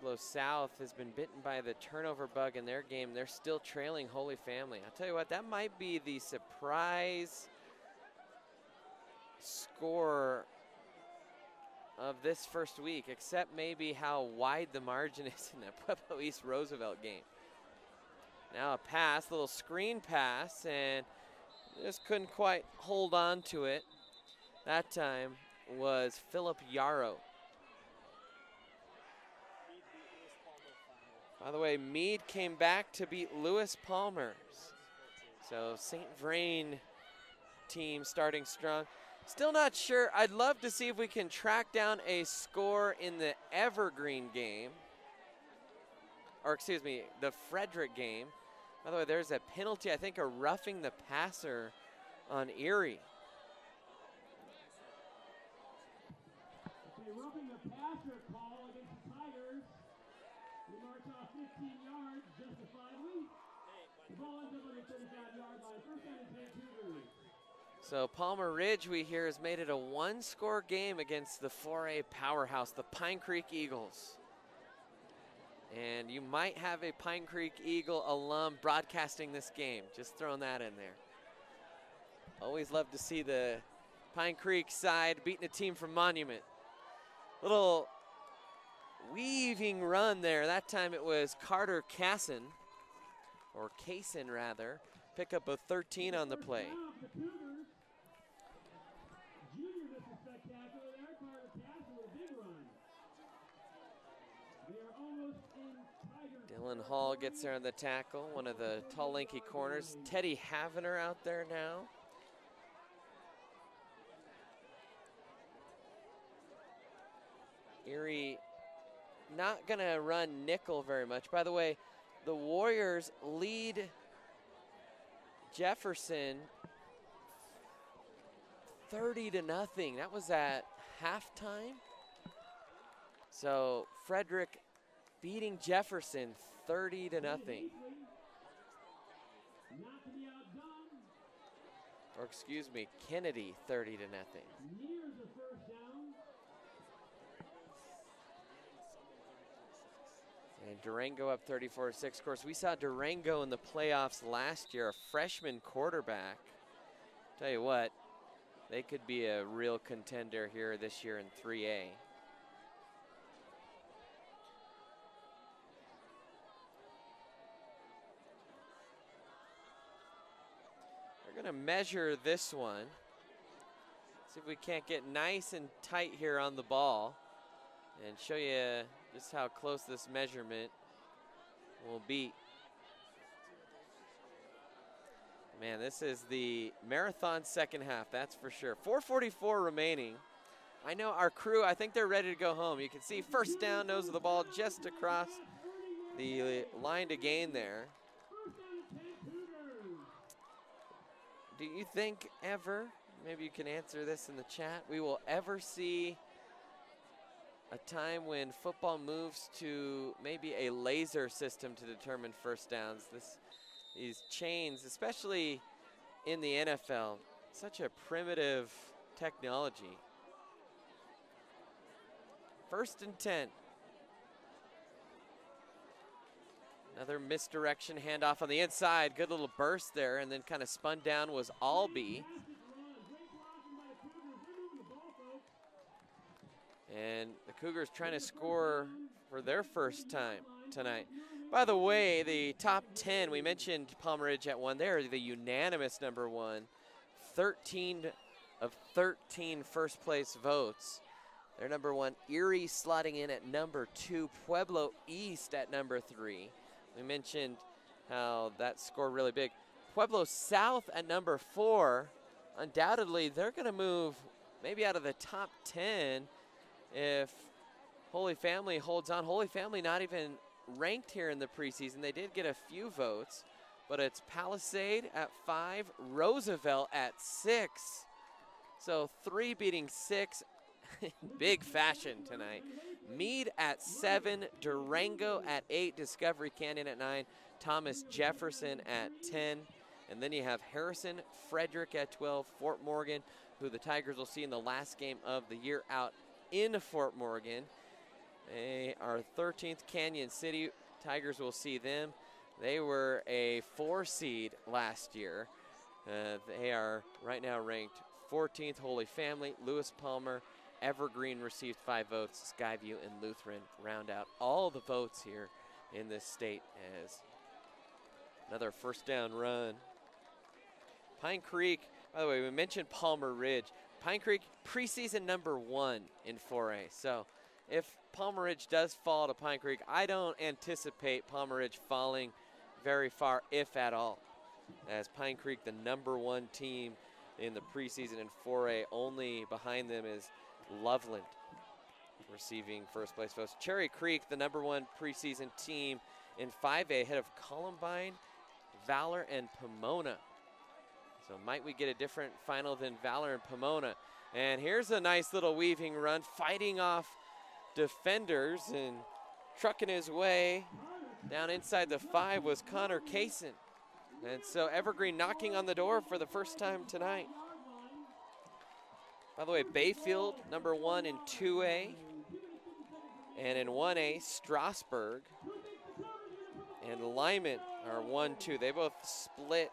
Pueblo South has been bitten by the turnover bug in their game. They're still trailing Holy Family. I'll tell you what, that might be the surprise score of this first week, except maybe how wide the margin is in that Pueblo East Roosevelt game. Now a pass, little screen pass, and just couldn't quite hold on to it. That time was Philip Yarrow. By the way, Meade came back to beat Lewis Palmer's. So St. Vrain team starting strong. Still not sure. I'd love to see if we can track down a score in the Evergreen game. Or excuse me, the Frederick game. By the way, there's a penalty, I think a roughing the passer on Erie. Okay, roughing the passer call against the Tigers. We march off 15 yards, justifiably. The ball ends up on the 35-yard line. First down and 10 Cougars. So Palmer Ridge, we hear, has made it a one-score game against the 4A powerhouse, the Pine Creek Eagles. And you might have a Pine Creek Eagle alum broadcasting this game. Just throwing that in there. Always love to see the Pine Creek side beating a team from Monument. Little weaving run there. That time it was Carter Casson, or Cason rather. Pick up a 13 on the play. Junior missed a spectacular there. Carter Casson with a big run. They are almost in Tiger. Dylan Hall gets there on the tackle, one of the tall, lanky corners. Teddy Havener out there now. Erie not going to run nickel very much. By the way, the Warriors lead Jefferson 30-0. That was at halftime. So Frederick beating Jefferson 30-0. Or excuse me, Kennedy 30-0. Nears a first down. And Durango up 34-6. Of course, we saw Durango in the playoffs last year, a freshman quarterback. Tell you what, they could be a real contender here this year in 3A. We're going to measure this one. See if we can't get nice and tight here on the ball and show you just how close this measurement will be. Man, this is the marathon second half, that's for sure. 4:44 remaining. I know our crew, I think they're ready to go home. You can see first down, nose of the ball just across the line to gain there. Do you think ever, maybe you can answer this in the chat, we will ever see a time when football moves to maybe a laser system to determine first downs? These chains, especially in the NFL, such a primitive technology. 1st and 10. Another misdirection handoff on the inside. Good little burst there, and then kind of spun down was Albee. And the Cougars trying to score for their first time tonight. By the way, the top 10, we mentioned Palm Ridge at 1. They're the unanimous number 1. 13 of 13 first place votes. They're number 1. Erie slotting in at number 2. Pueblo East at number 3. we mentioned how that score really big. Pueblo South at number 4, undoubtedly they're going to move maybe out of the top 10 if Holy Family holds on. Holy Family not even ranked here in the preseason. They did get a few votes, but it's Palisade at 5, Roosevelt at 6. So 3 beating 6 in big fashion tonight. Meade at 7, Durango at 8, Discovery Canyon at 9, Thomas Jefferson at 10. And then you have Harrison Frederick at 12, Fort Morgan, who the Tigers will see in the last game of the year out in Fort Morgan. They are 13th. Canyon City, Tigers will see them. They were a 4 seed last year. They are right now ranked 14th. Holy Family, Lewis Palmer, Evergreen received 5 votes. Skyview and Lutheran round out all the votes here in this state as another first down run. Pine Creek, by the way, we mentioned Palmer Ridge. Pine Creek, preseason number 1 in 4A. So if Palmer Ridge does fall to Pine Creek, I don't anticipate Palmer Ridge falling very far, if at all. As Pine Creek, the number 1 team in the preseason in 4A, only behind them is Loveland receiving first place votes. Cherry Creek, the number 1 preseason team in 5A, ahead of Columbine, Valor, and Pomona. So might we get a different final than Valor and Pomona? And here's a nice little weaving run, fighting off defenders and trucking his way down inside the 5 was Connor Kaysen. And so Evergreen knocking on the door for the first time tonight. By the way, Bayfield, number 1 in 2A. And in 1A, Strasburg and Lyman are 1-2. They both split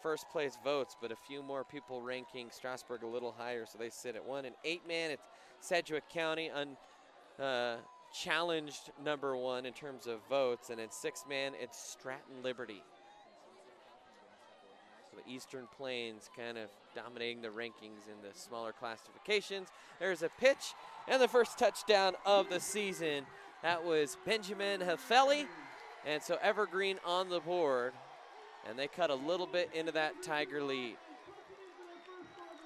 first place votes, but a few more people ranking Strasburg a little higher, so they sit at 1. In 8-man, it's Sedgwick County, challenged number 1 in terms of votes. And in 6-man, it's Stratton Liberty. So the Eastern Plains kind of dominating the rankings in the smaller classifications. There's a pitch and the first touchdown of the season. That was Benjamin Hefeli. And so Evergreen on the board. And they cut a little bit into that Tiger lead.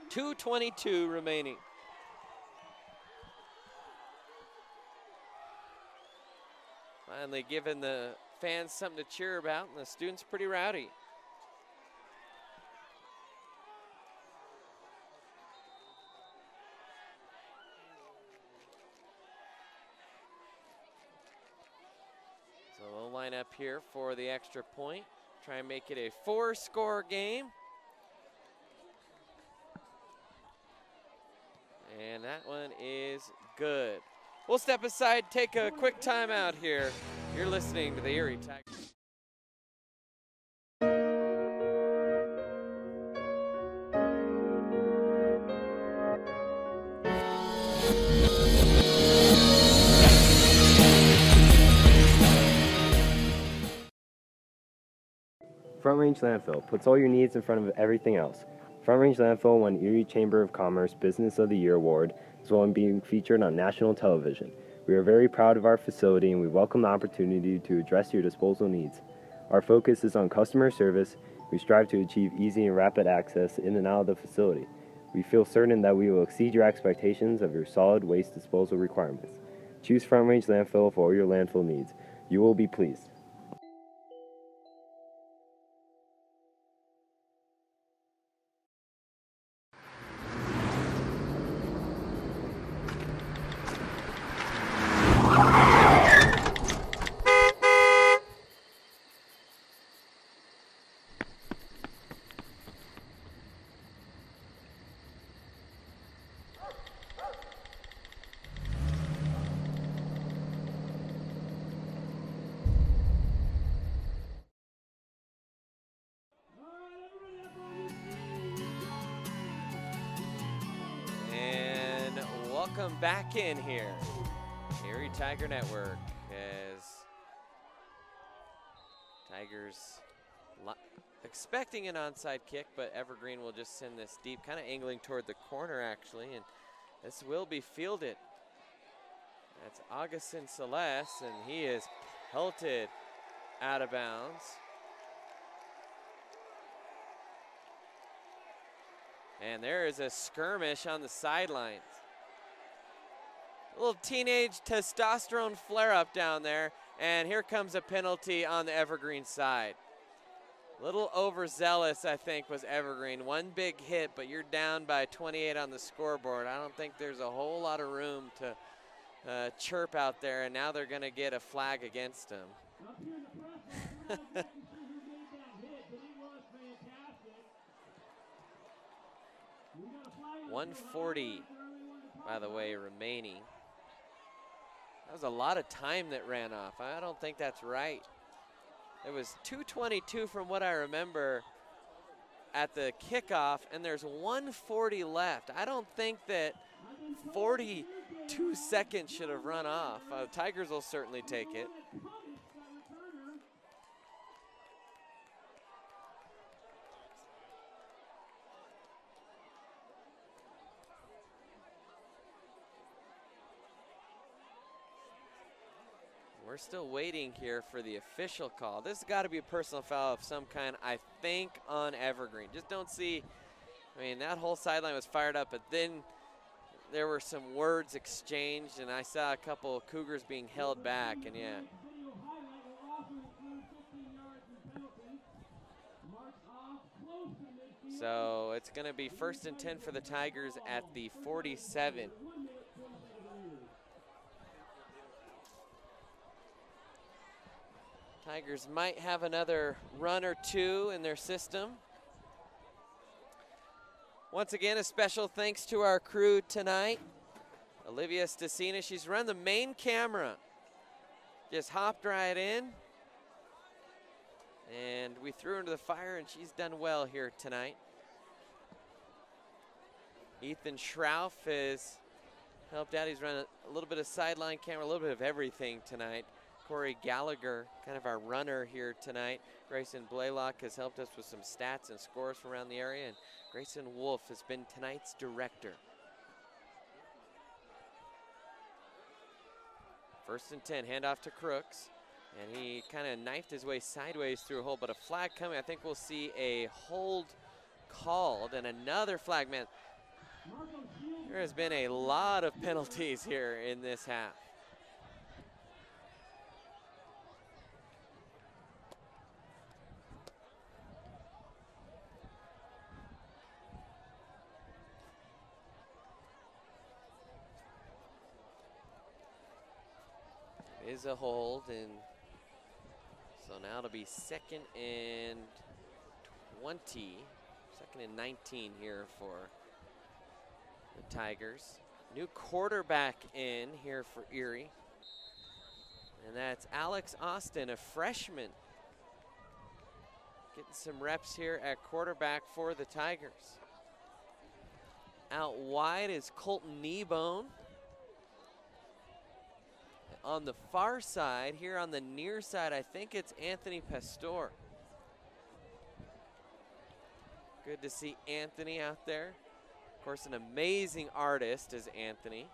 2:22 remaining. Finally giving the fans something to cheer about, and the students pretty rowdy. So they'll line up here for the extra point. Try and make it a 4-score game. And that one is good. We'll step aside, take a quick timeout here. You're listening to the Erie Tigers. Front Range Landfill puts all your needs in front of everything else. Front Range Landfill won Erie Chamber of Commerce Business of the Year Award, as well as being featured on national television. We are very proud of our facility and we welcome the opportunity to address your disposal needs. Our focus is on customer service. We strive to achieve easy and rapid access in and out of the facility. We feel certain that we will exceed your expectations of your solid waste disposal requirements. Choose Front Range Landfill for all your landfill needs. You will be pleased. Welcome back in here, Erie Tiger Network, as Tigers expecting an onside kick, but Evergreen will just send this deep, kind of angling toward the corner actually, and this will be fielded. That's Augustin Celeste, and he is pelted out of bounds. And there is a skirmish on the sidelines. A little teenage testosterone flare-up down there, and here comes a penalty on the Evergreen side. A little overzealous, I think, was Evergreen. One big hit, but you're down by 28 on the scoreboard. I don't think there's a whole lot of room to chirp out there, and now they're going to get a flag against them. 1:40, by the way, remaining. That was a lot of time that ran off. I don't think that's right. It was 2:22 from what I remember at the kickoff, and there's 1:40 left. I don't think that 42 seconds should have run off. Tigers will certainly take it. We're still waiting here for the official call. This has got to be a personal foul of some kind, I think, on Evergreen. Just don't see, I mean, that whole sideline was fired up, but then there were some words exchanged, and I saw a couple of Cougars being held back, and yeah. So it's going to be 1st and 10 for the Tigers at the 47. Tigers might have another run or two in their system. Once again, a special thanks to our crew tonight. Olivia Stasina, she's run the main camera. Just hopped right in. And we threw her into the fire, and she's done well here tonight. Ethan Schrauf has helped out. He's run a little bit of sideline camera, a little bit of everything tonight. Corey Gallagher, kind of our runner here tonight. Grayson Blaylock has helped us with some stats and scores from around the area, and Grayson Wolf has been tonight's director. 1st and 10, handoff to Crooks, and he kind of knifed his way sideways through a hole, but a flag coming. I think we'll see a hold called and another flag. Man, there has been a lot of penalties here in this half. Is a hold, and so now it'll be 2nd and 20, 2nd and 19 here for the Tigers. New quarterback in here for Erie, and that's Alex Austin, a freshman, getting some reps here at quarterback for the Tigers. Out wide is Colton Kneebone. On the far side, here on the near side, I think it's Anthony Pastor. Good to see Anthony out there. Of course, an amazing artist is Anthony.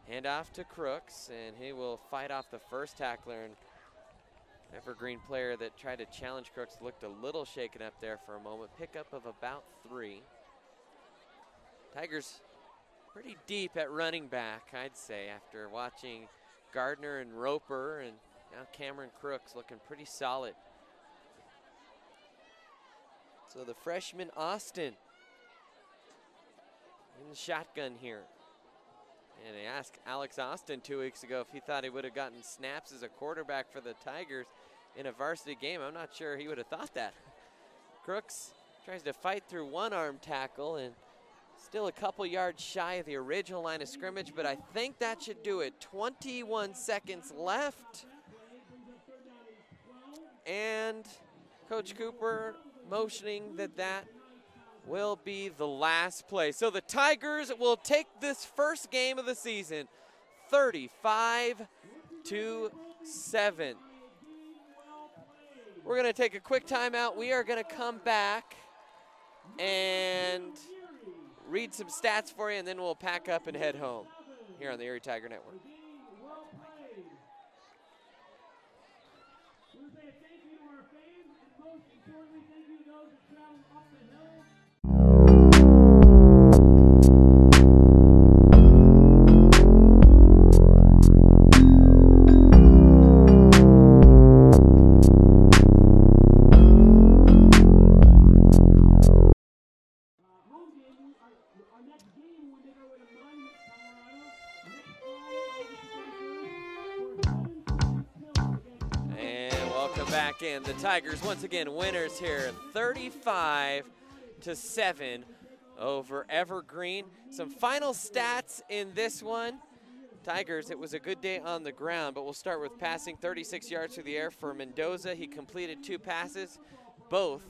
Handoff to Crooks, and he will fight off the first tackler. And Evergreen player that tried to challenge Crooks looked a little shaken up there for a moment. Pickup of about 3. Tigers pretty deep at running back, I'd say, after watching Gardner and Roper, and now Cameron Crooks looking pretty solid. So the freshman Austin in the shotgun here. And I asked Alex Austin 2 weeks ago if he thought he would have gotten snaps as a quarterback for the Tigers in a varsity game. I'm not sure he would have thought that. Crooks tries to fight through one arm tackle, and still a couple yards shy of the original line of scrimmage, but I think that should do it. 21 seconds left. And Coach Cooper motioning that will be the last play. So the Tigers will take this first game of the season 35-7. We're going to take a quick timeout. We are going to come back and read some stats for you, and then we'll pack up and head home here on the Erie Tiger Network. importantly, thank you to those that traveled up the hill. Our next game when they go into Monument, Colorado, next Friday, August 31st. And welcome back in. The Tigers once again winners here, 35-7 over Evergreen. Some final stats in this one. Tigers, it was a good day on the ground, but we'll start with passing. 36 yards through the air for Mendoza. He completed 2 passes, both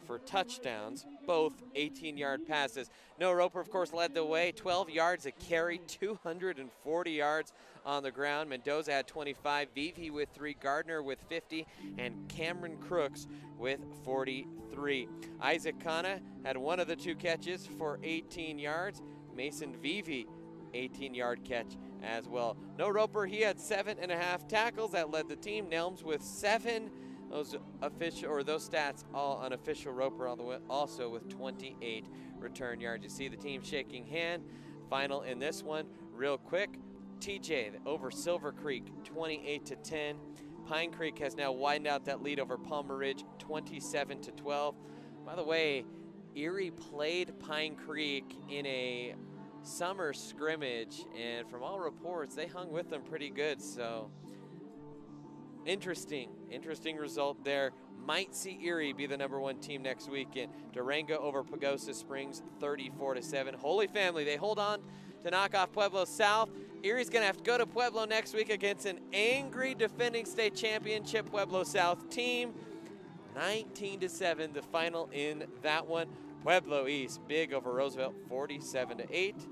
for touchdowns, both 18-yard passes. Noah Roper, of course, led the way, 12 yards a carry, 240 yards on the ground. Mendoza had 25, Vivi with 3, Gardner with 50, and Cameron Crooks with 43. Isaac Kana had one of the 2 catches for 18 yards. Mason Vivi, 18-yard catch as well. Noah Roper, he had 7.5 tackles. That led the team. Nelms with 7. Those official, or those stats all unofficial. Roper all the way, also with 28 return yards. You see the team shaking hand. Final in this one, real quick. TJ over Silver Creek, 28-10. Pine Creek has now widened out that lead over Palmer Ridge, 27-12. By the way, Erie played Pine Creek in a summer scrimmage, and from all reports, they hung with them pretty good. So interesting result there. Might see Erie be the #1 team next weekend. Durango over Pagosa Springs, 34-7. Holy Family, they hold on to knock off Pueblo South. Erie's gonna have to go to Pueblo next week against an angry defending state championship Pueblo South team. 19-7, the final in that one. Pueblo East, big over Roosevelt, 47-8.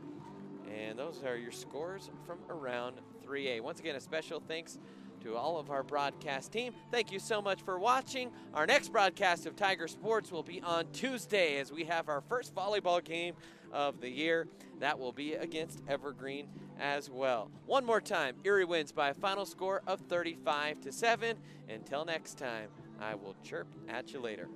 And those are your scores from around 3A. Once again, a special thanks to all of our broadcast team. Thank you so much for watching. Our next broadcast of Tiger Sports will be on Tuesday as we have our first volleyball game of the year. That will be against Evergreen as well. One more time, Erie wins by a final score of 35-7. Until next time, I will chirp at you later.